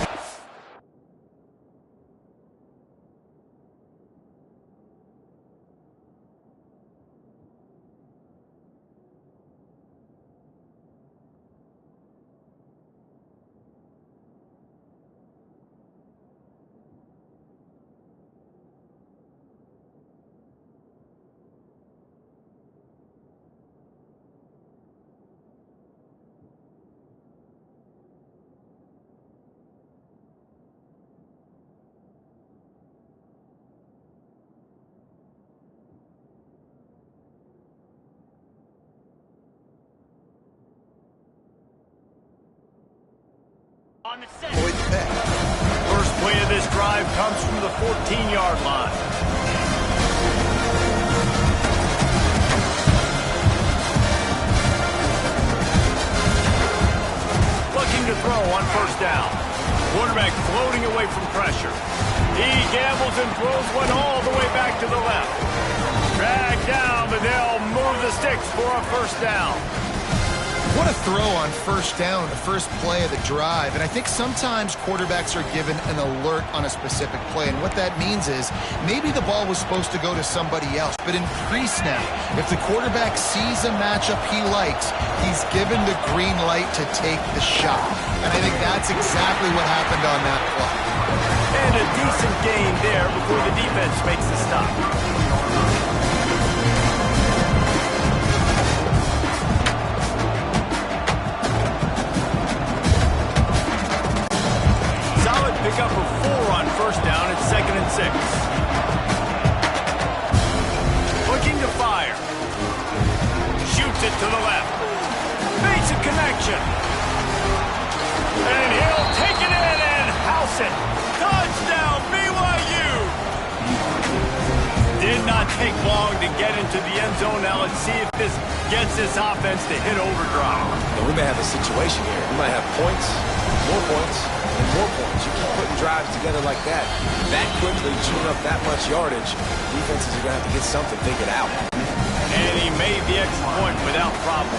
On the set. First play of this drive comes from the 14-yard line. Looking to throw on first down. Quarterback floating away from pressure. He gambles and throws one all the way back to the left. Dragged down, but they'll move the sticks for a first down. What a throw on first down, the first play of the drive. And I think sometimes quarterbacks are given an alert on a specific play. And what that means is maybe the ball was supposed to go to somebody else. But in pre-snap, if the quarterback sees a matchup he likes, he's given the green light to take the shot. And I think that's exactly what happened on that play. And a decent gain there before the defense makes the stop. Pick up a 4 on first down at 2nd and 6. Looking to fire. Shoots it to the left. Makes a connection. And he'll take it in and house it. Touchdown, BYU! Did not take long to get into the end zone. Now let's see if this gets this offense to hit overdrive. And we may have a situation here. We might have points, more points, and more points. You keep putting drives together like that quickly, chewing up that much yardage, defenses are going to have to get something figured out. And he made the extra point without problem.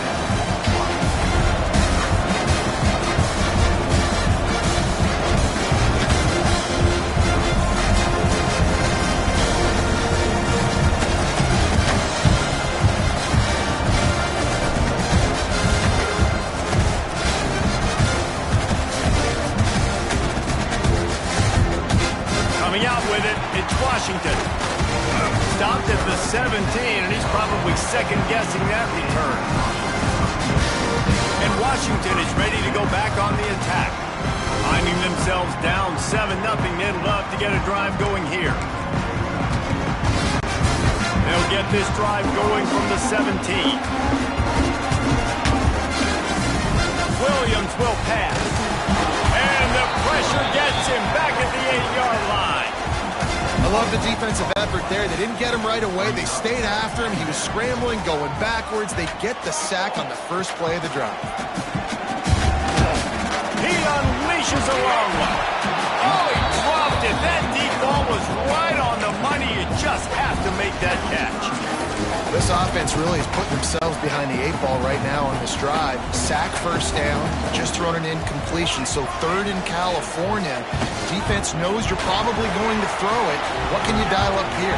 Out with it, it's Washington. Stopped at the 17, and he's probably second-guessing that return. And Washington is ready to go back on the attack. Finding themselves down 7-0, they'd love to get a drive going here. They'll get this drive going from the 17. Williams will pass. And the pressure gets him back at the 8-yard line. I love the defensive effort there. They didn't get him right away. They stayed after him. He was scrambling, going backwards. They get the sack on the first play of the drive. He unleashes a long one. Oh, he dropped it. That deep ball was right on the money. You just have to make that catch. This offense really is putting themselves behind the 8 ball right now on this drive. Sack first down, just thrown an incompletion. So 3rd in California. Defense knows you're probably going to throw it. What can you dial up here?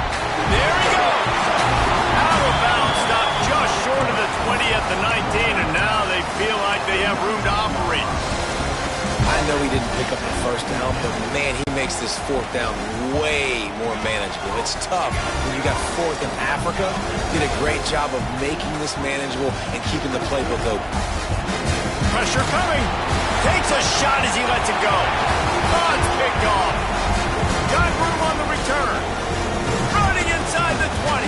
There he goes. Out of bounds, stopped just short of the 20 at the 19, and now they feel like they have room to operate. I know he didn't pick up the first down, but man, he makes this 4th down way more manageable. It's tough when you got 4th in Africa. Did a great job of making this manageable and keeping the playbook open. Pressure coming. Takes a shot as he lets it go. Oh, it's picked off. Got room on the return. Running inside the 20.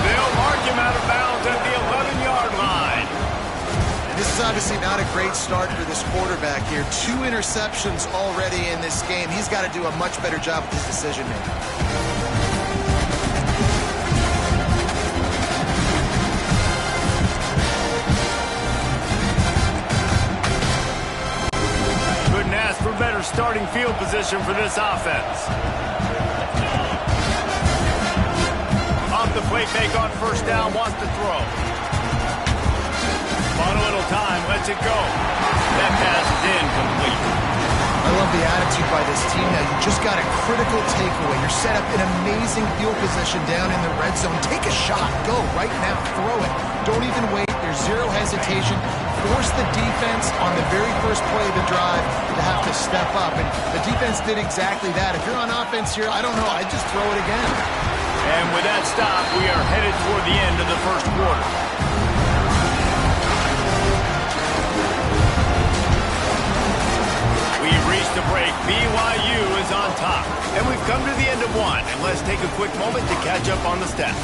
They'll mark him out of bounds at the 11-yard line. This is obviously not a great start for this quarterback here. 2 interceptions already in this game. He's got to do a much better job with his decision-making. Couldn't ask for better starting field position for this offense. Off the play fake on first down, wants to throw. On a little time, lets it go. That pass is incomplete. I love the attitude by this team now. You just got a critical takeaway. You're set up in amazing field position down in the red zone. Take a shot. Go right now. Throw it. Don't even wait. There's zero hesitation. Force the defense on the very first play of the drive to have to step up. And the defense did exactly that. If you're on offense here, I don't know. I'd just throw it again. And with that stop, we are headed toward the end of the first quarter. We've reached the break. BYU is on top. And we've come to the end of one. And let's take a quick moment to catch up on the stats.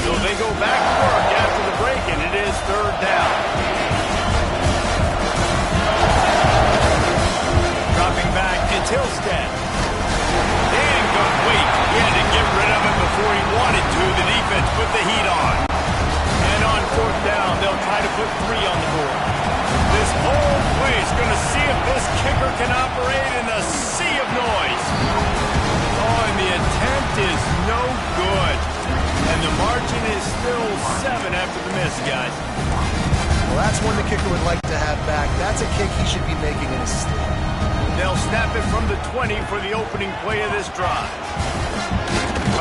So they go back to work after the break, and it is third down. Dropping back, it's Hillstead. Incomplete. He had to get rid of it before he wanted to. The defense put the heat on. And on fourth down, they'll try to put 3 on the board. This whole play is going to see if this kicker can operate in a sea of noise. Oh, and the attempt is no good. And the margin is still 7 after the miss, guys. Well, that's one the kicker would like to have back. That's a kick he should be making in his sleep. They'll snap it from the 20 for the opening play of this drive.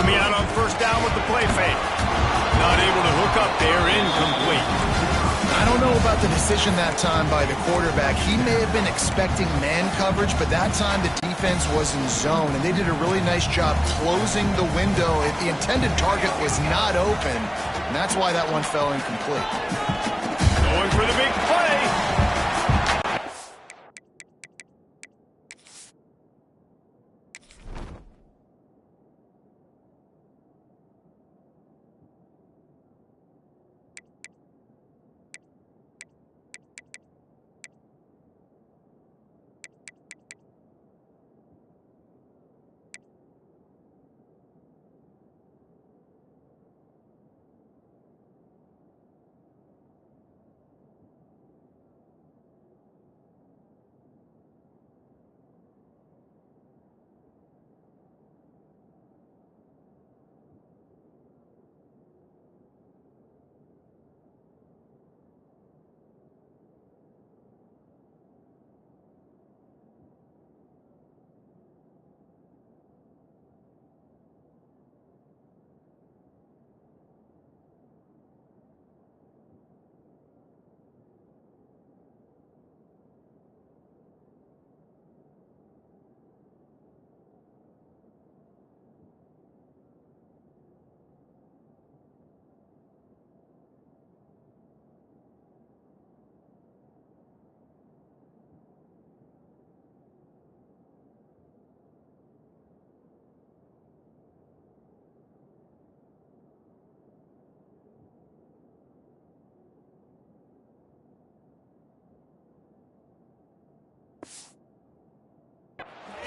Coming out on first down with the play fake. Not able to hook up there, incomplete. I don't know about the decision that time by the quarterback. He may have been expecting man coverage, but that time the defense was in zone, and they did a really nice job closing the window. The intended target was not open, and that's why that one fell incomplete. Going for the big play.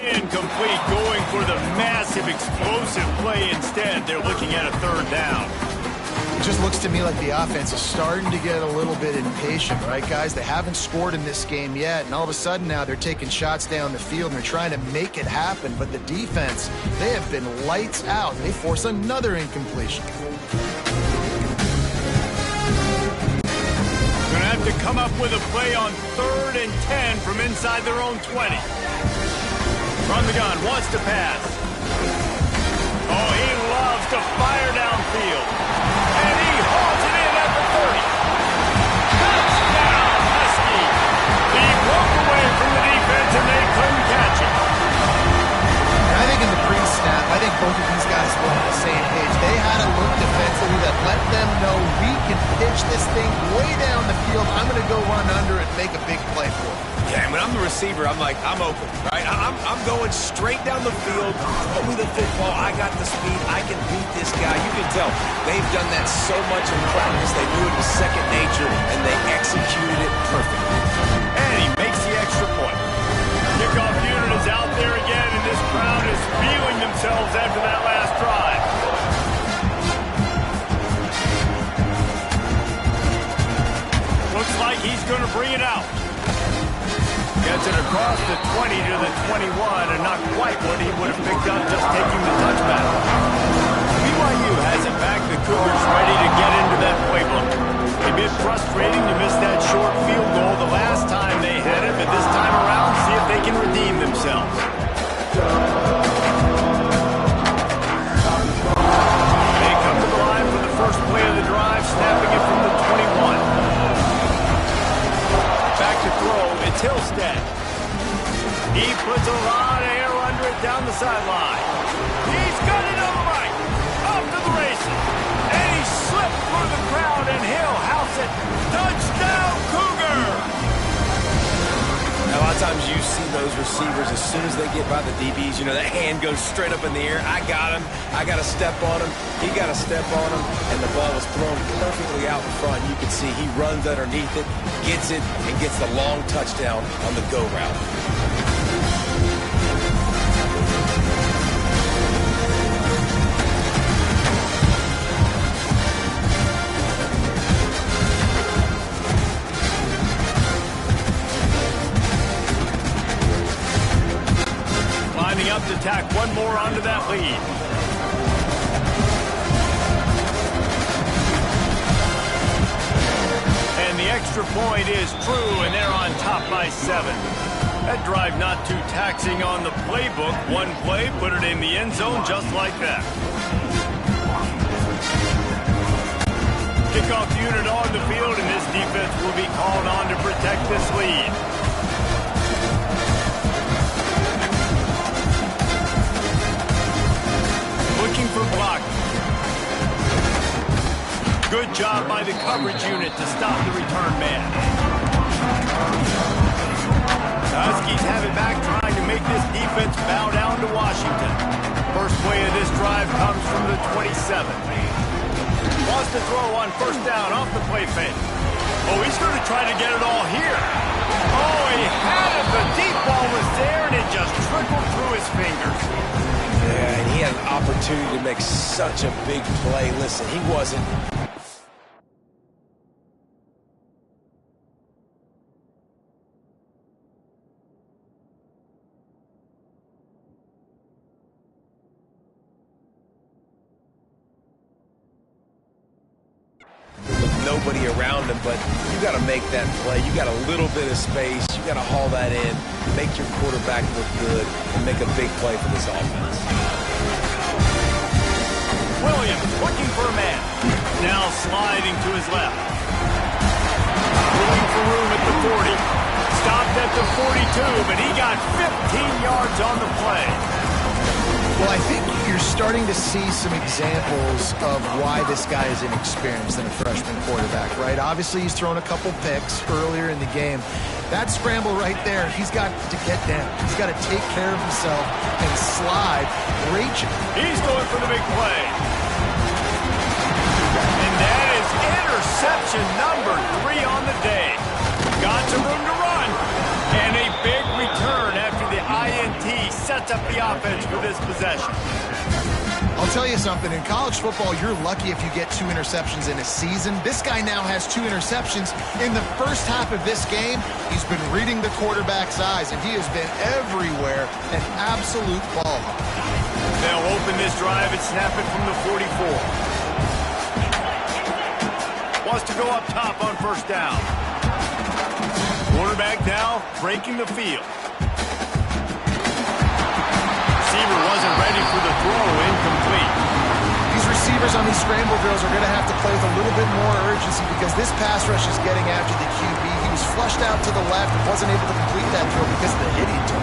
Incomplete, going for the massive explosive play instead. They're looking at a third down. It just looks to me like the offense is starting to get a little bit impatient, right, guys? They haven't scored in this game yet, and all of a sudden now they're taking shots down the field and they're trying to make it happen. But the defense, they have been lights out. They force another incompletion. Going to have to come up with a play on 3rd and 10 from inside their own 20. From the gun, wants to pass. Oh, he loves to fire downfield. And he hauls it in at the 30. Touchdown, Husky. He broke away from the defense and they couldn't catch it. I think in the pre-snap, I think both of these guys were on the same page. They had a look defensively that let them know we can pitch this thing way down the field. I'm going to go run under it and make a big play for it. Yeah, when I'm the receiver, I'm like, I'm open, right? I'm going straight down the field. Throw me the football. I got the speed. I can beat this guy. You can tell they've done that so much in practice. They knew it was second nature, and they executed it perfectly. And he makes the extra point. Kickoff unit is out there again, and this crowd is feeling themselves after that last drive. bring it out. Gets it across the 20 to the 21, and not quite what he would have picked up just taking the touchback. BYU has it back. The Cougars ready to get into that playbook. A bit frustrating to miss that short field goal the last time they had it, but this time around, see if they can redeem themselves. They come to the line for the first play of the drive, snapping it from the 21. Back to throw, it's Hillstead. He puts a lot of air under it down the sideline. He's got it on the right, off to the races. And he slipped through the crowd, and Hill house it. Touchdown, Cougar! Now, a lot of times you see those receivers, as soon as they get by the DBs, you know, that hand goes straight up in the air. I got him. I got to step on him. He got to step on him. And the ball was thrown perfectly out in front. You can see he runs underneath it, gets it, and gets the long touchdown on the go route. Up to tack one more onto that lead. And the extra point is true, and they're on top by 7. That drive not too taxing on the playbook. One play, put it in the end zone just like that. Kickoff unit on the field, and this defense will be called on to protect this lead. Looking for block. Good job by the coverage unit to stop the return man. Huskies have it back, trying to make this defense bow down to Washington. First play of this drive comes from the 27. Wants to throw on first down off the play fake. Oh, he's going to try to get it all here. Oh, he had it. The deep ball was there, and it just trickled through his fingers. Yeah, and he had an opportunity to make such a big play. Listen, he wasn't... with nobody around him, but you got to make that play. You got a little bit of space. You got to haul that in, make your quarterback look good, and make a big play for this offense. Williams looking for a man. Now sliding to his left. Looking for room at the 40. Stopped at the 42, but he got 15 yards on the play. Well, I think you're starting to see some examples of why this guy is inexperienced than a freshman quarterback, right? Obviously, he's thrown a couple picks earlier in the game. That scramble right there, he's got to get down. He's got to take care of himself and slide. Reach. He's going for the big play. And that is interception number 3 on the day. Got some room to run. And a big return after the INT sets up the offense for this possession. I'll tell you something. In college football, you're lucky if you get 2 interceptions in a season. This guy now has 2 interceptions. In the first half of this game, he's been reading the quarterback's eyes, and he has been everywhere, an absolute ball hawk. They'll open this drive and snap it from the 44. Wants to go up top on first down. Quarterback now breaking the field. Receiver wasn't ready for the throw, incomplete. These receivers on these scramble drills are going to have to play with a little bit more urgency because this pass rush is getting after the QB. He was flushed out to the left and wasn't able to complete that throw because of the hit he took.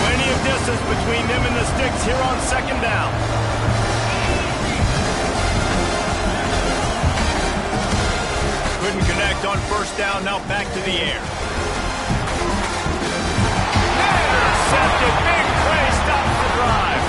Plenty of distance between them and the sticks here on second down. Couldn't connect on first down, now back to the air. Intercepted, big play, stops the drive.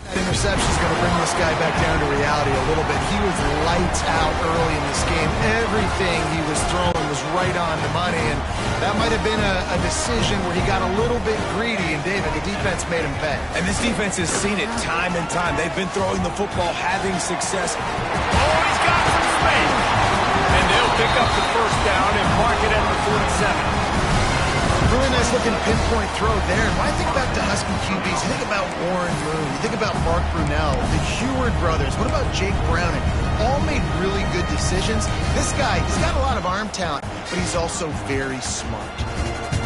That interception is going to bring this guy back down to reality a little bit. He was lights out early in this game. Everything he was throwing was right right on the money, and that might have been a decision where he got a little bit greedy, and David, the defense made him pay. And this defense has seen it time and time. They've been throwing the football, having success. Oh, he's got some space. And they'll pick up the first down and mark it at the 47. Really nice looking pinpoint throw there. And when I think back to Husky QBs, you think about Warren Moon, you think about Mark Brunell, the Heward brothers, what about Jake Browning? All made really good decisions. This guy, he's got a lot of arm talent, but he's also very smart.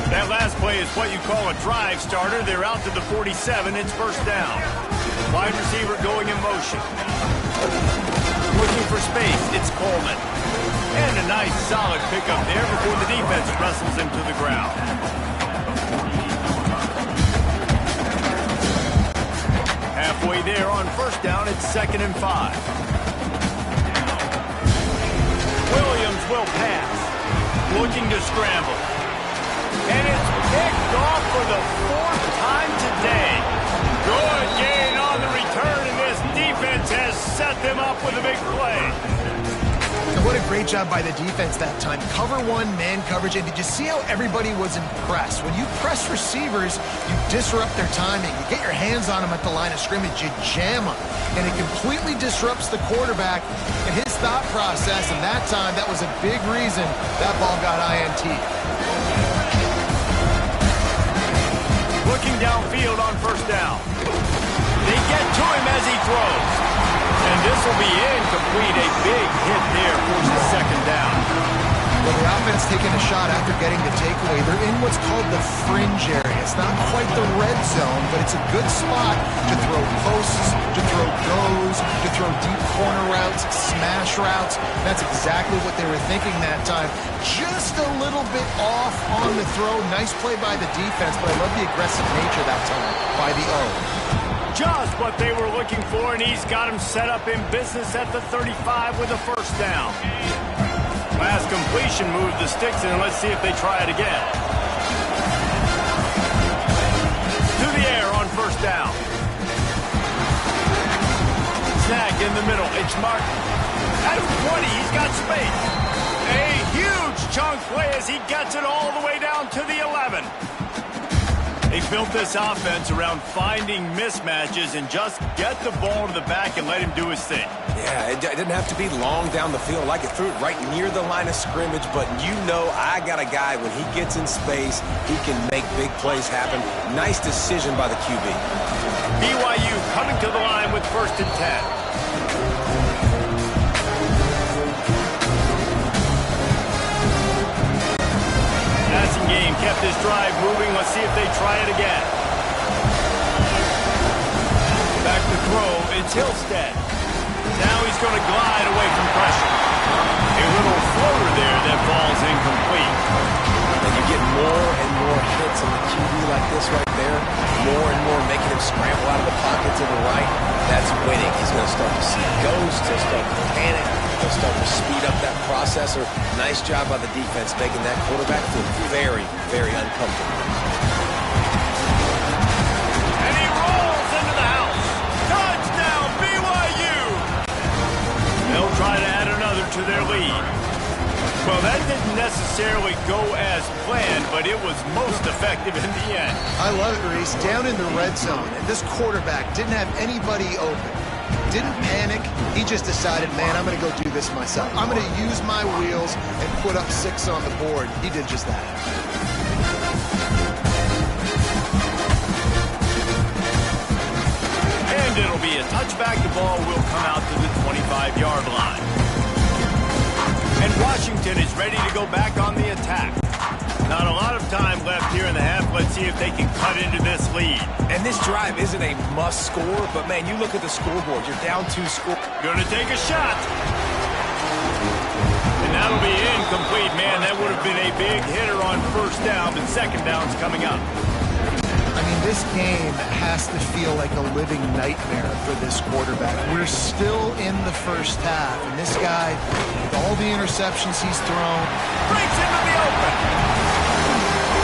That last play is what you call a drive starter. They're out to the 47. It's first down. Wide receiver going in motion. Looking for space. It's Coleman. And a nice solid pickup there before the defense wrestles him to the ground. Halfway there on first down, it's 2nd and 5. Williams will pass. Looking to scramble. And it's picked off for the 4th time today. Good gain on the return, and this defense has set them up with a big play. And what a great job by the defense that time. Cover one, man coverage, and did you see how everybody was impressed? When you press receivers, you disrupt their timing. You get your hands on them at the line of scrimmage, you jam them, and it completely disrupts the quarterback and his thought process, and that time, that was a big reason that ball got INT. Looking downfield on first down. They get to him as he throws. And this will be incomplete. A big hit there forces 2nd down. Well, the offense taking a shot after getting the takeaway. They're in what's called the fringe area. It's not quite the red zone, but it's a good spot to throw posts, to throw goes, to throw deep corner routes, smash routes. That's exactly what they were thinking that time. Just a little bit off on the throw. Nice play by the defense, but I love the aggressive nature that time by the O. Just what they were looking for, and he's got him set up in business at the 35 with a first down. Last completion moved the sticks, and let's see if they try it again. To the air on first down. Snag in the middle. It's Martin. At 20, he's got space. A huge chunk play as he gets it all the way down to the 11. They built this offense around finding mismatches and just get the ball to the back and let him do his thing. Yeah, it didn't have to be long down the field. Like it threw it right near the line of scrimmage, but you know I got a guy, when he gets in space, he can make big plays happen. Nice decision by the QB. BYU coming to the line with 1st and 10. Passing game kept this drive moving. Let's see if they try it again. Back to throw. It's Hillstead. Now he's going to glide away from pressure. A little floater there that falls incomplete. And you get more and more hits on the QB like this right there. More and more making him scramble out of the pocket to the right. That's winning. He's going to start to see ghosts. He'll start to panic. He'll start to speed up that processor. Nice job by the defense making that quarterback feel very, very uncomfortable. And he rolls into the house. Touchdown, BYU! They'll try to add another to their lead. Well, that didn't necessarily go as planned, but it was most effective in the end. I love it, Reese. Down in the red zone, and this quarterback didn't have anybody open. Didn't panic. He just decided, man, I'm going to go do this myself. I'm going to use my wheels and put up 6 on the board. He did just that. And it'll be a touchback. The ball will come out to the 25-yard line. And Washington is ready to go back on the attack. Not a lot of time left here in the half. Let's see if they can cut into this lead. And this drive isn't a must score, but man, you look at the scoreboard. You're down 2 scores. Gonna take a shot. And that'll be incomplete. Man, that would have been a big hitter on first down, but second down's coming up. I mean, this game has to feel like a living nightmare for this quarterback. We're still in the first half, and this guy, with all the interceptions he's thrown, Breaks into the open.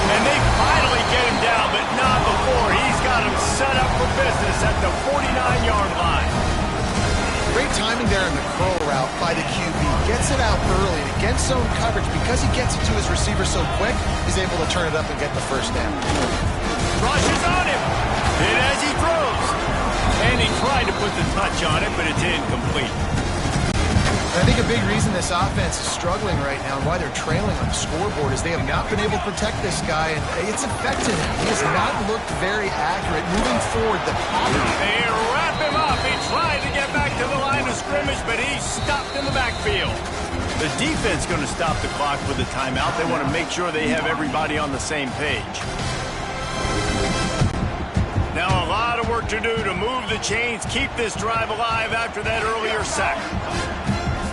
And they finally get him down, but not before. He's got him set up for business at the 49-yard line. Great timing there in the curl route by the QB. Gets it out early and against zone coverage. Because he gets it to his receiver so quick, he's able to turn it up and get the first down. Rush is on him. And as he throws. And he tried to put the touch on it, but it's incomplete. I think a big reason this offense is struggling right now and why they're trailing on the scoreboard is they have not been able to protect this guy, and it's affected him. He has not looked very accurate moving forward. They wrap him up. He tried to get back to the line of scrimmage, but he's stopped in the backfield. The defense going to stop the clock with a timeout. They want to make sure they have everybody on the same page. Now a lot of work to do to move the chains, keep this drive alive after that earlier sack.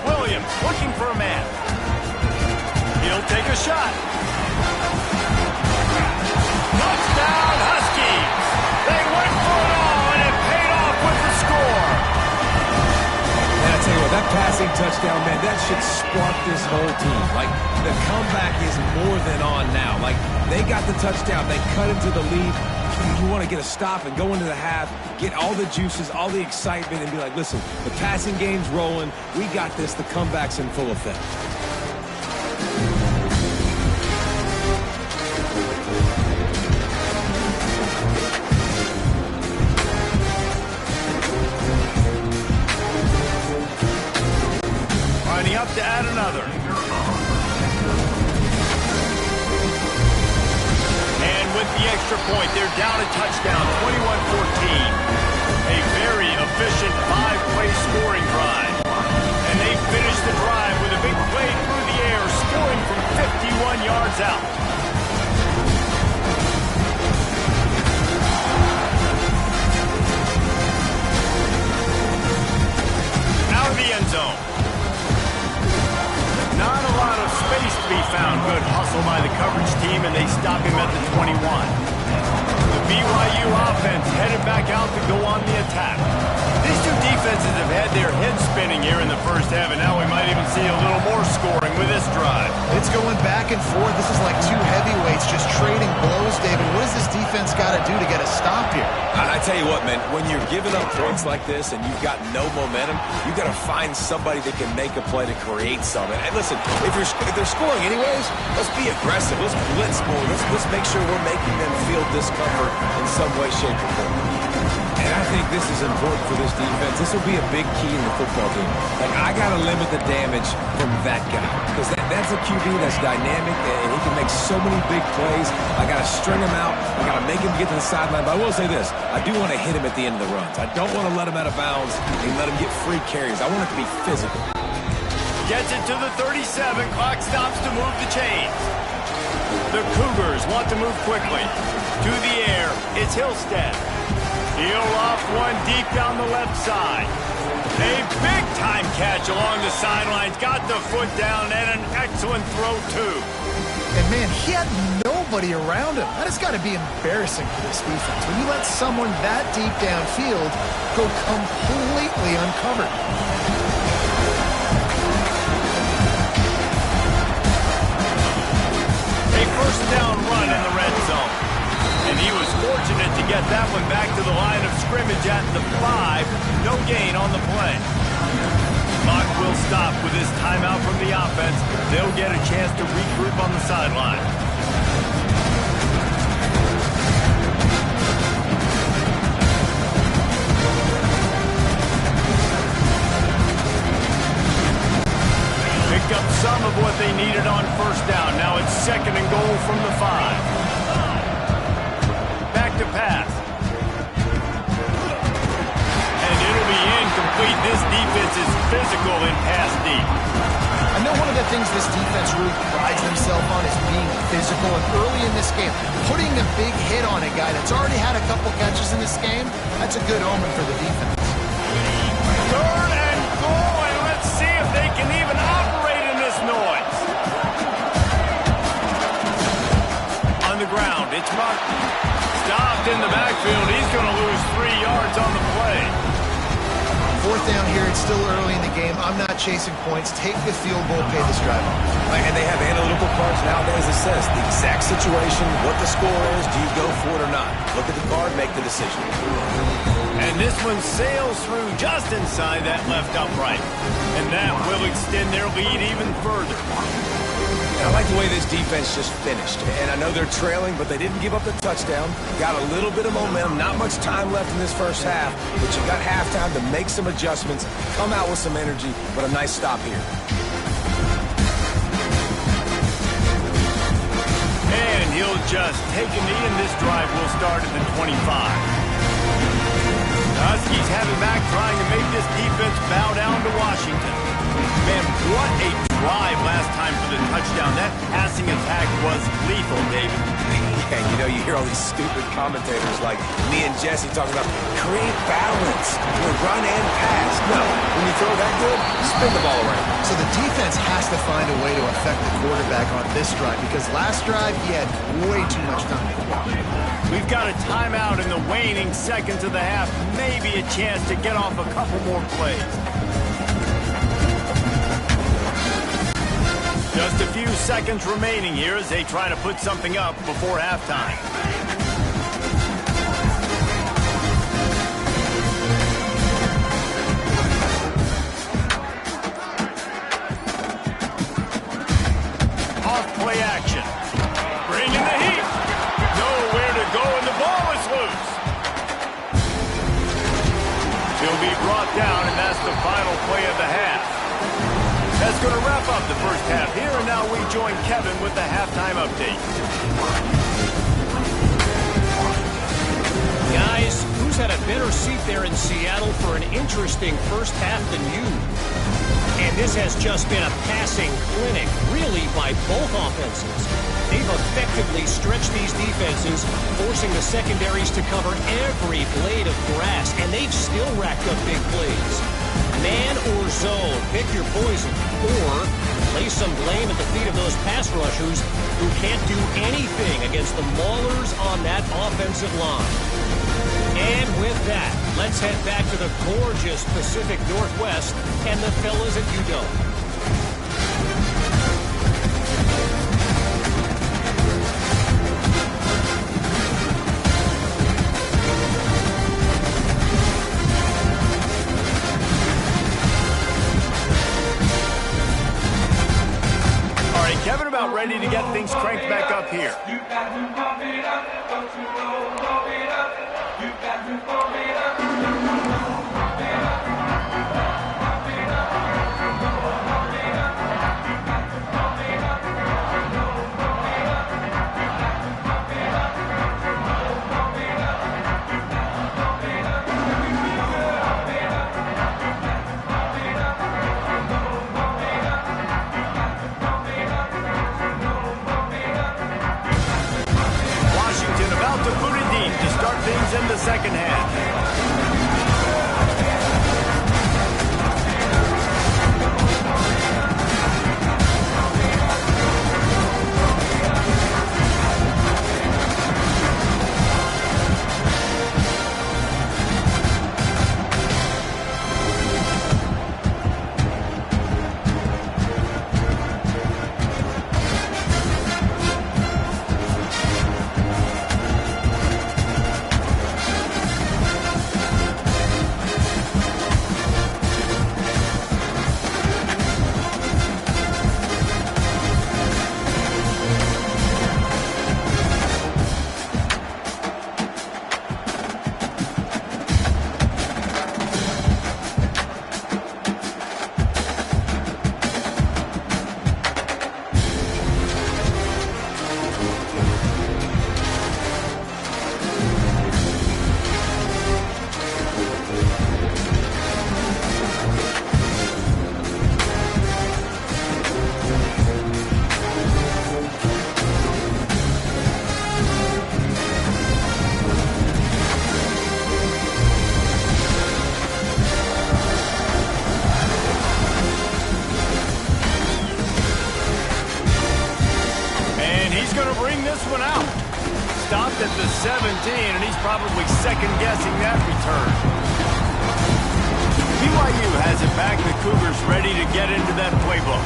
Williams looking for a man. He'll take a shot. Touchdown, Huskies! They went for it all, and it paid off with the score. And I tell you what, that passing touchdown, man, that should spark this whole team. Like, the comeback is more than on now. Like, they got the touchdown. They cut into the lead. You want to get a stop and go into the half, get all the juices, all the excitement, and be like, listen, the passing game's rolling. We got this. The comeback's in full effect. Lining up to add another. With the extra point, they're down a touchdown, 21-14. A very efficient 5-play scoring drive. And they finish the drive with a big play through the air, scoring from 51 yards out. Out of the end zone. Not a lot of space to be found. Good hustle by the coverage team, and they stop him at the 21. The BYU offense headed back out to go on the attack. These two defenses have had their heads spinning here in the first half, and now we might even see a little more scoring with this drive. It's going back and forth. This is like two heavyweights just trading blows, David. What does this defense got to do to get a stop here? I tell you what, man, when you're giving up points like this and you've got no momentum, you've got to find somebody that can make a play to create something. And listen, if they're scoring anyways, let's be aggressive. Let's blitz more. Let's make sure we're making them feel discomfort in some way, shape, or form. And I think this is important for this defense. This will be a big key in the football game. Like, I got to limit the damage from that guy. Because that's a QB that's dynamic, and he can make so many big plays. I got to string him out. I got to make him get to the sideline. But I will say this. I do want to hit him at the end of the runs. I don't want to let him out of bounds and let him get free carries. I want it to be physical. Gets it to the 37. Clock stops to move the chains. The Cougars want to move quickly. To the air, it's Hillstead. He'll loft one deep down the left side. A big-time catch along the sidelines. Got the foot down and an excellent throw, too. And, man, he had nobody around him. That has got to be embarrassing for this defense. When you let someone that deep downfield go completely uncovered. A first down run in the red zone. And he was fortunate to get that one back to the line of scrimmage at the 5. No gain on the play. Clock will stop with this timeout from the offense. They'll get a chance to regroup on the sideline. Picked up some of what they needed on first down. Now it's 2nd and goal from the 5. To pass. And it'll be incomplete. This defense is physical in pass deep. I know one of the things this defense really prides themselves on is being physical. And early in this game, putting a big hit on a guy that's already had a couple catches in this game, that's a good omen for the defense. 3rd and goal, and let's see if they can even operate in this noise. On the ground, it's Martin. Stopped in the backfield. He's going to lose 3 yards on the play. 4th down here. It's still early in the game. I'm not chasing points. Take the field goal, pay this drive off. And they have analytical cards nowadays that says the exact situation, what the score is, do you go for it or not? Look at the card, make the decision. And this one sails through just inside that left upright. And that will extend their lead even further. I like the way this defense just finished. And I know they're trailing, but they didn't give up the touchdown. Got a little bit of momentum. Not much time left in this first half, but you got halftime to make some adjustments, come out with some energy, but a nice stop here. And he'll just take a knee, and this drive will start at the 25. Huskies have it back, trying to make this defense bow down to Washington. Man, what a drive last time for the touchdown. That passing attack was lethal, David. Yeah, you know, you hear all these stupid commentators like me and Jesse talking about create balance, run and pass. No, when you throw that good, spin the ball around. So the defense has to find a way to affect the quarterback on this drive, because last drive he had way too much time. We've got a timeout in the waning seconds of the half. Maybe a chance to get off a couple more plays. Just a few seconds remaining here as they try to put something up before halftime. Off play action. Bring in the heat. Nowhere to go, and the ball is loose. He'll be brought down, and that's the final play of the half. That's going to wrap up the first half here, and now we join Kevin with the halftime update. Guys, who's had a better seat there in Seattle for an interesting first half than you? And this has just been a passing clinic, really, by both offenses. They've effectively stretched these defenses, forcing the secondaries to cover every blade of grass, and they've still racked up big plays. Man or zone, pick your poison. Or lay some blame at the feet of those pass rushers who can't do anything against the maulers on that offensive line. And with that, let's head back to the gorgeous Pacific Northwest and the fellas at UW. Kevin about ready to get things cranked back up here. You got to pump it up, don't you know, pump it up. You got to pump it up, don't you know, pump it up. Pump it up, don't you know, pump it up. You got to pump it up, don't you know, pump it up. You got to pump it up, don't you know, pump it up. You got to pump it up, pump it up. You got to pump it up, don't you know, pump it up. You got to pump it up. Washington about to put it deep to start things in the second half. Stopped at the 17, and he's probably second-guessing that return. BYU has it back. The Cougars ready to get into that playbook.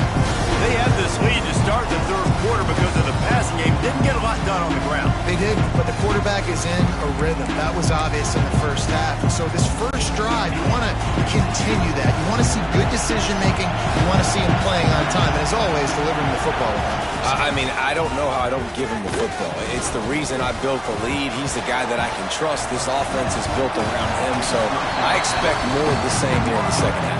They had this lead to start the third quarter because of the passing game. Didn't get a lot done on the ground. They did, but the quarterback is in a rhythm. That was obvious in the first half. And so this first drive, you want to continue that. You want to see good decision-making. You want to see him playing on time. And as always, delivering the football. I mean, I don't know how I don't give him the football. It's the reason I built the lead. He's the guy that I can trust. This offense is built around him, so I expect more of the same here in the second half.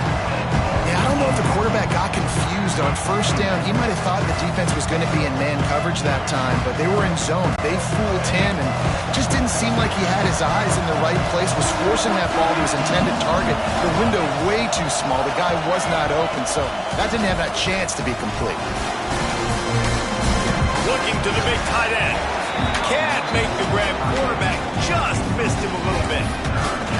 Yeah, I don't know if the quarterback got confused on first down. He might have thought the defense was going to be in man coverage that time, but they were in zone. They fooled him and just didn't seem like he had his eyes in the right place, was forcing that ball to his intended target. The window way too small. The guy was not open, so that didn't have that chance to be complete. Looking to the big tight end. Can't make the grab. Quarterback just missed him a little bit.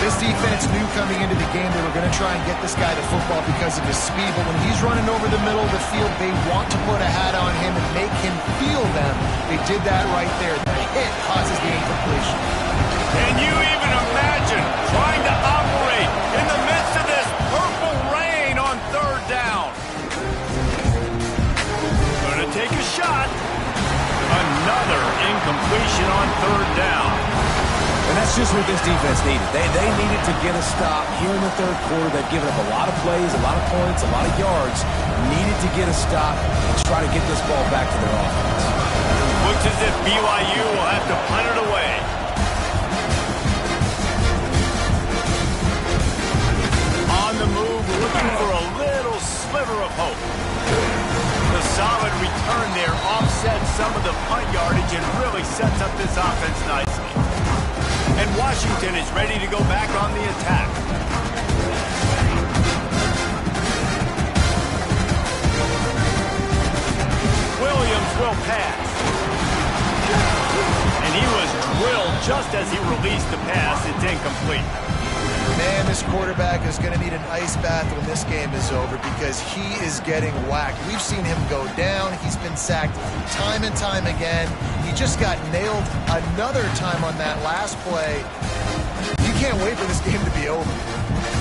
This defense knew coming into the game they were going to try and get this guy the football because of his speed, but when he's running over the middle of the field, they want to put a hat on him and make him feel them. They did that right there. The hit causes the incompletion. Can you even imagine trying to operate in the midst of this purple rain on third down? Gonna take a shot. Another incompletion on third down. And that's just what this defense needed. They needed to get a stop here in the third quarter. They've given up a lot of plays, a lot of points, a lot of yards. Needed to get a stop and try to get this ball back to their offense. Looks as if BYU will have to punt it away. On the move, looking for a little sliver of hope. The solid return there offsets some of the punt yardage and really sets up this offense nicely. And Washington is ready to go back on the attack. Williams will pass. And he was drilled just as he released the pass. It's incomplete. Man, this quarterback is going to need an ice bath when this game is over because he is getting whacked. We've seen him go down. He's been sacked time and time again. He just got nailed another time on that last play. You can't wait for this game to be over.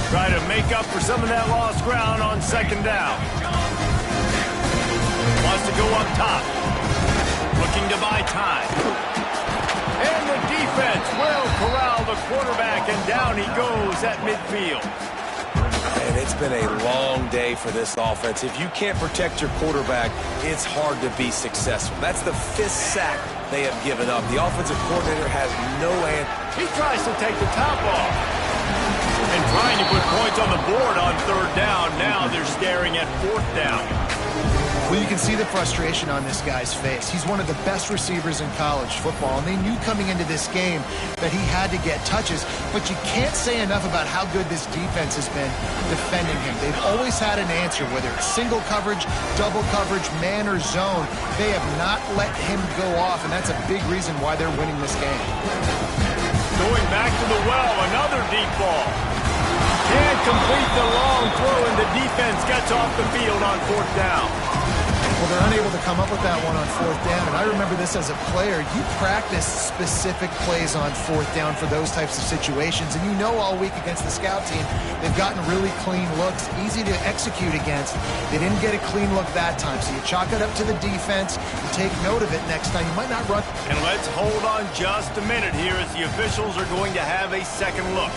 Try to make up for some of that lost ground on second down. Wants to go up top. Looking to buy time. And the defense will corral the quarterback, and down he goes at midfield. And it's been a long day for this offense. If you can't protect your quarterback, it's hard to be successful. That's the 5th sack they have given up. The offensive coordinator has no answer. He tries to take the top off. And trying to put points on the board on third down. Now they're staring at fourth down. Well, you can see the frustration on this guy's face. He's one of the best receivers in college football, and they knew coming into this game that he had to get touches, but you can't say enough about how good this defense has been defending him. They've always had an answer, whether it's single coverage, double coverage, man or zone. They have not let him go off, and that's a big reason why they're winning this game. Going back to the well, another deep ball. Can't complete the long throw, and the defense gets off the field on fourth down. Well, they're unable to come up with that one on fourth down, and I remember this as a player. You practice specific plays on fourth down for those types of situations, and you know all week against the scout team, they've gotten really clean looks, easy to execute against. They didn't get a clean look that time, so you chalk it up to the defense. You take note of it next time. You might not run. And let's hold on just a minute here as the officials are going to have a second look.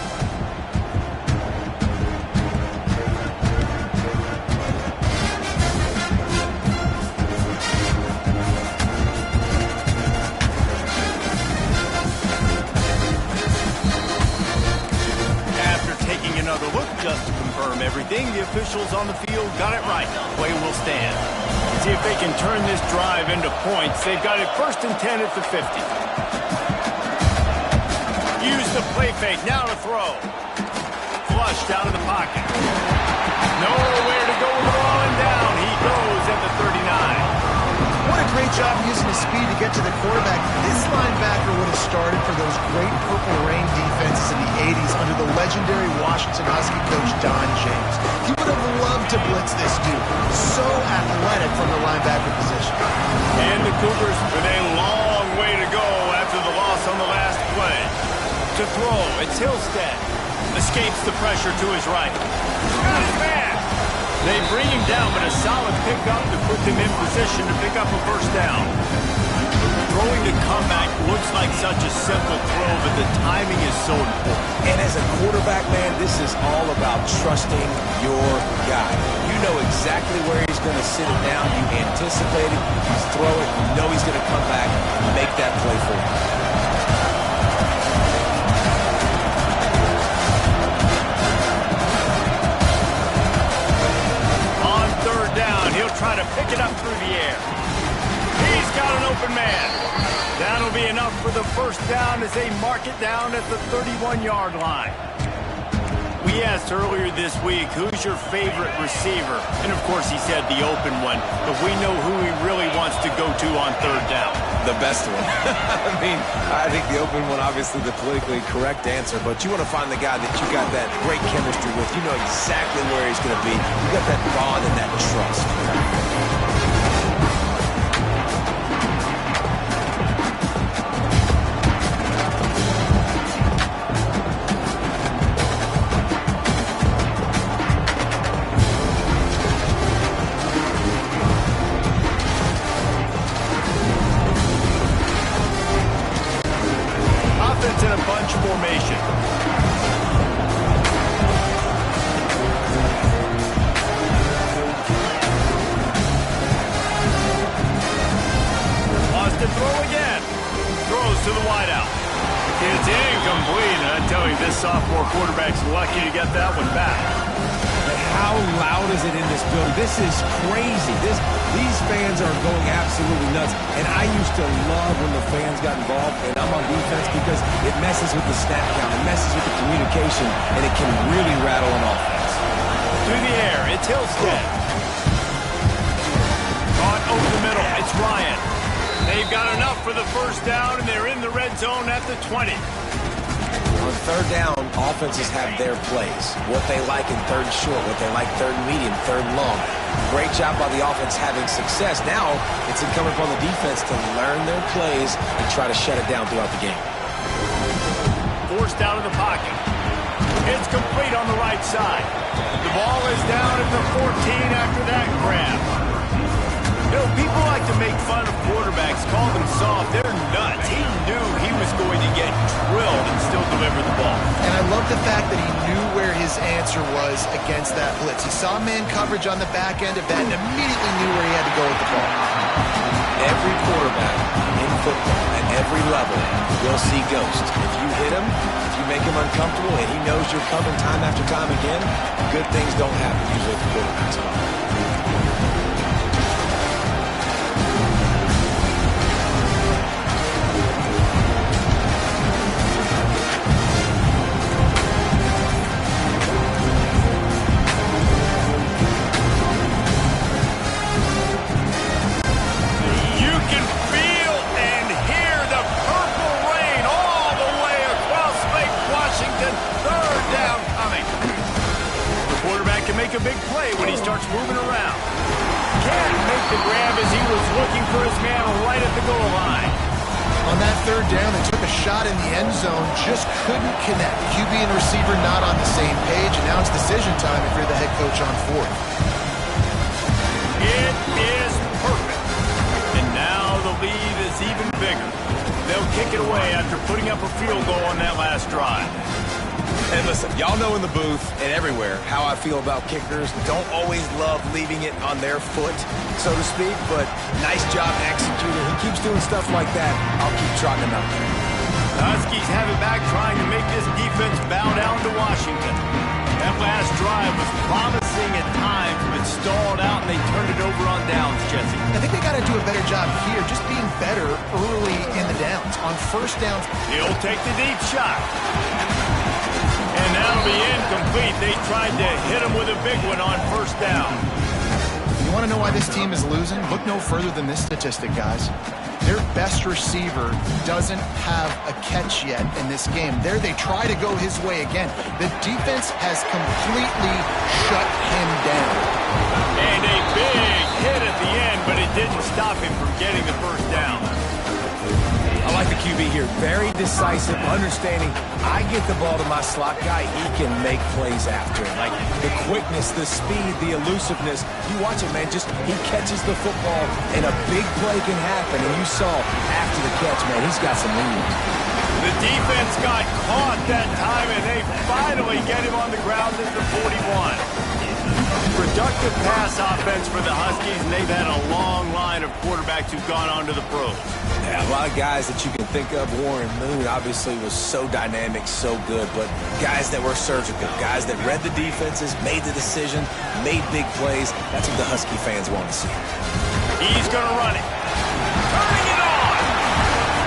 Another look just to confirm everything. The officials on the field got it right. Play will stand. See if they can turn this drive into points. They've got it 1st and 10 at the 50. Use the play fake. Now to throw. Flushed out of the pocket. Nowhere to go with the ball, and down he goes at the 39. What a great job using his speed to get to the quarterback. This linebacker would have started for those great Purple Rain defenses in the 80s under the legendary Washington Husky coach Don James. He would have loved to blitz this dude. So athletic from the linebacker position. And the Cougars with a long way to go after the loss on the last play. To throw, it's Hillstead. Escapes the pressure to his right. Got his man. They bring him down, but a solid pickup to put them in position to pick up a first down. Throwing the comeback looks like such a simple throw, but the timing is so important. And as a quarterback, man, this is all about trusting your guy. You know exactly where he's going to sit it down. You anticipate it. You throw it. You know he's going to come back and make that play for you. On third down, he'll try to pick it up through the air. He's got an open man. That'll be enough for the first down as they mark it down at the 31-yard line. We asked earlier this week, who's your favorite receiver? And, of course, he said the open one. But we know who he really wants to go to on third down. The best one. I think the open one, obviously the politically correct answer, but you want to find the guy that you got that great chemistry with. You know exactly where he's going to be. You got that bond and that trust. Offense in a bunch formation. Lost and throw again. Throws to the wideout. It's incomplete. I tell you, this sophomore quarterback's lucky to get that one back. How loud is it in this building? This is crazy. These fans are going absolutely nuts. And I used to love when the fans got involved, and I'm on defense because it messes with the snap count. It messes with the communication, and it can really rattle an offense. Through the air, it's Hillstead. Caught over the middle, it's Ryan. They've got enough for the first down, and they're in the red zone at the 20. On third down, offenses have their plays. What they like in third and short, what they like third and medium, third and long. Great job by the offense having success. Now, it's incumbent upon the defense to learn their plays and try to shut it down throughout the game. Forced out of the pocket. It's complete on the right side. The ball is down at the 14 after that grab. You know, people like to make fun of quarterbacks, call them soft. They're nuts. He knew he was going to get drilled and still deliver the ball. And I love the fact that he knew where his answer was against that blitz. He saw man coverage on the back end of that and immediately knew where he had to go with the ball. Every quarterback in football at every level will see ghosts. If you hit him, if you make him uncomfortable, and he knows you're coming time after time again, good things don't happen usually for quarterbacks at all. Make a big play when he starts moving around. Can't make the grab as he was looking for his man right at the goal line. On that third down, they took a shot in the end zone, just couldn't connect. QB and receiver not on the same page, and now it's decision time if you're the head coach on fourth. It is perfect. And now the lead is even bigger. They'll kick it away after putting up a field goal on that last drive. And listen, y'all know in the booth and everywhere how I feel about kickers. Don't always love leaving it on their foot, so to speak, but nice job executing. He keeps doing stuff like that. I'll keep trotting him out there. The Huskies have it back trying to make this defense bow down to Washington. That last drive was promising at times, but stalled out, and they turned it over on downs, Jesse. I think they got to do a better job here, just being better early in the downs. On first downs, he'll take the deep shot. And that'll be incomplete. They tried to hit him with a big one on first down. You want to know why this team is losing? Look no further than this statistic, guys. Their best receiver doesn't have a catch yet in this game. There they try to go his way again. The defense has completely shut him down. And a big hit at the end, but it didn't stop him from getting the first down. I like the QB QB here. Very decisive, understanding I get the ball to my slot guy, he can make plays after it. Like the quickness, the speed, the elusiveness. You watch it, man, just he catches the football and a big play can happen. And you saw after the catch, man, he's got some lead. The defense got caught that time, and they finally get him on the ground at the 41. Productive pass offense for the Huskies, and they've had a long line of quarterbacks who've gone on to the pros. Yeah, a lot of guys that you can think of. Warren Moon obviously was so dynamic, so good, but guys that were surgical, guys that read the defenses, made the decision, made big plays. That's what the Husky fans want to see. He's going to run it. Turning it on.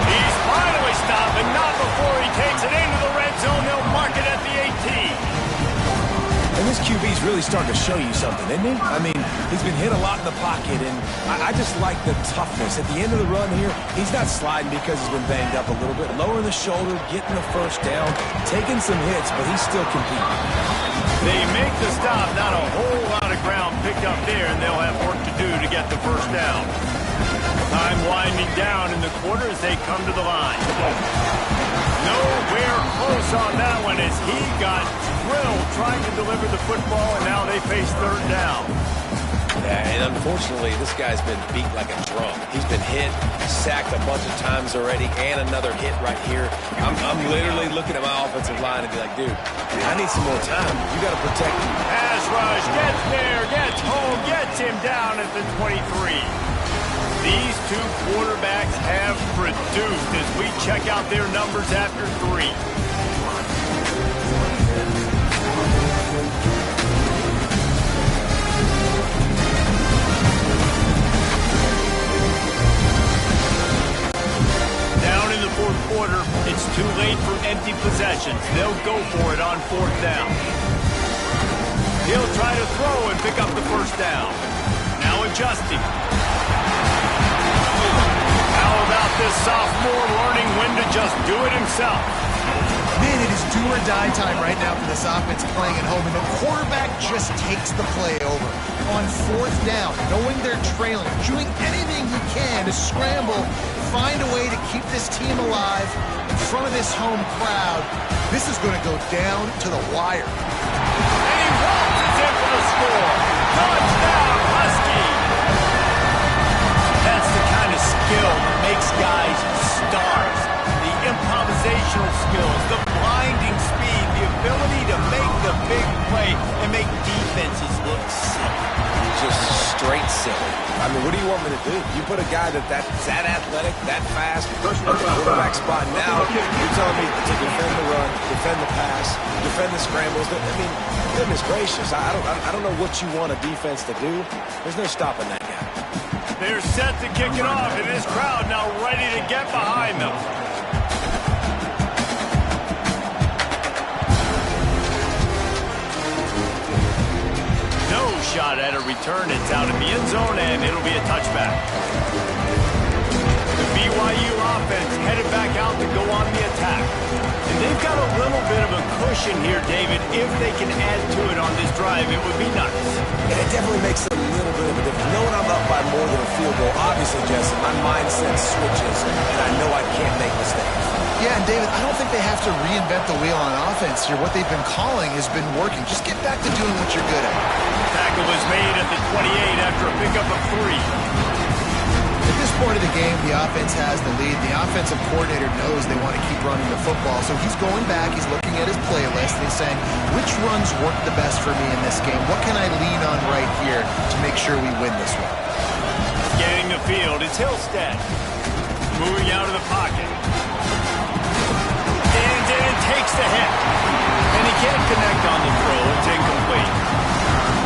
He's finally stopped, and not before he takes it into the red zone. They'll mark it at the 18. And this QB's really starting to show you something, isn't he? I mean, he's been hit a lot in the pocket, and I just like the toughness. At the end of the run here, he's not sliding because he's been banged up a little bit. Lowering the shoulder, getting the first down, taking some hits, but he's still competing. They make the stop, not a whole lot of ground picked up there, and they'll have work to do to get the first down. Time winding down in the quarter as they come to the line. Nowhere close on that one as he got drilled trying to deliver the football, and now they face third down. Yeah, and unfortunately, this guy's been beat like a drum. He's been hit, sacked a bunch of times already, and another hit right here. I'm literally looking at my offensive line and be like, dude, I need some more time. You got to protect him. Pass rush, gets there, gets home, gets him down at the 23. These two quarterbacks have produced as we check out their numbers after 3. Down in the fourth quarter, it's too late for empty possessions. They'll go for it on fourth down. He'll try to throw and pick up the first down. Now adjusting. How about this sophomore learning when to just do it himself? Man, it is do or die time right now for this offense playing at home, and the quarterback just takes the play over. On fourth down, knowing they're trailing, doing anything he can to scramble, find a way to keep this team alive in front of this home crowd. This is going to go down to the wire. And he waltzes in for the score. Touchdown, Husky! That's the kind of skill that makes guys stars. The improvisational skills, the blinding speed, the ability to make the big play and make defenses look silly. Just straight silly. I mean, what do you want me to do? You put a guy that's that athletic, that fast, at the quarterback spot. Now you're telling me to defend the run, defend the pass, defend the scrambles. I mean, goodness gracious, I don't know what you want a defense to do. There's no stopping that guy. They're set to kick it off, and this crowd now ready to get behind them. No shot at a return. It's out of the end zone, and it'll be a touchback. The BYU offense headed back out to go on the attack. And they've got a little bit of a cushion here, David. If they can add to it on this drive, it would be nice. And it definitely makes a little bit of a difference. Knowing I'm up by more than a field goal, obviously, Jesse, my mindset switches, and I know I can't make mistakes. Yeah, and David, I don't think they have to reinvent the wheel on offense here. What they've been calling has been working. Just get back to doing what you're good at. Tackle was made at the 28 after a pickup of 3. At this point of the game, the offense has the lead. The offensive coordinator knows they want to keep running the football, so he's going back, he's looking at his playlist, and he's saying, which runs work the best for me in this game? What can I lean on right here to make sure we win this one? Scanning the field, it's Hillstead. Moving out of the pocket. And takes the hit. And he can't connect on the throw. It's incomplete.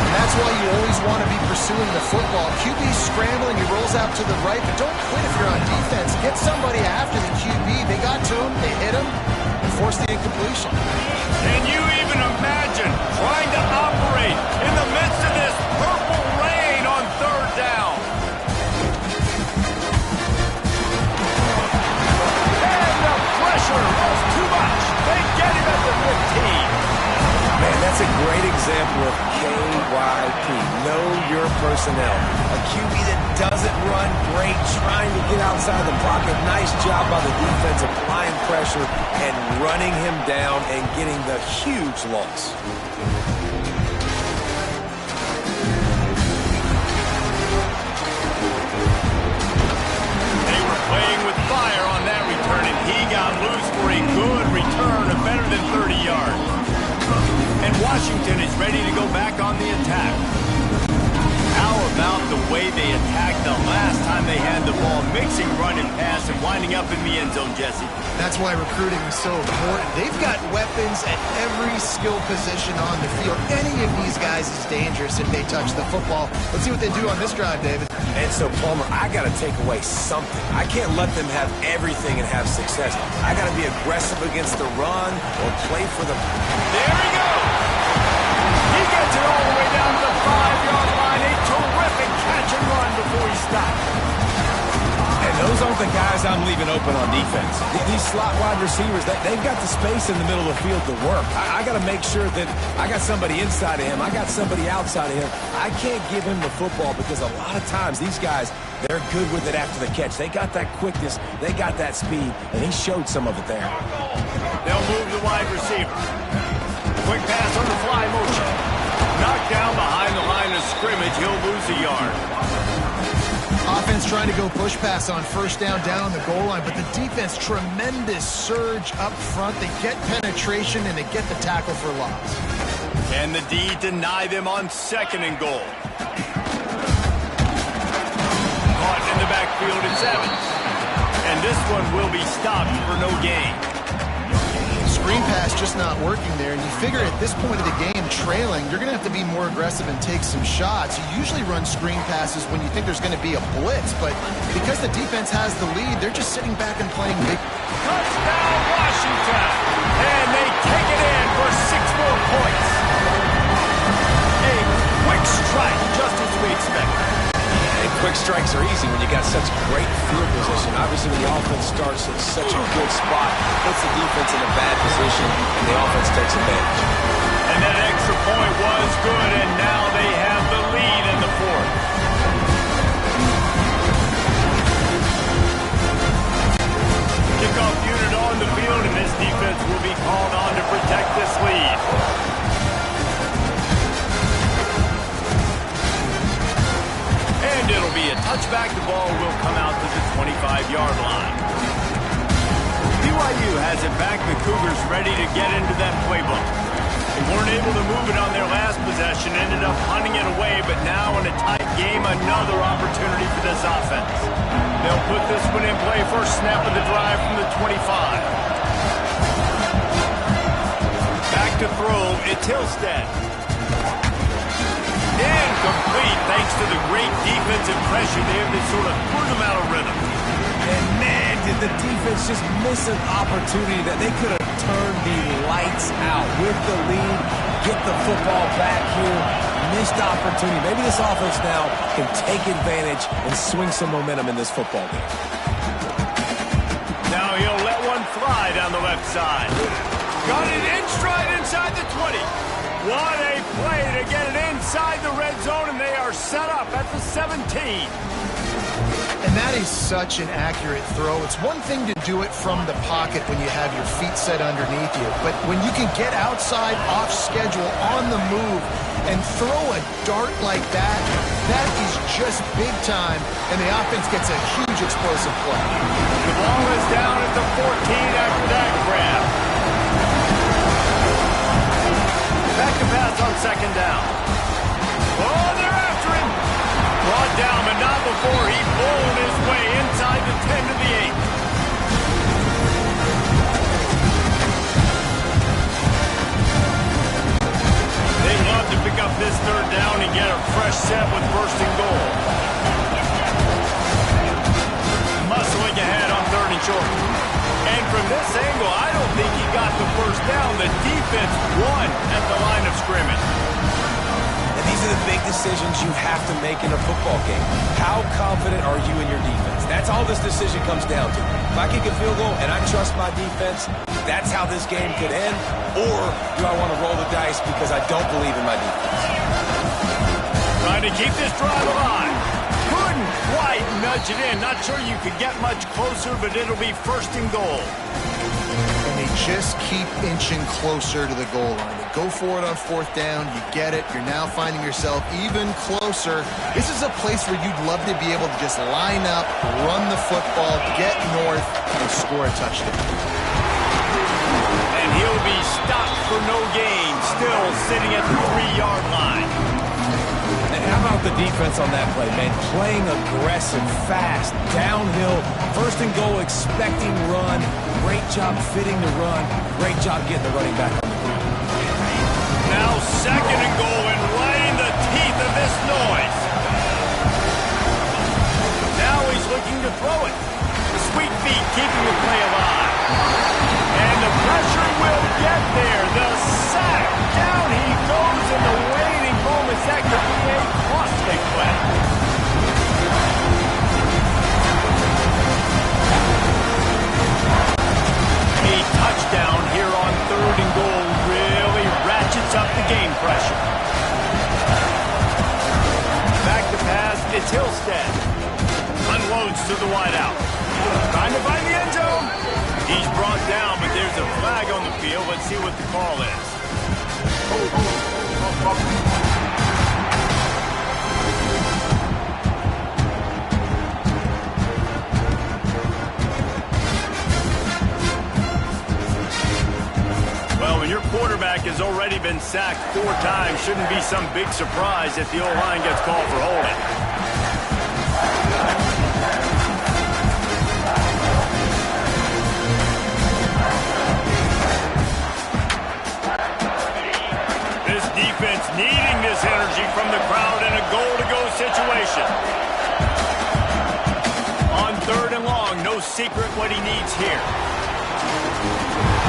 And that's why you always want to be pursuing the football. QB's scrambling, he rolls out to the right, but don't quit if you're on defense. Get somebody after the QB. They got to him, they hit him, and forced the incompletion. Can you even imagine trying to operate in the midst of this purple rain on third down? And the pressure was too much. They get him at the 15. Man, that's a great example example of KYP. Know your personnel. A QB that doesn't run great, trying to get outside the pocket. Nice job by the defense applying pressure and running him down and getting the huge loss. They were playing with fire on that return, and he got loose for a good return of better than 30 yards. And Washington is ready to go back on the attack. How about the way they attacked the last time they had the ball, mixing run and pass and winding up in the end zone, Jesse? That's why recruiting is so important. They've got weapons at every skill position on the field. Any of these guys is dangerous if they touch the football. Let's see what they do on this drive, David. And so, Palmer, I got to take away something. I can't let them have everything and have success. I got to be aggressive against the run or play for the... There he goes! He gets it all the way down to the 5-yard line. A terrific catch and run before he stopped. And those aren't the guys I'm leaving open on defense. These slot wide receivers, they've got the space in the middle of the field to work. I got to make sure that I got somebody inside of him. I got somebody outside of him. I can't give him the football because a lot of times these guys, they're good with it after the catch. They got that quickness. They got that speed, and he showed some of it there. They'll move the wide receiver. Quick pass on the fly motion. Knocked down behind the line of scrimmage. He'll lose a yard. Offense trying to go push pass on first down on the goal line, but the defense, tremendous surge up front. They get penetration, and they get the tackle for loss. And the D deny them on 2nd and goal. Caught in the backfield, it's Evans. And this one will be stopped for no gain. Screen pass just not working there, and you figure at this point of the game, trailing, you're going to have to be more aggressive and take some shots. You usually run screen passes when you think there's going to be a blitz, but because the defense has the lead, they're just sitting back and playing big. Touchdown, Washington! And they take it in for 6 more points. A quick strike, just as we expected. And quick strikes are easy when you got such great field position. Obviously, when the offense starts in such a good spot, puts the defense in a bad position, and the offense takes advantage. And that extra point was good, and now they have the lead in the 4th. Kickoff unit on the field, and this defense will be called on to protect this lead. And it'll be a touchback. The ball will come out to the 25-yard line. BYU has it back. The Cougars ready to get into that playbook. They weren't able to move it on their last possession, ended up punting it away, but now in a tight game, another opportunity for this offense. They'll put this one in play, first snap of the drive from the 25. Back to throw, it's Hillstead. Incomplete, thanks to the great defensive pressure there that sort of threw them out of rhythm. And man, did the defense just miss an opportunity that they could have turned the lights out with the lead, get the football back here. Missed opportunity. Maybe this offense now can take advantage and swing some momentum in this football game. Now he'll let one fly down the left side. Got it in stride inside the 20. What a play to get it inside the red zone, and they are set up at the 17. And that is such an accurate throw. It's one thing to do it from the pocket when you have your feet set underneath you, but when you can get outside, off schedule, on the move, and throw a dart like that, that is just big time, and the offense gets a huge explosive play. The ball is down at the 14 after that grab. Back to pass on 2nd down. Oh, they're after him. Brought down, but not before he bowled his way inside the 10 to the 8. They love to pick up this 3rd down and get a fresh set with 1st and goal. Muscling ahead on 3rd and short. And from this angle, I don't think he got the 1st down. The defense won at the line of scrimmage. And these are the big decisions you have to make in a football game. How confident are you in your defense? That's all this decision comes down to. If I kick a field goal and I trust my defense, that's how this game could end? Or do I want to roll the dice because I don't believe in my defense? Trying to keep this drive alive. Couldn't quite nudge it in. Not sure you could get much closer, but it'll be first and goal. And they just keep inching closer to the goal line. They go for it on fourth down. You get it. You're now finding yourself even closer. This is a place where you'd love to be able to just line up, run the football, get north, and score a touchdown. And he'll be stopped for no gain, still sitting at the 3-yard line. And how about the defense on that play, man? Playing aggressive, fast, downhill, first and goal, expecting run. Great job fitting the run. Great job getting the running back on the ground. Now second and goal, and right in the teeth of this noise. Now he's looking to throw it. The sweet feet keeping the play alive. And the pressure will get there. The sack. Down he goes in the waning moments. That could be a costly play. A touchdown here on third and goal really ratchets up the game pressure. Back to pass, it's Hillstead. Unloads to the wideout. Trying to find the end zone. He's brought down, but there's a flag on the field. Let's see what the call is. Well, when your quarterback has already been sacked 4 times, shouldn't be some big surprise if the O-line gets called for holding. This defense needing this energy from the crowd in a goal-to-go situation. On third and long, no secret what he needs here.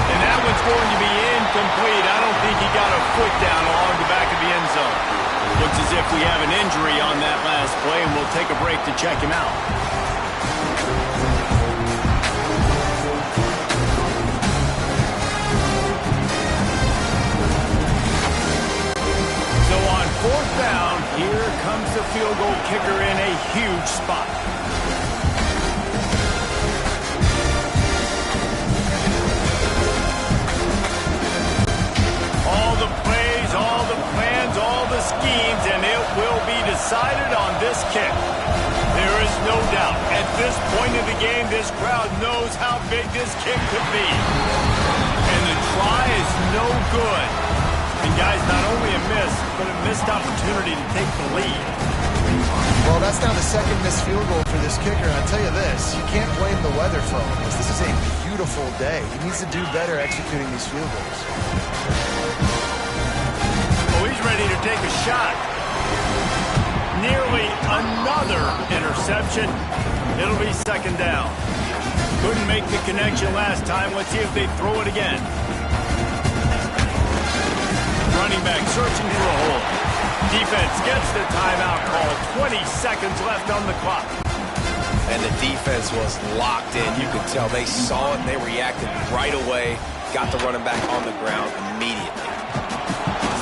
And that one's going to be incomplete. I don't think he got a foot down along the back of the end zone. Looks as if we have an injury on that last play, and we'll take a break to check him out. So on fourth down, here comes the field goal kicker in a huge spot. All the plays, all the plans, all the schemes, and it will be decided on this kick. There is no doubt. At this point in the game, this crowd knows how big this kick could be. And the try is no good. And guys, not only a miss, but a missed opportunity to take the lead. Well, that's now the second missed field goal for this kicker. And I'll tell you this, you can't blame the weather for him. This is a beautiful day. He needs to do better executing these field goals. Oh, he's ready to take a shot. Nearly another interception. It'll be second down. Couldn't make the connection last time. Let's see if they throw it again. Running back searching for a hole. Defense gets the timeout call. 20 seconds left on the clock. And the defense was locked in. You could tell they saw it and they reacted right away. Got the running back on the ground immediately.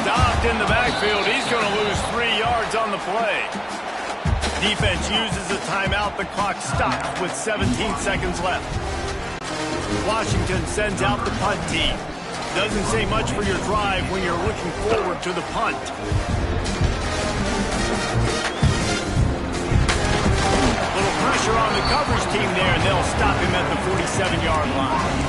Stopped in the backfield. He's going to lose 3 yards on the play. Defense uses a timeout. The clock stops with 17 seconds left. Washington sends out the punt team. Doesn't say much for your drive when you're looking forward to the punt. Little pressure on the coverage team there, and they'll stop him at the 47-yard line.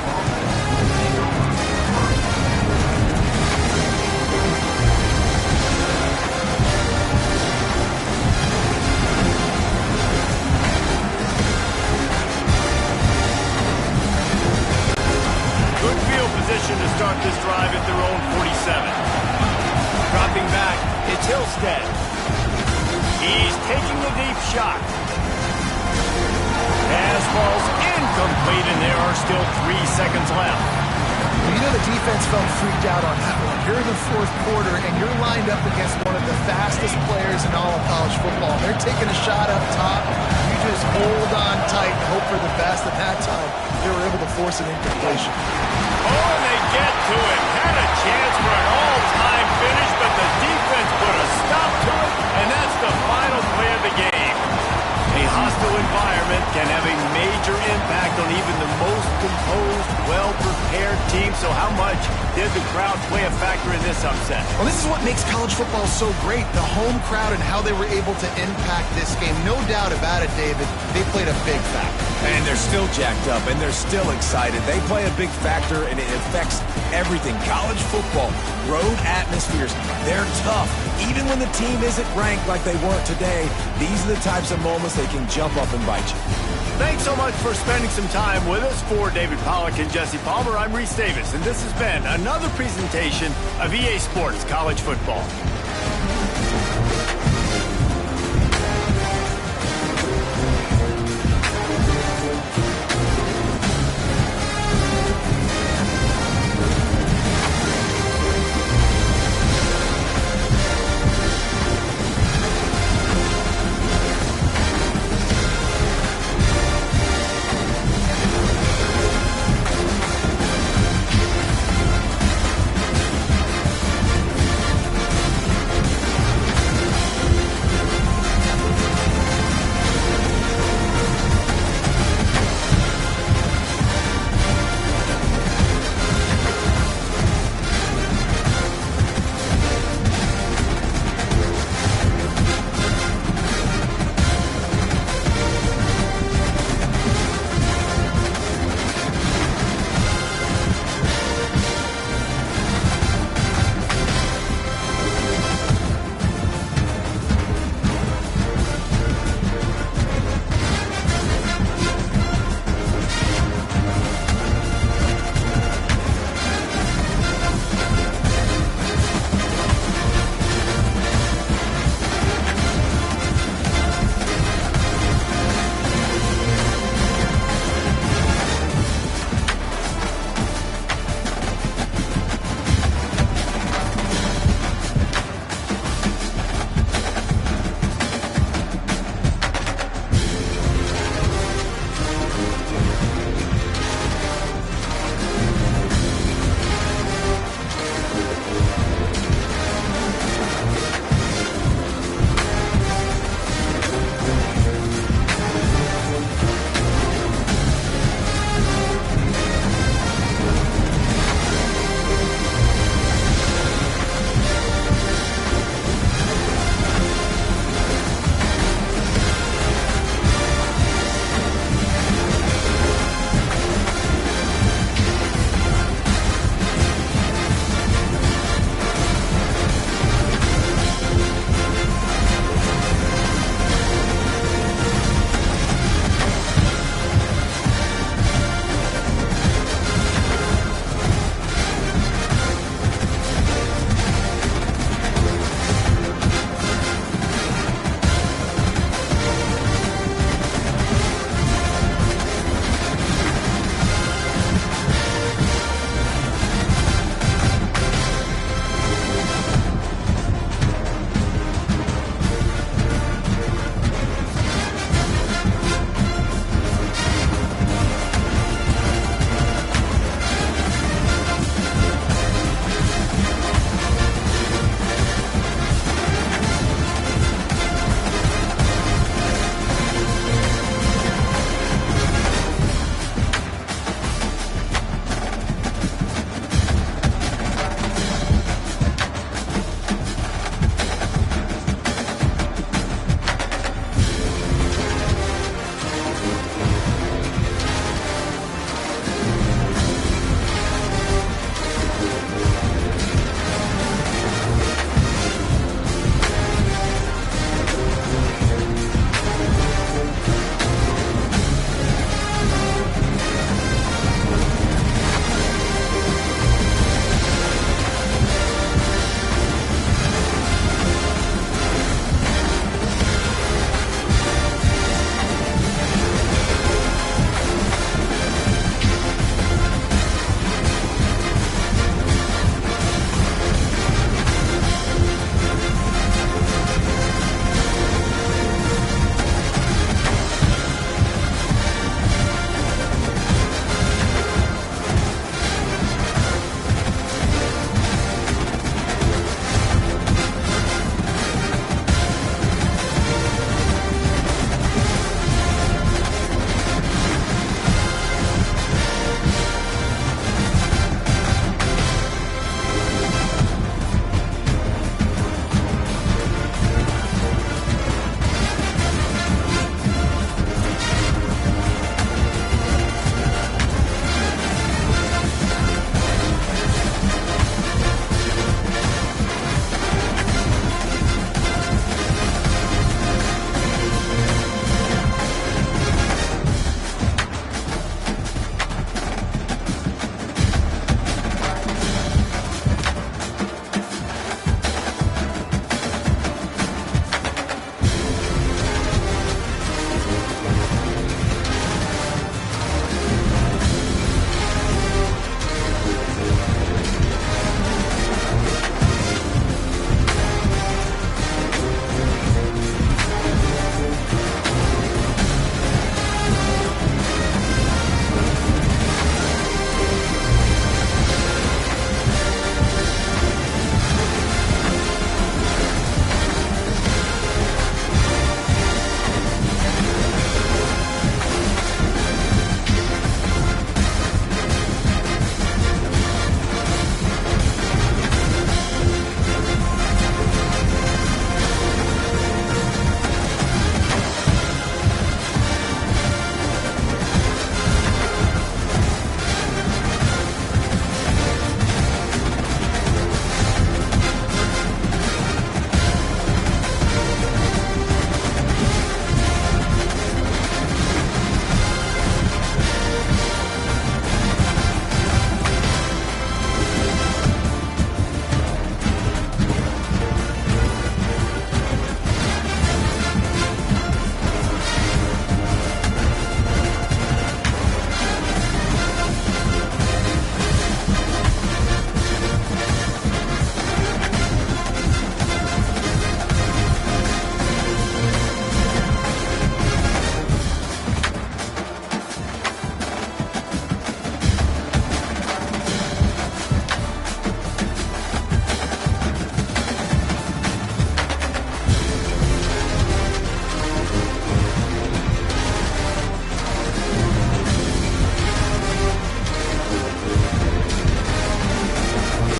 Good field position to start this drive at their own 47. Dropping back, it's Hillstead. He's taking a deep shot. Pass falls incomplete, and there are still 3 seconds left. You know the defense felt freaked out on that one. You're in the fourth quarter, and you're lined up against one of the fastest players in all of college football. They're taking a shot up top. You just hold on tight and hope for the best. At that time, they were able to force an incompletion. Oh, and they get to it. Had a chance for an all-time finish, but the defense put a stop to it, and that's the final play of the game. A hostile environment can have a major impact on even the most composed, well-prepared team. So how much did the crowd play a factor in this upset? Well, this is what makes college football so great. The home crowd and how they were able to impact this game. No doubt about it, David. They played a big factor. And they're still jacked up, and they're still excited. They play a big factor, and it affects everything. College football, road atmospheres, they're tough. Even when the team isn't ranked like they weren't today, these are the types of moments they can jump up and bite you. Thanks so much for spending some time with us. For David Pollack and Jesse Palmer, I'm Reese Davis, and this has been another presentation of EA Sports College Football.